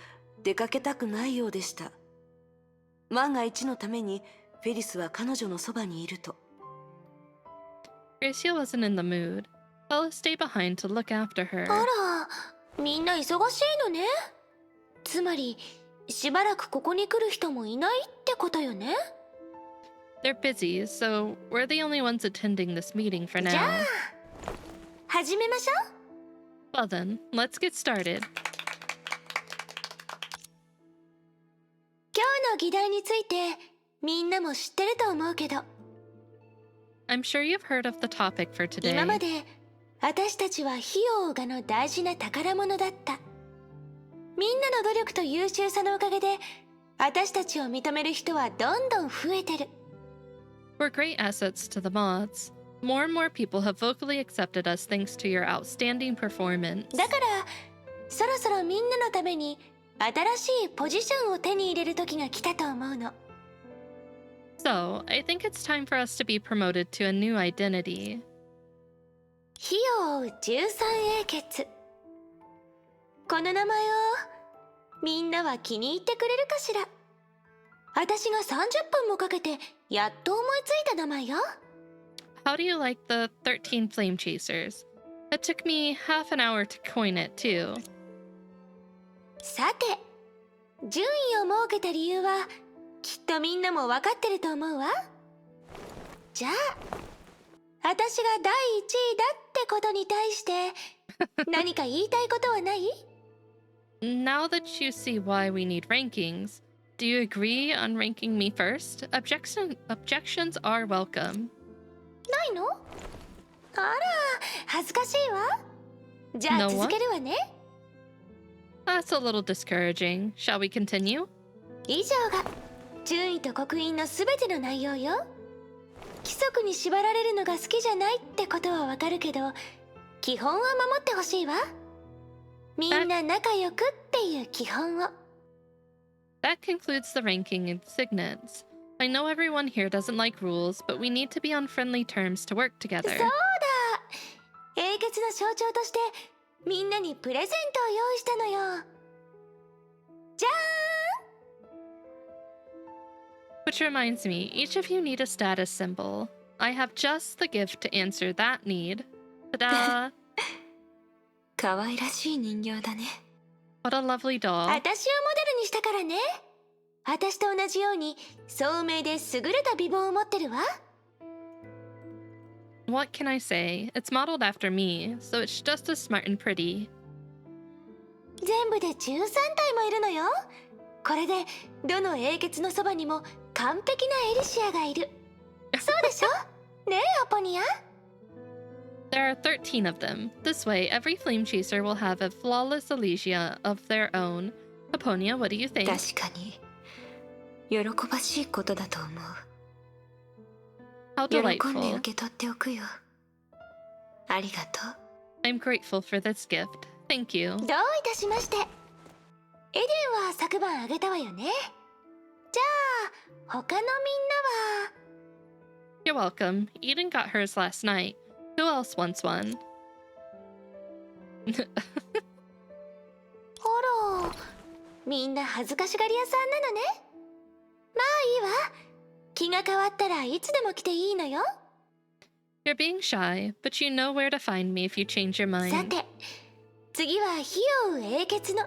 出かけたくないようでした。万が一のためにフェリスは彼女のそばにいると。 Gracia wasn't in the mood. I'll stay behind to look after her. あら、みんな忙しいのね。つまり、しばらくここに来る人もいないってことよね。 They're busy, so we're the only ones attending this meeting for じゃ now. あ、始めましょう。 Well then, let's get started. 今日の議題についてみんなも知ってると思うけど、 I'm sure you've heard of the topic for 今ま today. で私たちは費用がの大事な宝物だった。みんなの努力と優秀さのおかげで私たちを認める人はどんどん増えてる。 We're great assets to the mods. More and more people have vocally accepted us thanks to your outstanding performance. だからそろそろみんなのために新しいポジションを手に入れる時が来たと思うの。 So, I think it's time for us to be promoted to a new identity. 火を追う13英傑。この名前をみんなは気に入ってくれるかしら。私が30分もかけてやっと思いついた名前よ。How do you like the 13 flame chasers? It took me half an hour to coin it, too. さて、順位を設けた理由はきっとみんなも分かってると思うわ。じゃあ、私が第1位だってことに対して何か言いたいことはない？ Now that you see why we need rankings, do you agree on ranking me first? Objections are welcome. ないの？あら、恥ずかしいわ。じゃあ No 続けるわね。That's a little discouraging. Shall we continue? 以上が順位と刻印のすべての内容よ。規則に縛られるのが好きじゃないってことはわかるけど、基本は守ってほしいわ。みんな仲良くっていう基本を。That concludes the ranking and signets. I know everyone here doesn't like rules, but we need to be on friendly terms to work そう together. だ、英傑の象徴としてみんなにプレゼントを用意したのよ。じゃーん。 Which reminds me, each of you need a status symbol. I have just the gift to answer that need. Ta-da! 可愛らしい人形だね。 What a lovely doll. 私をモデルにしたからね。私と同じように聡明で優れた美貌を持ってるわ。 What can I say? It's modeled after me, so it's just as smart and pretty. 全部で13体もいるのよ。これでどの英傑のそばにも完璧なエリシアがいる。そうでしょ？ねえ、アポニア。 There are 13 of them. This way, every flame chaser will have a flawless Elysia of their own. Aponia, what do you think? 確かに喜ばしいことだと思う。 How 喜んで delightful. 受け取っておくよ。ありがとう。 I'm grateful for this gift. Thank you. どういたしまして。エデンは昨晩あげたわよね。じゃあ他のみんなは。 You're welcome. Eden got hers last night. Who else wants one? あら、みんな恥ずかしがり屋さんなのね。まあいいわ。気が変わったらいつでも来ていいのよ。 You're being shy, but you know where to find me if you change your さ mind. て、次は火を追う英傑の。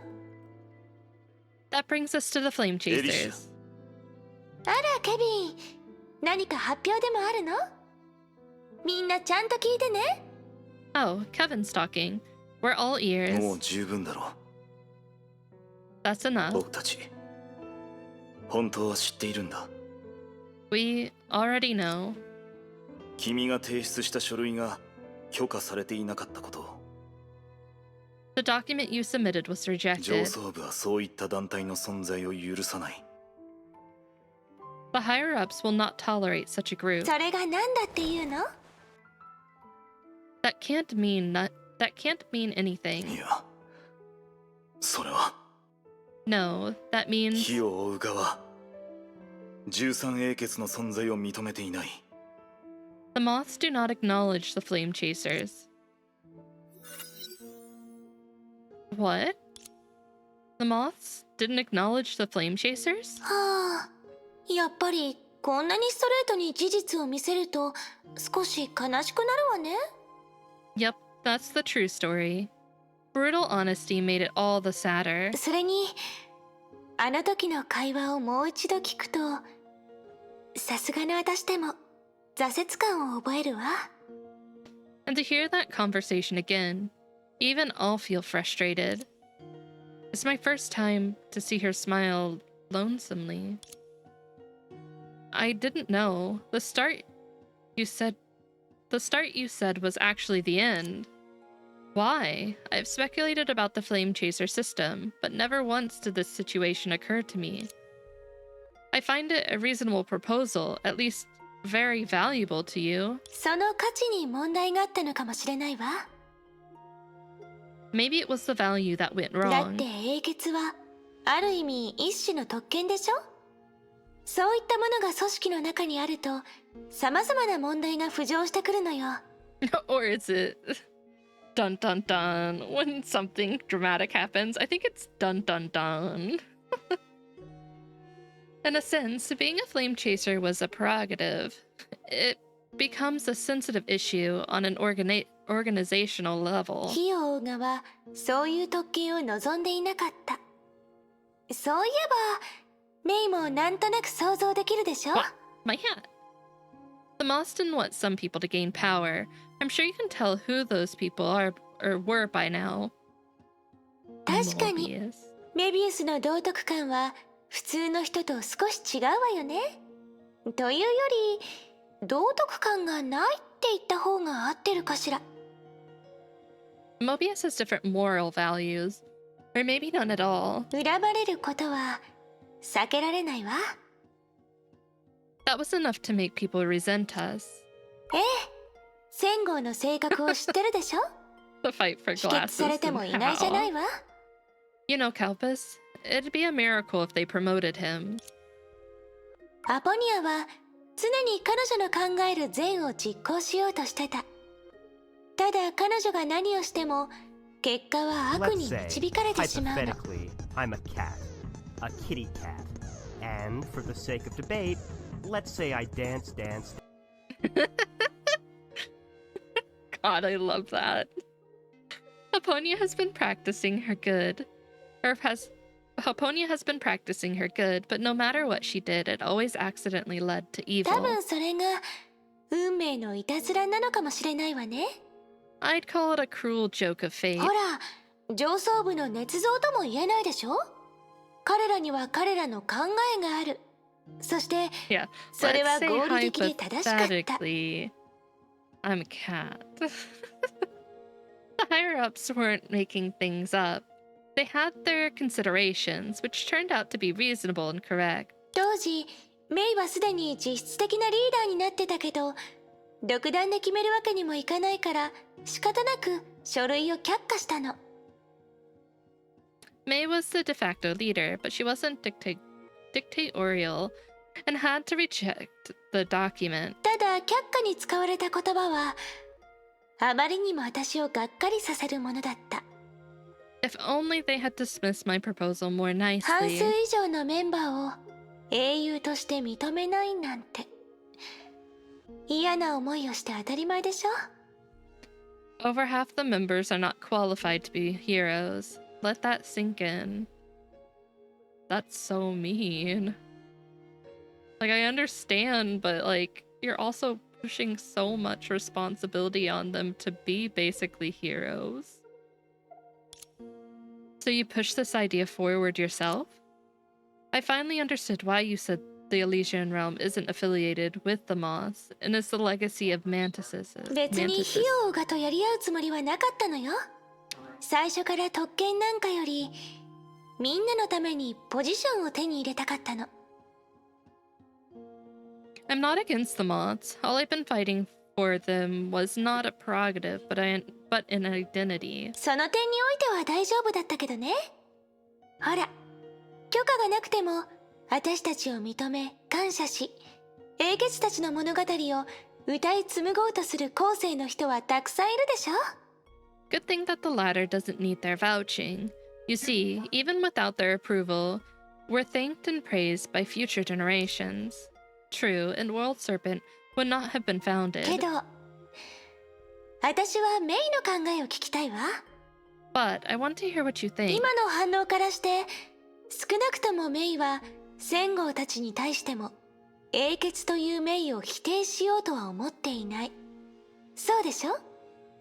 That brings us to the flame Elysia. chasers. あら、ケビン。何か発表でもあるの？みんなちゃんと聞いてね。 Oh, Kevin's talking. We're all もう ears. 十分だろ That's enough. 僕たち本当は知っているんだ。 We already know. 君が提出した書類が許可されていなかったことを。 The document you submitted was 上 rejected. 層部はそういった団体の存在を許さない。 The higher-ups will not tolerate such a group. それが何だっていうの？ That can't mean anything. いや、それは No, that means 火を追う側13英傑の存在を認めていない。 the moths do not acknowledge the flame chasers. What? The moths didn't acknowledge the flame chasers? はあ、やっぱりこんなにストレートに事実を見せると少し悲しくなるわね。 Yep, that's the true story. Brutal honesty made it all the sadder. それにあの時の会話をもう一度聞くと、さすがの私でも挫折感を覚えるわ。 And to hear that conversation again, even I'll feel frustrated. It's my first time to see her smile lonesomely. I didn't know. The start you said was actually the end. Why? I've speculated about the Flame Chaser system, but never once did this situation occur to me. I find it a reasonable proposal, at least very valuable to you. その価値に問題があったのかもしれないわ。 Maybe it was the value that went だっ wrong. て英傑はある意味一種の特権でしょ。そういったものが組織の中にあると様々な問題が浮上してくるのよ。Or is it dun dun dun when something dramatic happens? I think it's dun dun dun. In a sense, being a flame chaser was a prerogative. It becomes a sensitive issue on an organizational level. ヒーオーガはそういう特権を望んでいなかった。そういえば、メイもなんとなく想像できるでしょ？ What? My hat. The Moss didn't want some people to gain power. I'm sure you can tell who those people are or were by now. 確かに、 Mobius. メビウスの道徳観は普通の人と少し違うわよね。というより、道徳観がないって言った方が合ってるかしら。Mobius has different moral values. Or maybe none at all. 恨まれることは避けられないわ。That was enough to make people resent us. ええ、千号の性格を知ってるでしょ？ The fight for 否決され glasses ても and いないじゃない how. わ。You know, Kalpus, it'd be a miracle if they promoted him. アポニアは常に彼女の考える善を実行しようとしてた。ただ彼女が何をしても結果は悪 Let's に say, 導かれてしまうの。 hypothetically, I'm a cat, a kitty cat. And for the sake of debate, let's say I dance. God, I love that. Haponia has been practicing her good. Haponia has been practicing her good, but no matter what she did, it always accidentally led to 多 evil. 分それが運命のいたずらなのかもしれないわね。 I'd call it a cruel joke of fate. ほら、上層部の捏造とも言えないでしょ？彼らには彼らの考えがある。そして、 Yeah, それ let's は say 合理的に正しかった。 hypothetically, I'm a cat. The higher-ups weren't making things up. They had their considerations, which turned out to be reasonable and correct. 当時、メイはすでに実質的なリーダーになってたけど、独断で決めるわけにもいかないから仕方なく書類を却下したの。 May was the de facto leader, but she wasn't dictatorial and had to reject the document. ただ却下に使われた言葉はあまりにも私をがっかりさせるものだった。 If only they had dismissed my proposal more 半 nicely. 数以上のメンバーを英雄として認めないなんて嫌な思いをして当たり前でしょ。 Over half the members are not qualified to be heroes. Let that sink in. That's so mean. Like, I understand, but like, you're also pushing so much responsibility on them to be basically heroes. So you push this idea forward yourself? I finally understood why you said the Elysian realm isn't affiliated with the Moss and is the legacy of mantises. 別に費用がとやり合うつもりはなかったのよ。最初から特権なんかよりみんなのためにポジションを手に入れたかったの。 I'm not against the Moths. All I've been fighting for them was not a prerogative, but an identity. その点においては大丈夫だったけどね。ほら、許可がなくても私たちを認め感謝し、英傑たちの物語を歌い紡ごうとする後世の人はたくさんいるでしょ。 Good thing that the latter doesn't need their vouching. You see, even without their approval, we're thanked and praised by future generations. True, and World Serpent would not have been founded. けど、私はメイの考えを聞きたいわ。 But I want to hear what you think. 今の反応からして少なくともメイは戦豪たちに対しても英傑というメイを否定しようとは思っていない。そうでしょ？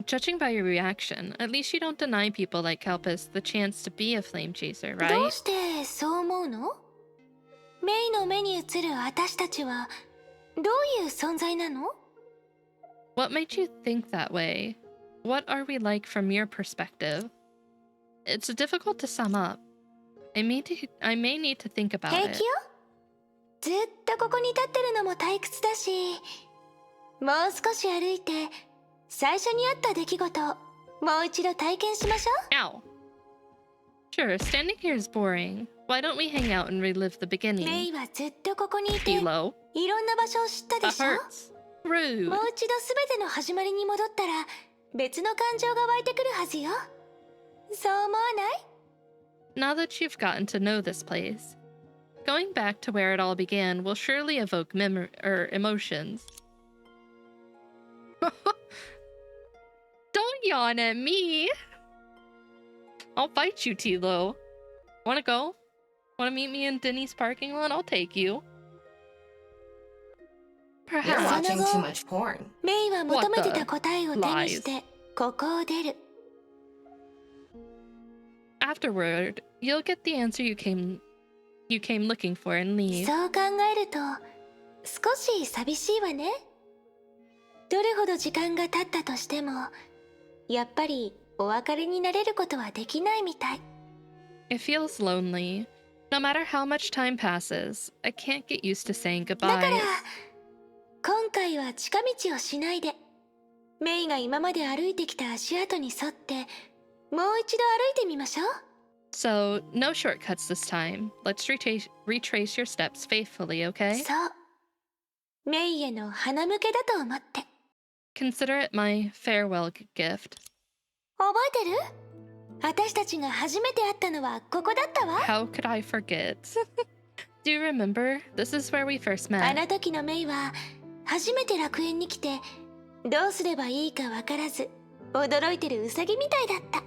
Judging by your reaction, at least you don't deny people like Kalpus the chance to be a flame chaser, ど right? うしてそう思うの？メイの目に映る私たちはどういう存在なの？ What made you think that way? What are we like from your perspective? It's difficult to sum up. I may need to think about 平 it. 気よ。ずっとここに立ってるのも退屈だし、もう少し歩いて最初にあった出来事をもう一度体験しましょ Ow. Sure, standing here is boring. Why don't we hang out and relive the う。メ beginning? イはずっとここにいて、い Elo? ろんな場所を知ったで That しょ。 hurts. Rude. もう一度すべての始まりに戻ったら別の感情が湧いてくるはずよ。そう思わない？ Now that you've gotten to know this place, going back to where it all began will surely evoke emotions. Don't yawn at me! I'll fight you, Tilo. Wanna go? Wanna meet me in Denny's parking lot? I'll take you. You're Perhaps. watching too much porn. メイは求めてた答えを手にしてここを出る。 Afterward, you'll get the answer you came looking for and leave. そう考えると少し寂しいわね。どれほど時間が経ったとしてもやっぱりお別れになれることはできないみたい。 It feels lonely. No matter how much time passes, I can't get used to saying だから goodbye. 今回は近道をしないでメイが今まで歩いてきた足跡に沿ってもう一度歩いてみましょう。 So, no shortcuts this time. Let's retrace your steps faithfully, okay? そうメイへの花向けだと思って。 Consider it my farewell gift. 覚えてる？私たちが初めて会ったのはここだったわ。 How could I forget? Do you remember? This is where we first あ met. の時のメイは初めて楽園に来てどうすればいいかわからず驚いてるウサギみたいだった。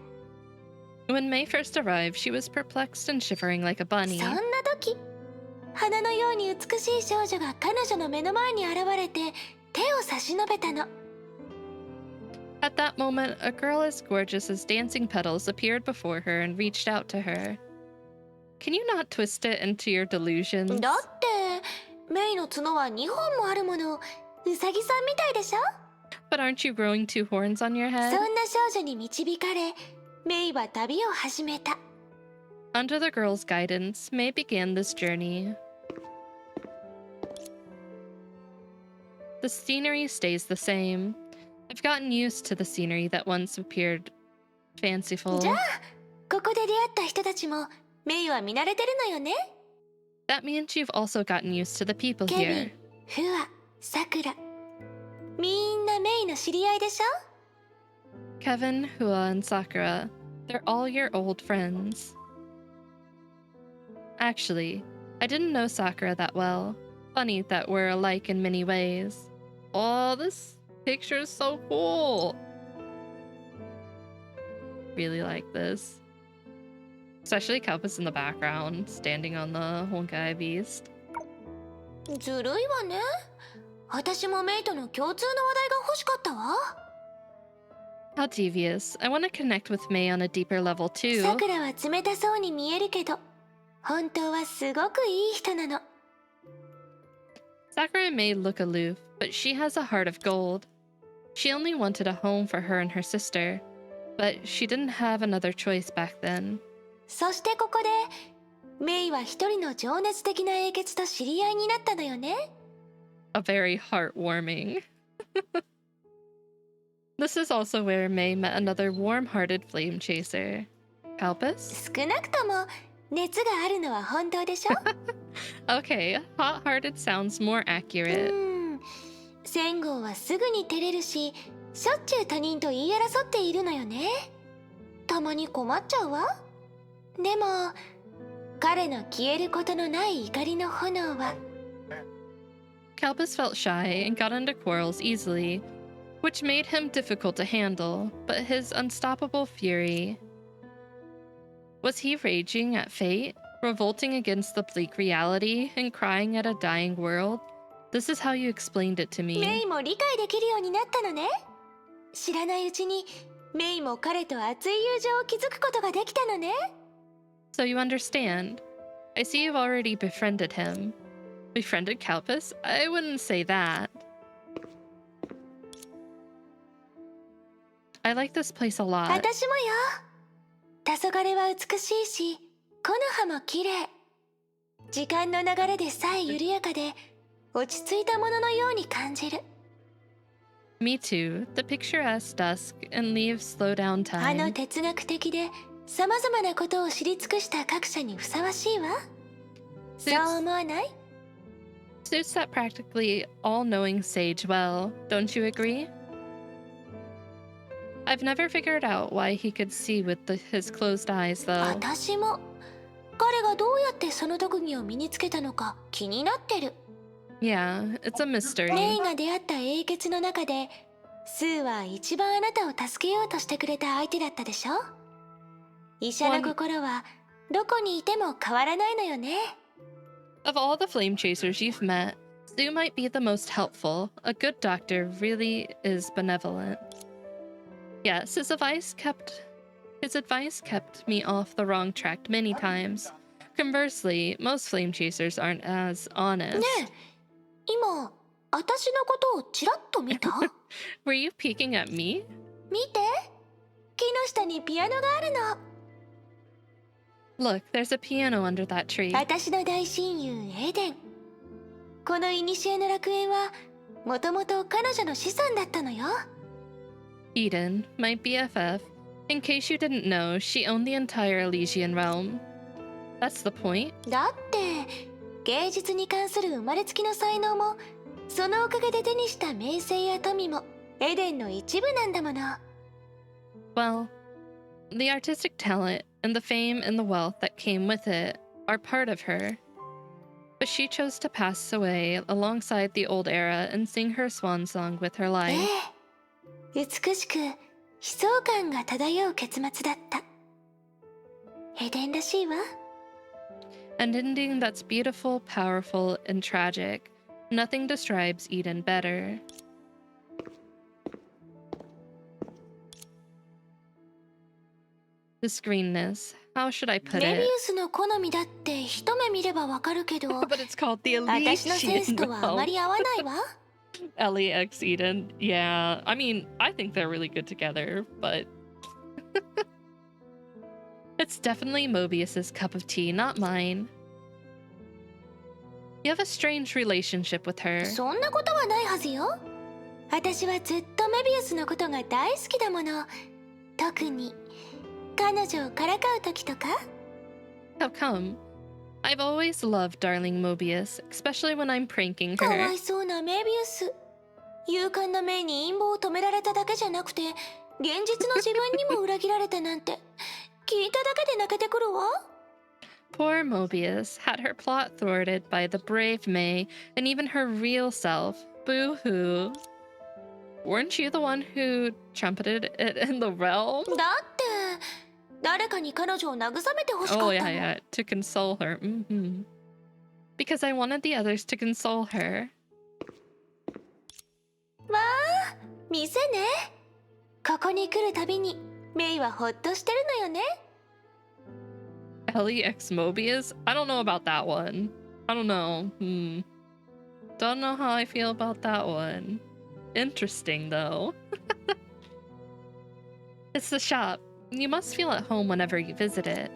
When May first arrived, she was perplexed and shivering like a bunny. そんな時花のように美しい少女が彼女の目の前に現れて手を差し伸べたの。 At that moment, a girl as gorgeous as dancing petals appeared before her and reached out to her. Can you not twist it into your delusions? だってメイの角は2本もあるもの。ウサギさんみたいでしょ？ But aren't you growing two horns on your そ head? んな少女に導かれメイは旅を始めた。 Under the girl's guidance, May began this journey. The scenery stays the same. I've gotten used to the scenery that once appeared fanciful. じゃあここで出会った人たちもメイは見慣れてるのよね。 That means you've also gotten used to the people ケビン、 here. フア、サクラみんなメイの知り合いでしょ？ Kevin, Hua, and Sakura. They're all your old friends. Actually, I didn't know Sakura that well. Funny that we're alike in many ways. Oh, this picture is so cool. Really like this. Especially Kalpus in the background, standing on the Honkai beast. ずるいわね。私もメイとの共通の話題が欲しかったわ。 How devious. I want to connect with May on a deeper level too. サクラは冷たそうに見えるけど本当はすごくいい人なの。 Sakura may look aloof, but she has a heart of gold. She only wanted a home for her and her sister, but she didn't have another choice back then. そしてここでメイは一人の情熱的な英傑と知り合いになったのよね。 A very heartwarming. This is also where May met another warm-hearted flame chaser. Kalpus? 少なくとも熱があるのは本当でしょ？ Okay, hot-hearted sounds more accurate. センゴーはすぐに照れるししょっちゅう他人と言い争っているのよね。たまに困っちゃうわ。でも彼の消えることのない怒りの炎は Kalpus felt shy and got into quarrels easily, which made him difficult to handle, but his unstoppable fury... Was he raging at fate, revolting against the bleak reality, and crying at a dying world? This is how you explained it to メ me. イも理解できるようになったのね。知らないうちにメイも彼と熱い友情を築くことができたのね。 So you understand. I see you've already befriended him. Befriended Kalpus? I wouldn't say that. I like this place a lot. 私もよ。黄昏は美しいし木の葉も綺麗。時間の流れでさえ緩やかで落ち着いたもののように感じる。 Me too. The picturesque dusk and leaves slow down あの time. 哲学的でさまざまなことを知り尽くした各社にふさわしいわ。そう思わない？ Suits that practically all-knowing sage well, don't you agree? I've never figured out why he could see with his closed eyes, though. 私も彼がどうやってその特技を身につけたのか気になってる。 Yeah, it's a mystery. レイが出会った英傑の中でスーは一番あなたを助けようとしてくれた相手だったでしょ。医者の心はどこにいても変わらないのよね。 Of all the flame chasers you've met, Sue might be the most helpful. A good doctor really is benevolent. Yes, his advice kept me off the wrong track many times. Conversely, most flame chasers aren't as honest. ねえ、今私のことをちらっと見た？ Were you peeking at me? 見て、木の下にピアノがあるの。 Look, there's a piano under that tree. 私の大親友エデン。この古の楽園はもともと彼女の資産だったのよ。 Eden, my BFF. In case you didn't know, she owned the entire Elysian realm. That's the point. だって芸術に関する生まれつきの才能もそのおかげで手にした名声や富もエデンの一部なんだもの。 Well, the artistic talent and the fame and the wealth that came with it are part of her. But she chose to pass away alongside the old era and sing her swan song with her life. 美しく悲壮感が漂う結末だった。エデンらしいわ。 An ending that's beautiful, powerful, and tragic. Nothing describes Eden better. This greenness. How should I put メビウ it? スの好みだって一目見ればわかるけど But it's called the 私のセンス Elysian とはあま realm. り合わないわ。 Ellie X Eden. Yeah, I mean, I think they're really good together, but it's definitely Mobius's cup of tea, not mine. You have a strange relationship with her. そんなことはないはずよ。私はずっとメビウスのことが大好きだもの。特に彼女をからかう時とか。 How come? I've always loved darling Mobius, especially when I'm pranking かわ her. いそうなメビウス。勇敢なメイに陰謀を止められただけじゃなくて現実の自分にも裏切られたなんて聞いただけで泣けてくるわ。 Poor Mobius had her plot thwarted by the brave May and even her real self. Boo-hoo. Weren't you the one who trumpeted it in the realm? だって誰かに彼女を慰めてほしかった Oh, の。 yeah, yeah. To console her. Because I wanted the others to console her. わあ、店ね。ここに来るたびにメイはほっとしてるのよね。 Ellie X Mobius? I don't know about that one. I don't know. Don't know how I feel about that one. Interesting, though. It's the shop. You must feel at home whenever you visit it.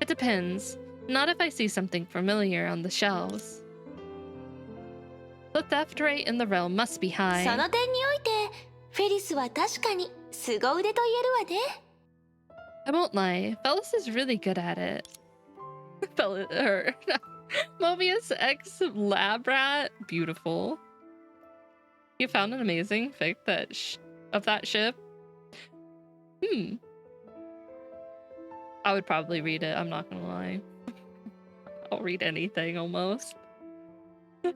It depends. Not if I see something familiar on the shelves. The theft rate in the realm must be そ high. の点においてフェリスは確かに凄腕と言えるわね。 I won't lie, Fellis is really good at it. Mobius X Lab Rat, beautiful. You found an amazing fic of that ship. I would probably read it, I'm not gonna lie. I'll read anything almost.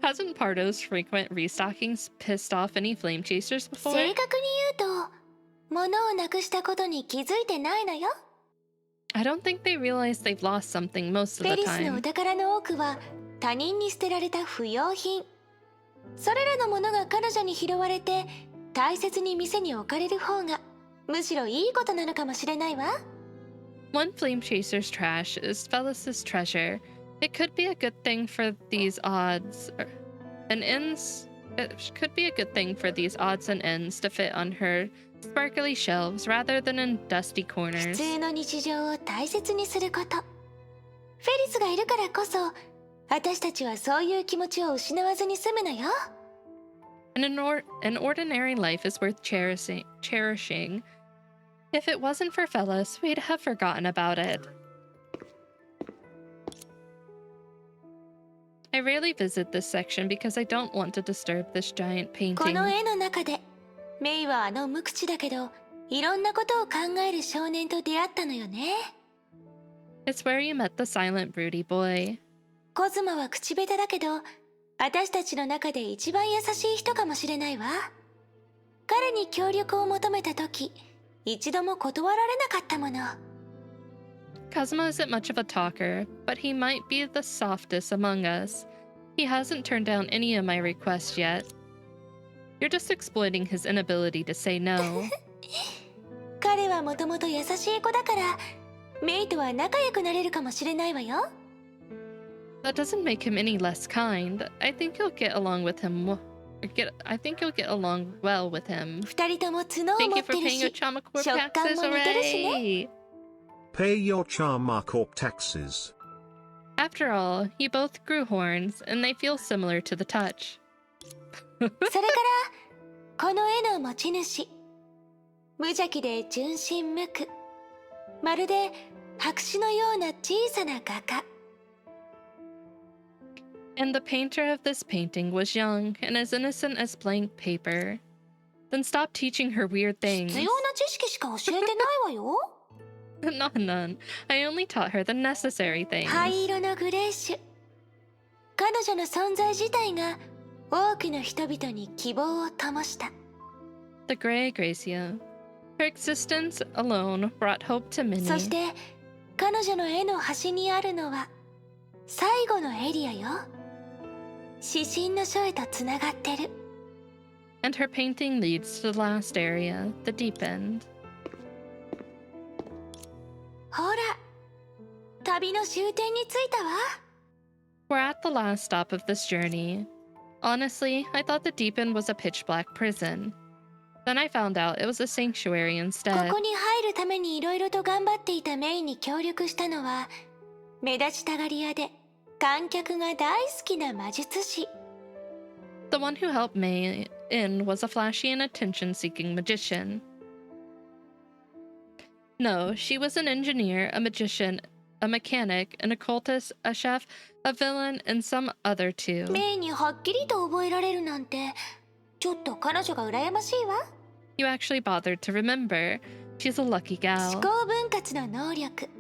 Hasn't Pardo's frequent restockings pissed off any flame chasers before? 正確に言うと物をなくしたことに気づいてないのよ。 I don't think they realize they've lost something most フ of ェ the リスのお time. 宝の多くは他人に捨てられた不要品。それらのものが彼女に拾われて大切に店に置かれる方がむしろいいことなのかもしれないわ。 One flame chaser's trash is Fellis's treasure. It could be a good thing for these odds and ends. It could be a good thing for these odds and ends to fit on her sparkly shelves rather than in dusty 普 corners. 通の日常を大切にすること。フェリスがいるからこそ私たちはそういう気持ちを失わずに済むのよ。 And an ordinary life is worth cherishing. If it wasn't for Fellis, we'd have forgotten about it. I rarely visit this section because I don't want to disturb this giant こ painting. の絵の中でメイはあの無口だけどいろんなことを考える少年と出会ったのよね。 It's where you met the silent, broody boy. コズマは口下手だけど私たちの中で一番優しい人かもしれないわ。彼に協力を求めた時一度も断られなかったもの。 Kazuma isn't much of a talker, but he might be the softest among us. He hasn't turned down any of my requests yet. You're just exploiting his inability to say no. 彼はもともと優しい子だからメイとは仲良くなれるかもしれないわよ。 That doesn't make him any less kind. I think you'll get along with him. I think you'll get along well with him. 二人とも角を Thank 持 you って for る paying your し Chama Corp 食感 taxes. も似てるしね。 Hooray! Pay your Charmar Corp taxes. After all, you both grew horns, and they feel similar to the touch. それからこの絵の持ち主無邪気で純真無垢まるで白紙のような小さな画家。 And the painter of this painting was young and as innocent as blank paper. Then stop teaching her weird things. 必要な知識しか教えてないわよ。None. I only taught her the necessary things. 灰色のグレーシュ。彼女の存在自体が多くの人々に希望を灯した。 The gray Gracia. Her existence alone brought hope to many. そして彼女の絵の端にあるのは最後のエリアよ。指針の書へとつながってる。 And her painting leads to the last area, the deep end. ほら、旅の終点に着いたわ。 We're at the last stop of this journey. Honestly, I thought the deep end was a pitch black prison. Then I found out it was a sanctuary こ instead. こに入るためにいろいろと頑張っていたメイに協力したのは目立ちたがり屋で観客が大好きな魔術師。 The one who helped May in was a flashy and attention-seeking magician. No, she was an engineer, a magician, a mechanic, an occultist, a chef, a villain, and some other too. メイにはっきりと覚えられるなんてちょっと彼女が羨ましいわ。 You actually bothered to remember. She's a lucky 思 gal. 考分割の能力。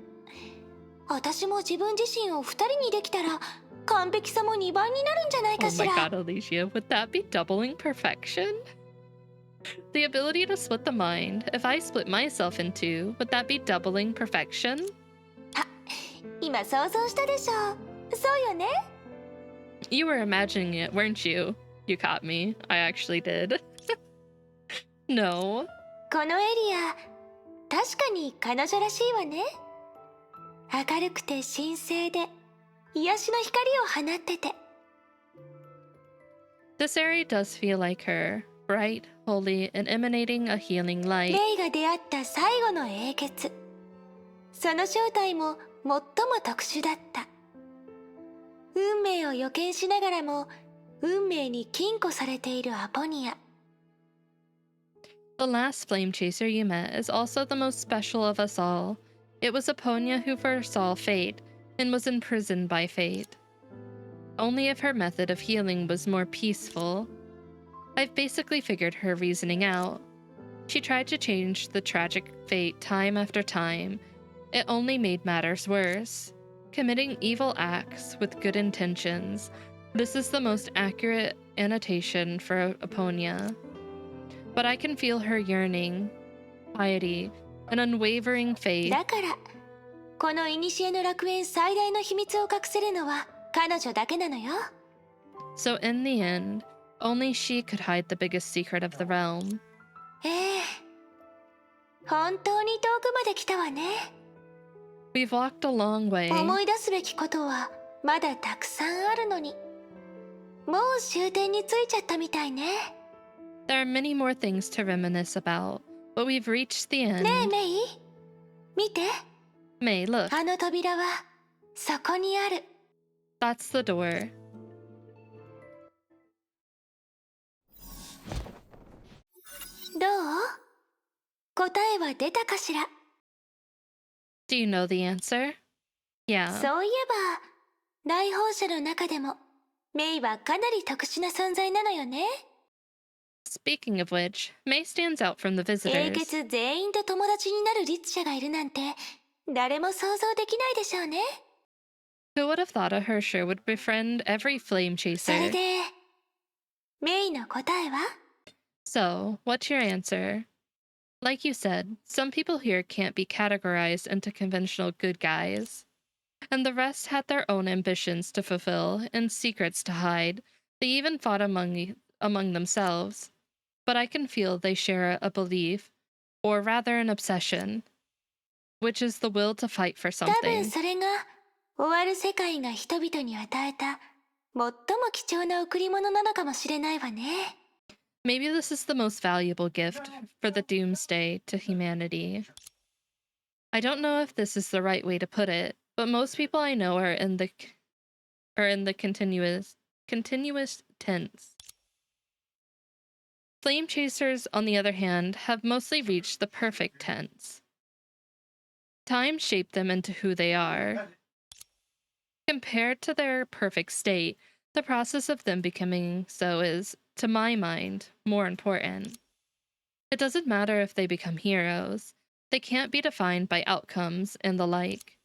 私も自分自身を二人にできたら完璧さも2倍になるんじゃないか Oh し my ら。 god, Elysia, would that be doubling perfection? The ability to split the mind. If I split myself in two, would that be doubling perfection? 今想像したでしょ。そうよね。 You were imagining it, weren't you? You caught me. I actually did. No. このエリア確かに彼女らしいわね。明るくて神聖で癒しの光を放ってて。 This area does feel like her. Bright, holy, and emanating a healing light. レイが出会った最後の英傑。その正体も最も特殊だった。運命を予見しながらも運命に禁錮されているアポニア。 The last flame chaser you met is also the most special of us all. It was Aponia who foresaw fate and was imprisoned by fate. Only if her method of healing was more peaceful. I've basically figured her reasoning out. She tried to change the tragic fate time after time. It only made matters worse. Committing evil acts with good intentions. This is the most accurate annotation for Aponia. But I can feel her yearning, piety, an unwavering faith. だからこの古の楽園最大の秘密を隠せるのは彼女だけなのよ。 So in the end, only she could hide the biggest secret of the realm. ええ、本当に遠くまで来たわね。 We've walked a long way. 思い出すべきことはまだたくさんあるのに、もう終点に着いちゃったみたいね。 There are many more things to reminisce about, but we've reached the end. ねえメイ、見て。 May, look. あの扉はそこにある。 That's the door. どう？答えは出たかしら？ Do you know the answer? Yeah. そういえば来訪者の中でもメイはかなり特殊な存在なのよね。Speaking of which, May stands out from the 英 visitors. 傑全員と友達になる律者がいるなんて誰も想像できないでしょうね。Who would have thought a Hersher would befriend every flame それ chaser? でメイの答えは？ So, what's your answer? Like you said, some people here can't be categorized into conventional good guys. And the rest had their own ambitions to fulfill and secrets to hide. They even fought among themselves. But I can feel they share a belief, or rather an obsession, which is the will to fight for 多分 something. それが終わる世界が人々に与えた最も貴重な贈り物なのかもしれないわね。Maybe this is the most valuable gift for the doomsday to humanity. I don't know if this is the right way to put it, but most people I know are in the continuous tense. Flame chasers, on the other hand, have mostly reached the perfect tense. Time shaped them into who they are. Compared to their perfect state, the process of them becoming so is, to my mind, more important. It doesn't matter if they become heroes. They can't be defined by outcomes and the like.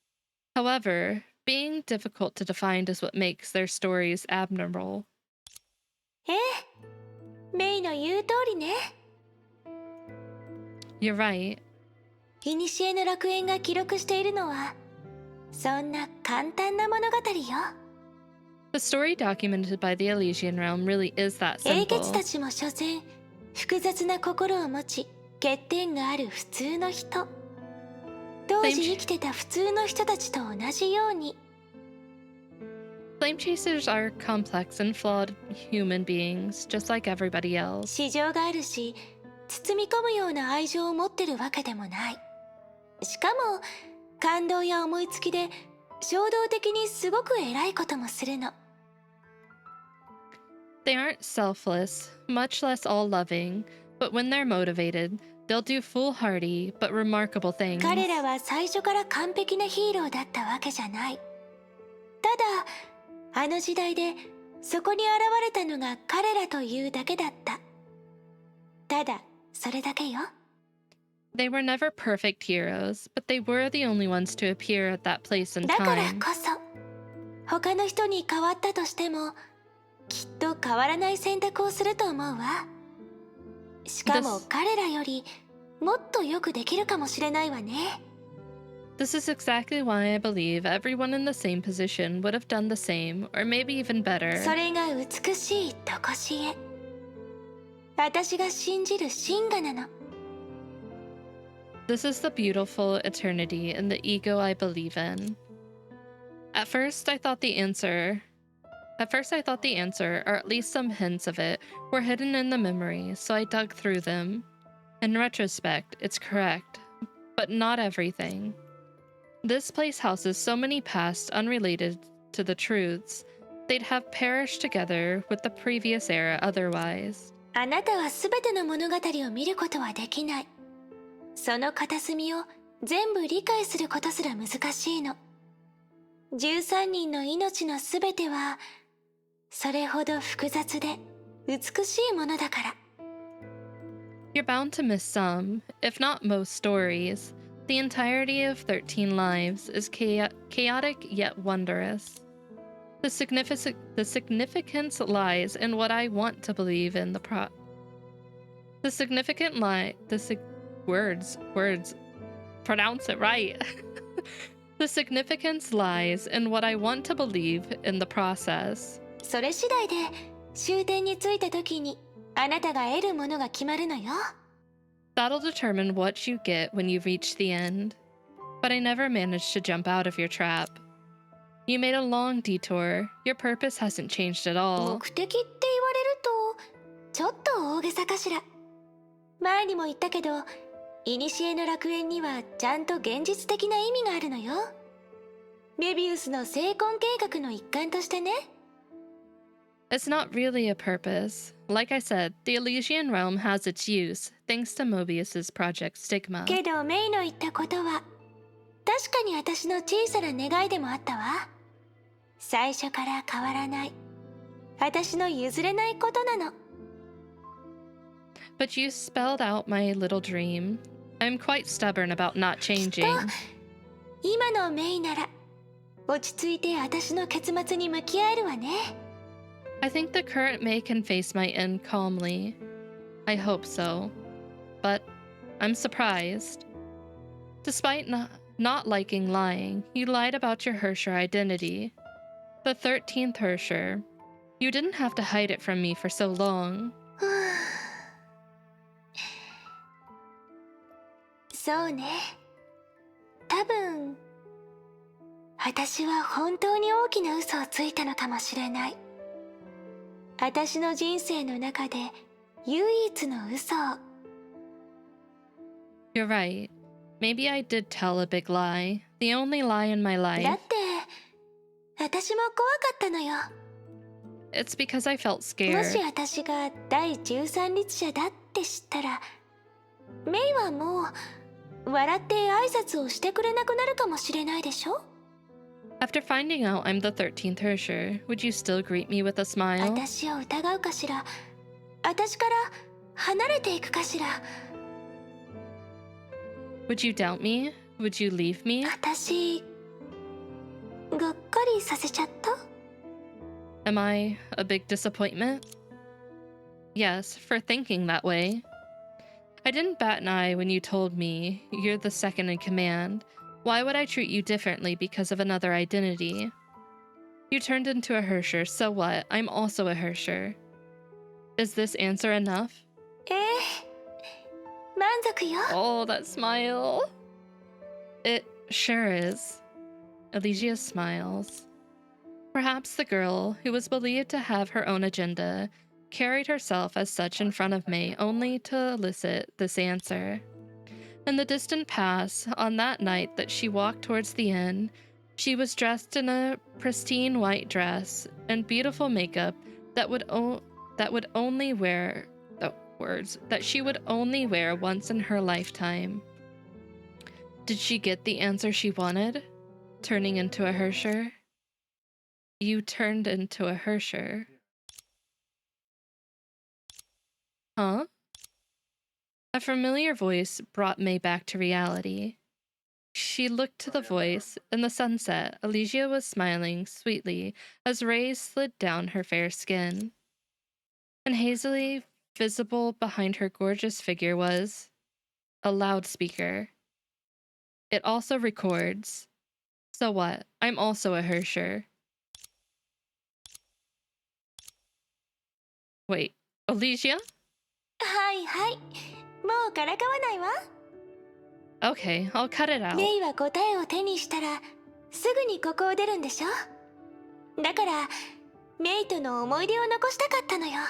However, being difficult to define is what makes their stories admirable. ええ、メイの言う通りね。You're right. 古の楽園が記録しているのはそんな簡単な物語よ。The story documented by the Elysian realm really is that 英 simple. 傑たちも所詮複雑な心を持ち欠点がある普通の人。当時生きてた普通の人たちと同じように。Flame chasers are complex and flawed human beings, just like everybody else. 市場があるし包み込むような愛情を持ってるわけでもない。しかも感動や思いつきで衝動的にすごく偉いこともするの。They aren't selfless, much less all-loving, but when they're motivated, they'll do foolhardy but remarkable things. 彼らは最初から完璧なヒーローだったわけじゃない。ただあの時代でそこに現れたのが彼らというだけだった。ただそれだけよ。They were never perfect heroes, but they were the only ones to appear at that place and だから time. こそ他の人に変わったとしてもきっと変わらない選択をすると思うわ。しかも彼らよりもっとよくできるかもしれないわね。This is exactly why I believe everyone in the same position would have done the same, or maybe even better. それが美しいとこしえ。私が信じる真我なの。This is the beautiful eternity in the ego I believe in. At first I thought the answer, or at least some hints of it, were hidden in the memory, so I dug through them. In retrospect, it's correct, but not everything. This place houses so many pasts unrelated to the truths, they'd have perished together with the previous era otherwise. あなたは全ての物語を見ることはできない。その片隅を全部理解することすら難しいの。13人の命の全てはそれほど複雑で美しいものだから。You're bound to miss some, if not most stories. The entirety of 13 Lives is chaotic yet wondrous. The significance lies in what I want to believe in pronounce it right. The significance lies in what I want to believe in the process. それ次第で終点に着いた時にあなたが得るものが決まるのよ。That'll determine what you get when you reach the end. But I never managed to jump out of your trap. You made a long detour. Your purpose hasn't changed at all. 目的って言われるとちょっと大げさかしら。前にも言ったけど古の楽園にはちゃんと現実的な意味があるのよ。メビウスの成婚計画の一環としてね。It's not really a purpose. Like I said, the Elysian realm has its use, thanks to Mobius's Project Stigma. けどメイの言ったことは確かに私の小さな願いでもあったわ。最初から変わらない私の譲れないことなの。 But you spelled out my little dream. I'm quite stubborn about not changing. 今のメイなら落ち着いて私の結末に向き合えるわね。 I think the current May can face my end calmly. I hope so. But I'm surprised. Despite not liking lying, you lied about your Hersher identity. The 13th Hersher. You didn't have to hide it from me for so long. そうね。多分私は本当に大きな嘘をついたのかもしれない。私の人生の中で唯一の嘘を。 You're right. Maybe I did tell a big lie. The only lie in my だ life. って私も怖かったのよ。 It's because I felt もし scared. 私が第13律者だって知ったら、メイはもう笑って挨拶をしてくれなくなるかもしれないでしょ。 After finding out I'm the 13th Hersher, would you still greet me with a smile? 私を疑うかしら。私から離れていくかしら。 Would you doubt me? Would you leave me? 私がっかりさせちゃった。 Am I a big disappointment? Yes, for thinking that way. I didn't bat an eye when you told me you're the second in command. Why would I treat you differently because of another identity? You turned into a Hersher, so what? I'm also a Hersher. Is this answer enough? 満足よ。 Oh, that smile. It sure is. Elysia smiles. Perhaps the girl, who was believed to have her own agenda, carried herself as such in front of May only to elicit this answer. In the distant past, on that night that she walked towards the inn, she was dressed in a pristine white dress and beautiful makeup that she would only wear once in her lifetime. Did she get the answer she wanted? Turning into a Hersher? You turned into a Hersher. Huh? A familiar voice brought May back to reality. She looked to the voice. In the sunset, Elysia was smiling sweetly as rays slid down her fair skin. And hazily visible behind her gorgeous figure was a loudspeaker. It also records. So what? I'm also a Hersher. Wait, Elysia? はいはい。もうからかわないわ。 Okay, I'll cut it out. メイは答えを手にしたらすぐにここを出るんでしょ。だからメイとの思い出を残したかったのよ。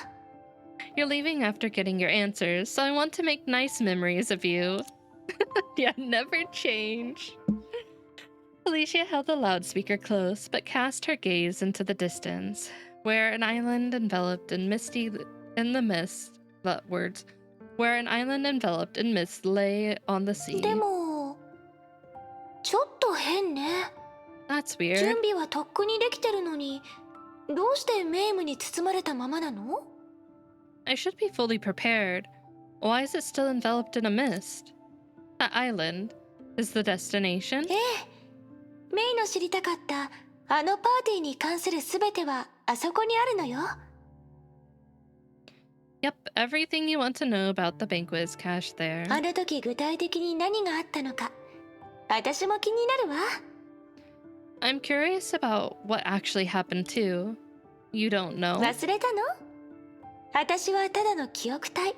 You're leaving after getting your answers, so I want to make nice memories of you. Yeah, never change. Elysia held the loudspeaker close, but cast her gaze into the distance, where an island enveloped in mist lay on the sea. でもちょっと変ね。 That's weird. 準備はとっくにできてるのに、どうしてメイムに包まれたままなの？ I should be fully prepared. Why is it still enveloped in a mist? That island is the destination? ええ、メイの知りたかったあのパーティーに関するすべてはあそこにあるのよ。 Yep, everything you want to know about the banquet is cached there. あの時具体的に何があったのか、私も気になるわ。 I'm curious about what actually happened too. You don't know? 忘れたの？私はただの記憶体。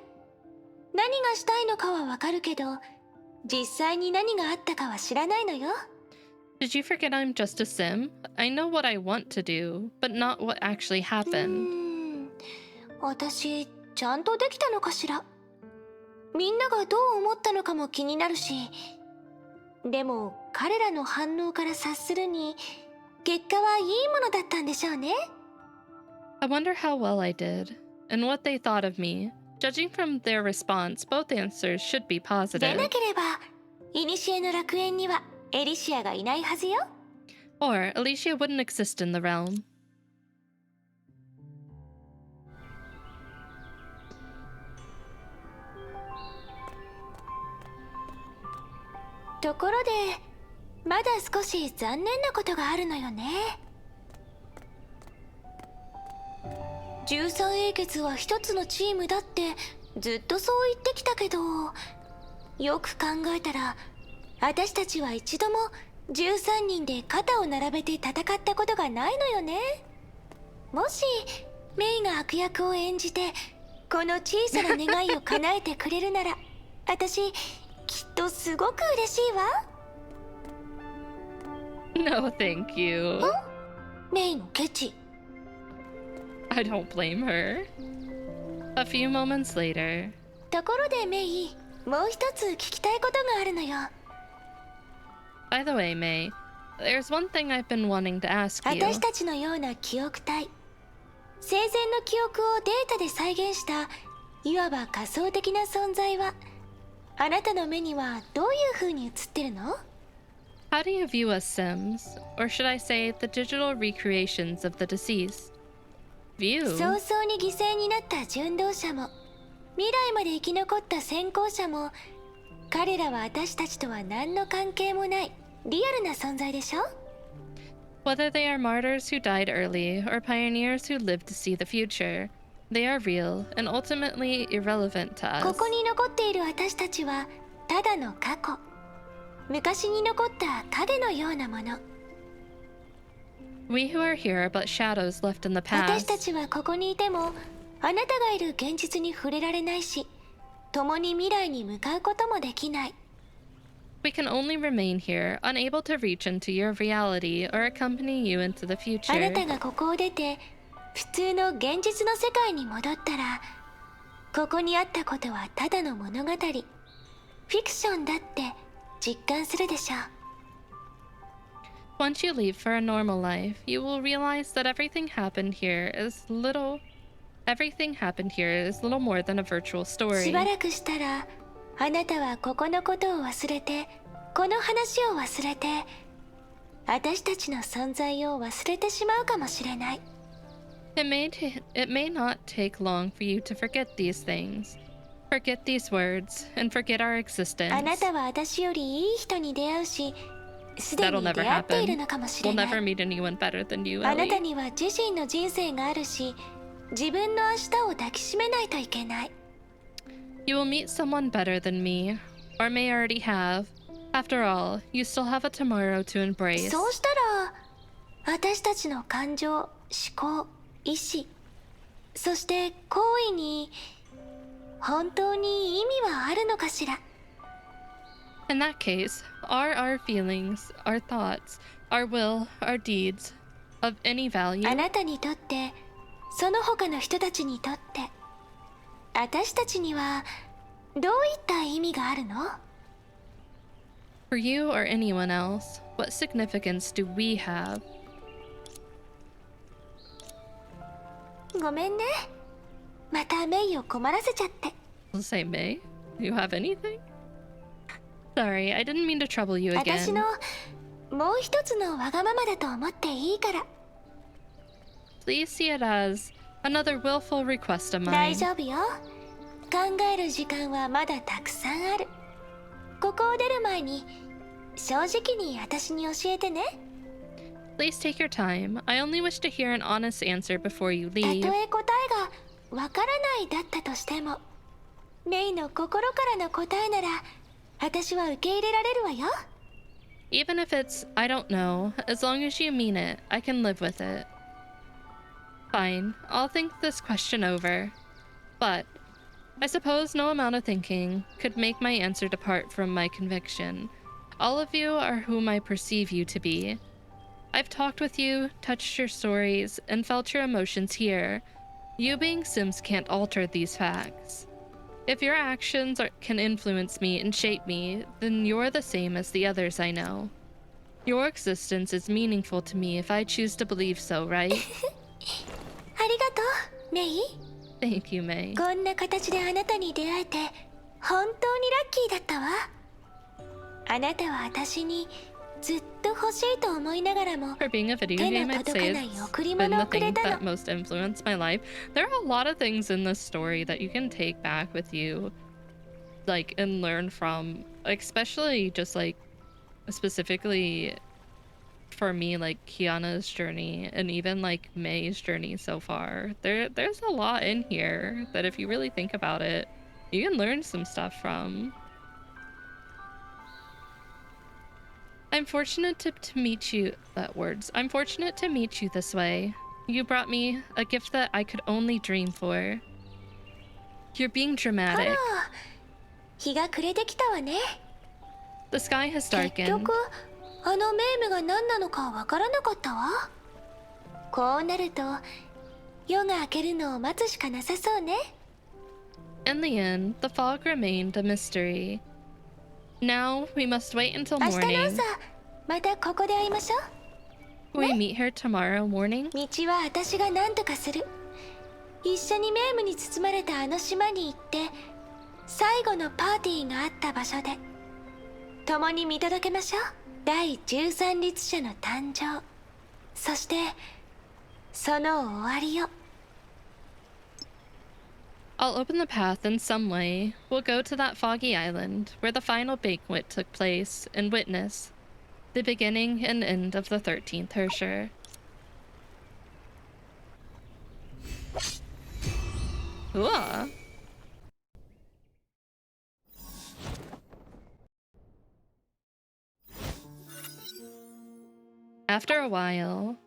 何がしたいのかはわかるけど、実際に何があったかは知らないのよ。 Did you forget I'm just a sim? I know what I want to do, but not what actually happened. 私ちゃんとできたのかしら。みんながどう思ったのかも気になるし、でも彼らの反応から察するに結果はいいものだったんでしょうね。 I wonder how well I did, and what they thought of me. Judging from their response, both answers should be で positive. なければ、古の楽園にはエリシアがいないはずよ。 Or Elysia wouldn't exist in the realm. ところでまだ少し残念なことがあるのよね。13英傑は一つのチームだってずっとそう言ってきたけど、よく考えたら私たちは一度も13人で肩を並べて戦ったことがないのよね。もしメイが悪役を演じてこの小さな願いを叶えてくれるなら私きっとすごく嬉しいわ。No, thank you. メイのケチ。I don't blame her. A few moments later. ところでメイ、もう一つ聞きたいことがあるのよ。By the way, May, there's one thing I've been wanting to ask you. 私たちのような記憶体、生前の記憶をデータで再現したいわば仮想的な存在はあなたの目にはどういう風に映ってるの？ How do you view us Sims, or should I say the digital recreations of the deceased? View? 早々に犠牲になった殉道者も未来まで生き残った先行者も、彼らは私たちとは何の関係もないリアルな存在でしょ？ Whether they are martyrs who died early or pioneers who lived to see the future, they are real and ultimately irrelevant to us. ここに残っている私たちはただの過去、昔に残った影のようなもの。We who are here are but shadows left in the 私 past. たちはここにいてもあなたがいる現実に触れられないし、共に未来に向かうこともできない。 We can only remain here, unable to reach into your reality or accompany you into the あな future. たがここを出て普通の現実の世界に戻ったら、ここにあったことはただの物語、フィクションだって実感するでしょう。 Once you leave for a normal life, you will realize that everything happened here is little more than a virtual し story. ばらくしたらあなたはここのことを忘れて、この話を忘れて、私たちの存在を忘れてしまうかもしれない。 It may not take long for you to forget these things, forget these words, and forget our existence. あなたは私よりいい人に出会うし、すで That'll に never 出会っている happen. のかもし We'll れない。 never meet anyone better than you, あなた Ellie. には自身の人生があるし、自分の明日を抱きしめないといけない。 You will meet someone better than me, or may already have. After all, you still have a tomorrow to embrace. そうしたら私たちの感情、思考、意志、そして行為に本当に意味はあるのかしら。 In that case, are our feelings, our thoughts, our will, our deeds of any value? あなたにとって、その他の人たちにとって、私たちにはどういった意味があるの？ For you or anyone else, what significance do we have? ごめんね。またメイを困らせちゃって。 I'll say, May, do you have anything? Sorry, I didn't mean to trouble you 私 again. のもう一つのわがままだと思っていいから。 Please see it as another willful request of 大 mine. 丈夫よ。考える時間はまだたくさんある。ここを出る前に正直に私に教えてね。 Please take your time. I only wish to hear an honest answer before you たと leave. え答えがわからないだったとしても、メイの心からの答えなら私は受け入れられるわよ。 Even if it's, I don't know, as long as you mean it, I can live with it. Fine, I'll think this question over. But I suppose no amount of thinking could make my answer depart from my conviction. All of you are whom I perceive you to be. I've talked with you, touched your stories, and felt your emotions here. You being Sims can't alter these facts. If your actions can influence me and shape me, then you're the same as the others I know. Your existence is meaningful to me if I choose to believe so, right? ありがとう、メイ。 Thank you, May. こんな形であなたに出会えて本当にラッキーだったわ。あなたは私にずっと欲しいと思いながらも For being a video 手 game, の I'd 届 say かない it's 贈り been 物 the をくれ thing た that の。 most influenced my life. There are a lot of things in this story that you can take back with you, like, and learn from, especially just like specifically for me, like Kiana's journey and even like May's journey so far. There's a lot in here that if you really think about it, you can learn some stuff from. I'm fortunate to meet you, I'm fortunate to meet you this way. You brought me a gift that I could only dream for. You're being dramatic. 日が暮れてきたわね。 The sky has 結 darkened. 局あのメームが何なのかわからなかったわ。こうなると夜が明けるのを待つしかなさそうね。 In the end, the fog remained a mystery. Now we must wait until 明日の morning. 朝またここで会いましょう。 Will we meet here tomorrow morning? 道は私が何とかする。一緒にメームに包まれたあの島に行って最後のパーティーがあった場所で共に見届けましょう。第13律者の誕生、そしてその終わりを。 I'll open the path in some way. We'll go to that foggy island where the final banquet took place and witness the beginning and end of the 13th Hersher. Ooh. After a while,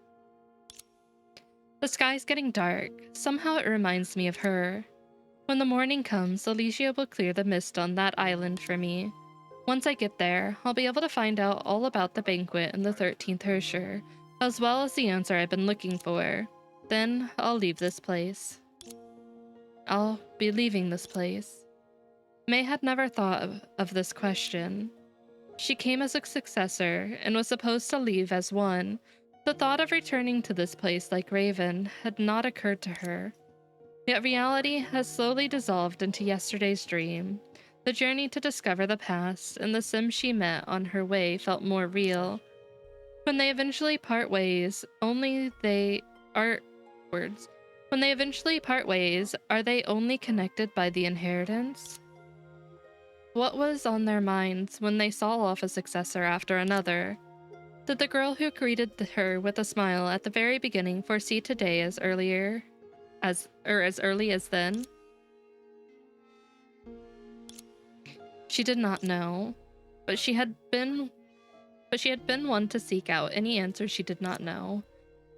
the sky's getting dark. Somehow it reminds me of her. When the morning comes, Elysia will clear the mist on that island for me. Once I get there, I'll be able to find out all about the banquet and the 13th Hersher, as well as the answer I've been looking for. Then I'll leave this place. I'll be leaving this place. May had never thought of this question. She came as a successor and was supposed to leave as one. The thought of returning to this place like Raven had not occurred to her. Yet reality has slowly dissolved into yesterday's dream. The journey to discover the past and the Sim she met on her way felt more real. When they eventually part ways, are they only connected by the inheritance? What was on their minds when they saw off a successor after another? Did the girl who greeted her with a smile at the very beginning foresee today as early as then? She did not know, but she had been one to seek out any answer she did not know.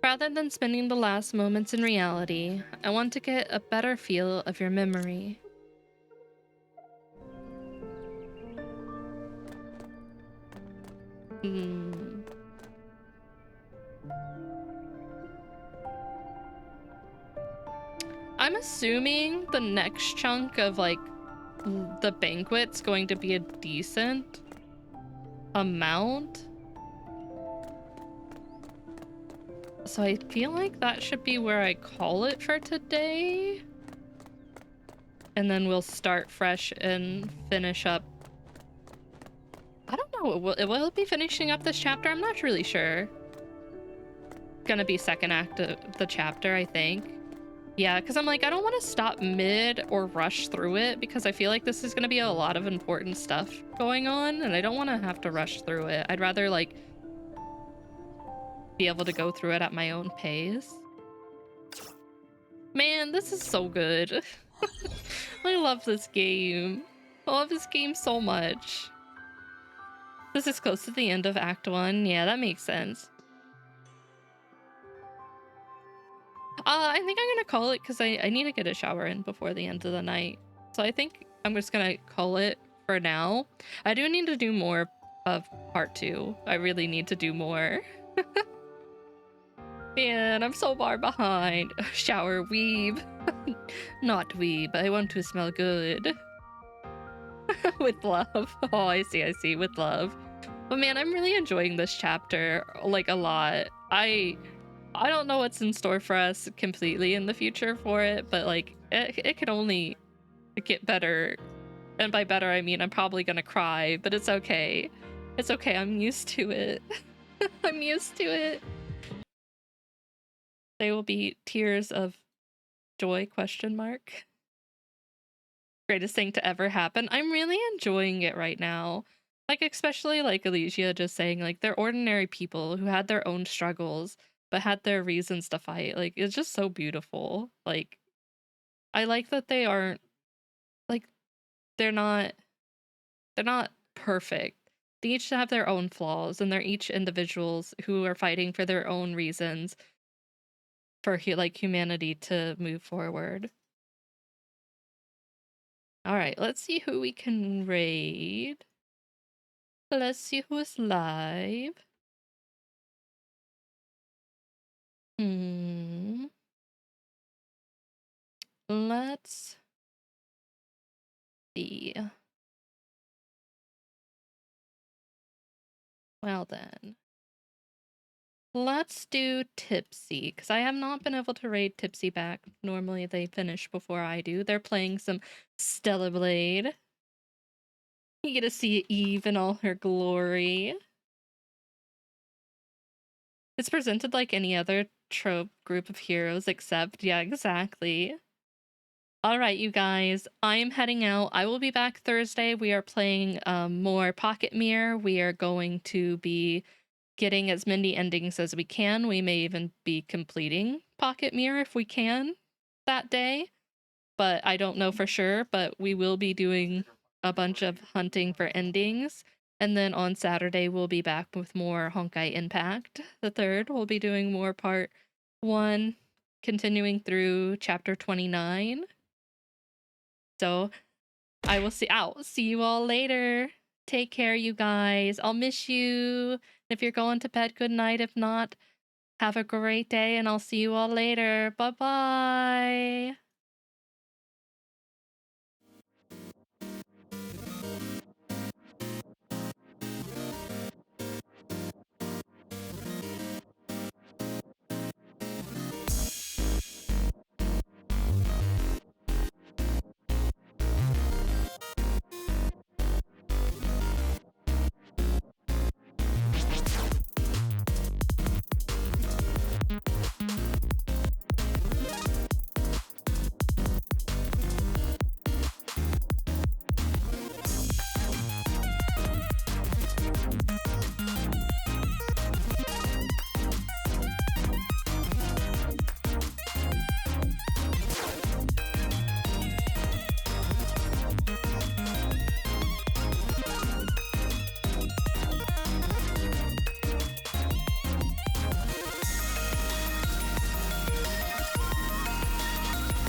Rather than spending the last moments in reality, I want to get a better feel of your memory. I'm assuming the next chunk of like the banquet's going to be a decent amount. So I feel like that should be where I call it for today. And then we'll start fresh and finish up. I don't know, will it be finishing up this chapter? I'm not really sure. Gonna be second act of the chapter, I think. Yeah, because I'm like, I don't want to stop mid or rush through it because I feel like this is gonna be a lot of important stuff going on and I don't want to have to rush through it. I'd rather like be able to go through it at my own pace. Man, this is so good. I love this game. I love this game so much. This is close to the end of Act 1. Yeah, that makes sense. I think I'm gonna call it because I need to get a shower in before the end of the night. So I think I'm just gonna call it for now. I do need to do more of part 2. I really need to do more. Man, I'm so far behind. Shower weeb. Not weeb. I want to smell good. With love. Oh, I see. With love. But man, I'm really enjoying this chapter like a lot. I don't know what's in store for us completely in the future for it, but like it can only get better. And by better, I mean I'm probably gonna cry, but it's okay. It's okay. I'm used to it. I'm used to it. They will be tears of joy, question mark. Greatest thing to ever happen. I'm really enjoying it right now. Like, especially like Elysia just saying, like, they're ordinary people who had their own struggles, but had their reasons to fight. Like, it's just so beautiful. Like, I like that they aren't, like, they're not perfect. They each have their own flaws, and they're each individuals who are fighting for their own reasons for like humanity to move forward. All right, let's see who we can raid. Let's see who's live. Let's see. Well then. Let's do Tipsy, because I have not been able to raid Tipsy back. Normally they finish before I do. They're playing some Stellar Blade. You get to see Eve in all her glory. It's presented like any other trope group of heroes, except, yeah, exactly. Alright, you guys, I am heading out. I will be back Thursday. We are playing more Pocket Mirror. We are going to be getting as many endings as we can. We may even be completing Pocket Mirror if we can that day, but I don't know for sure. But we will be doing a bunch of hunting for endings, and then on Saturday we'll be back with more Honkai Impact. The 3rd, we'll be doing more part 1, continuing through chapter 29. So I will see you all later. Take care, you guys. I'll miss you. If you're going to bed, good night. If not, have a great day, and I'll see you all later. Bye-bye.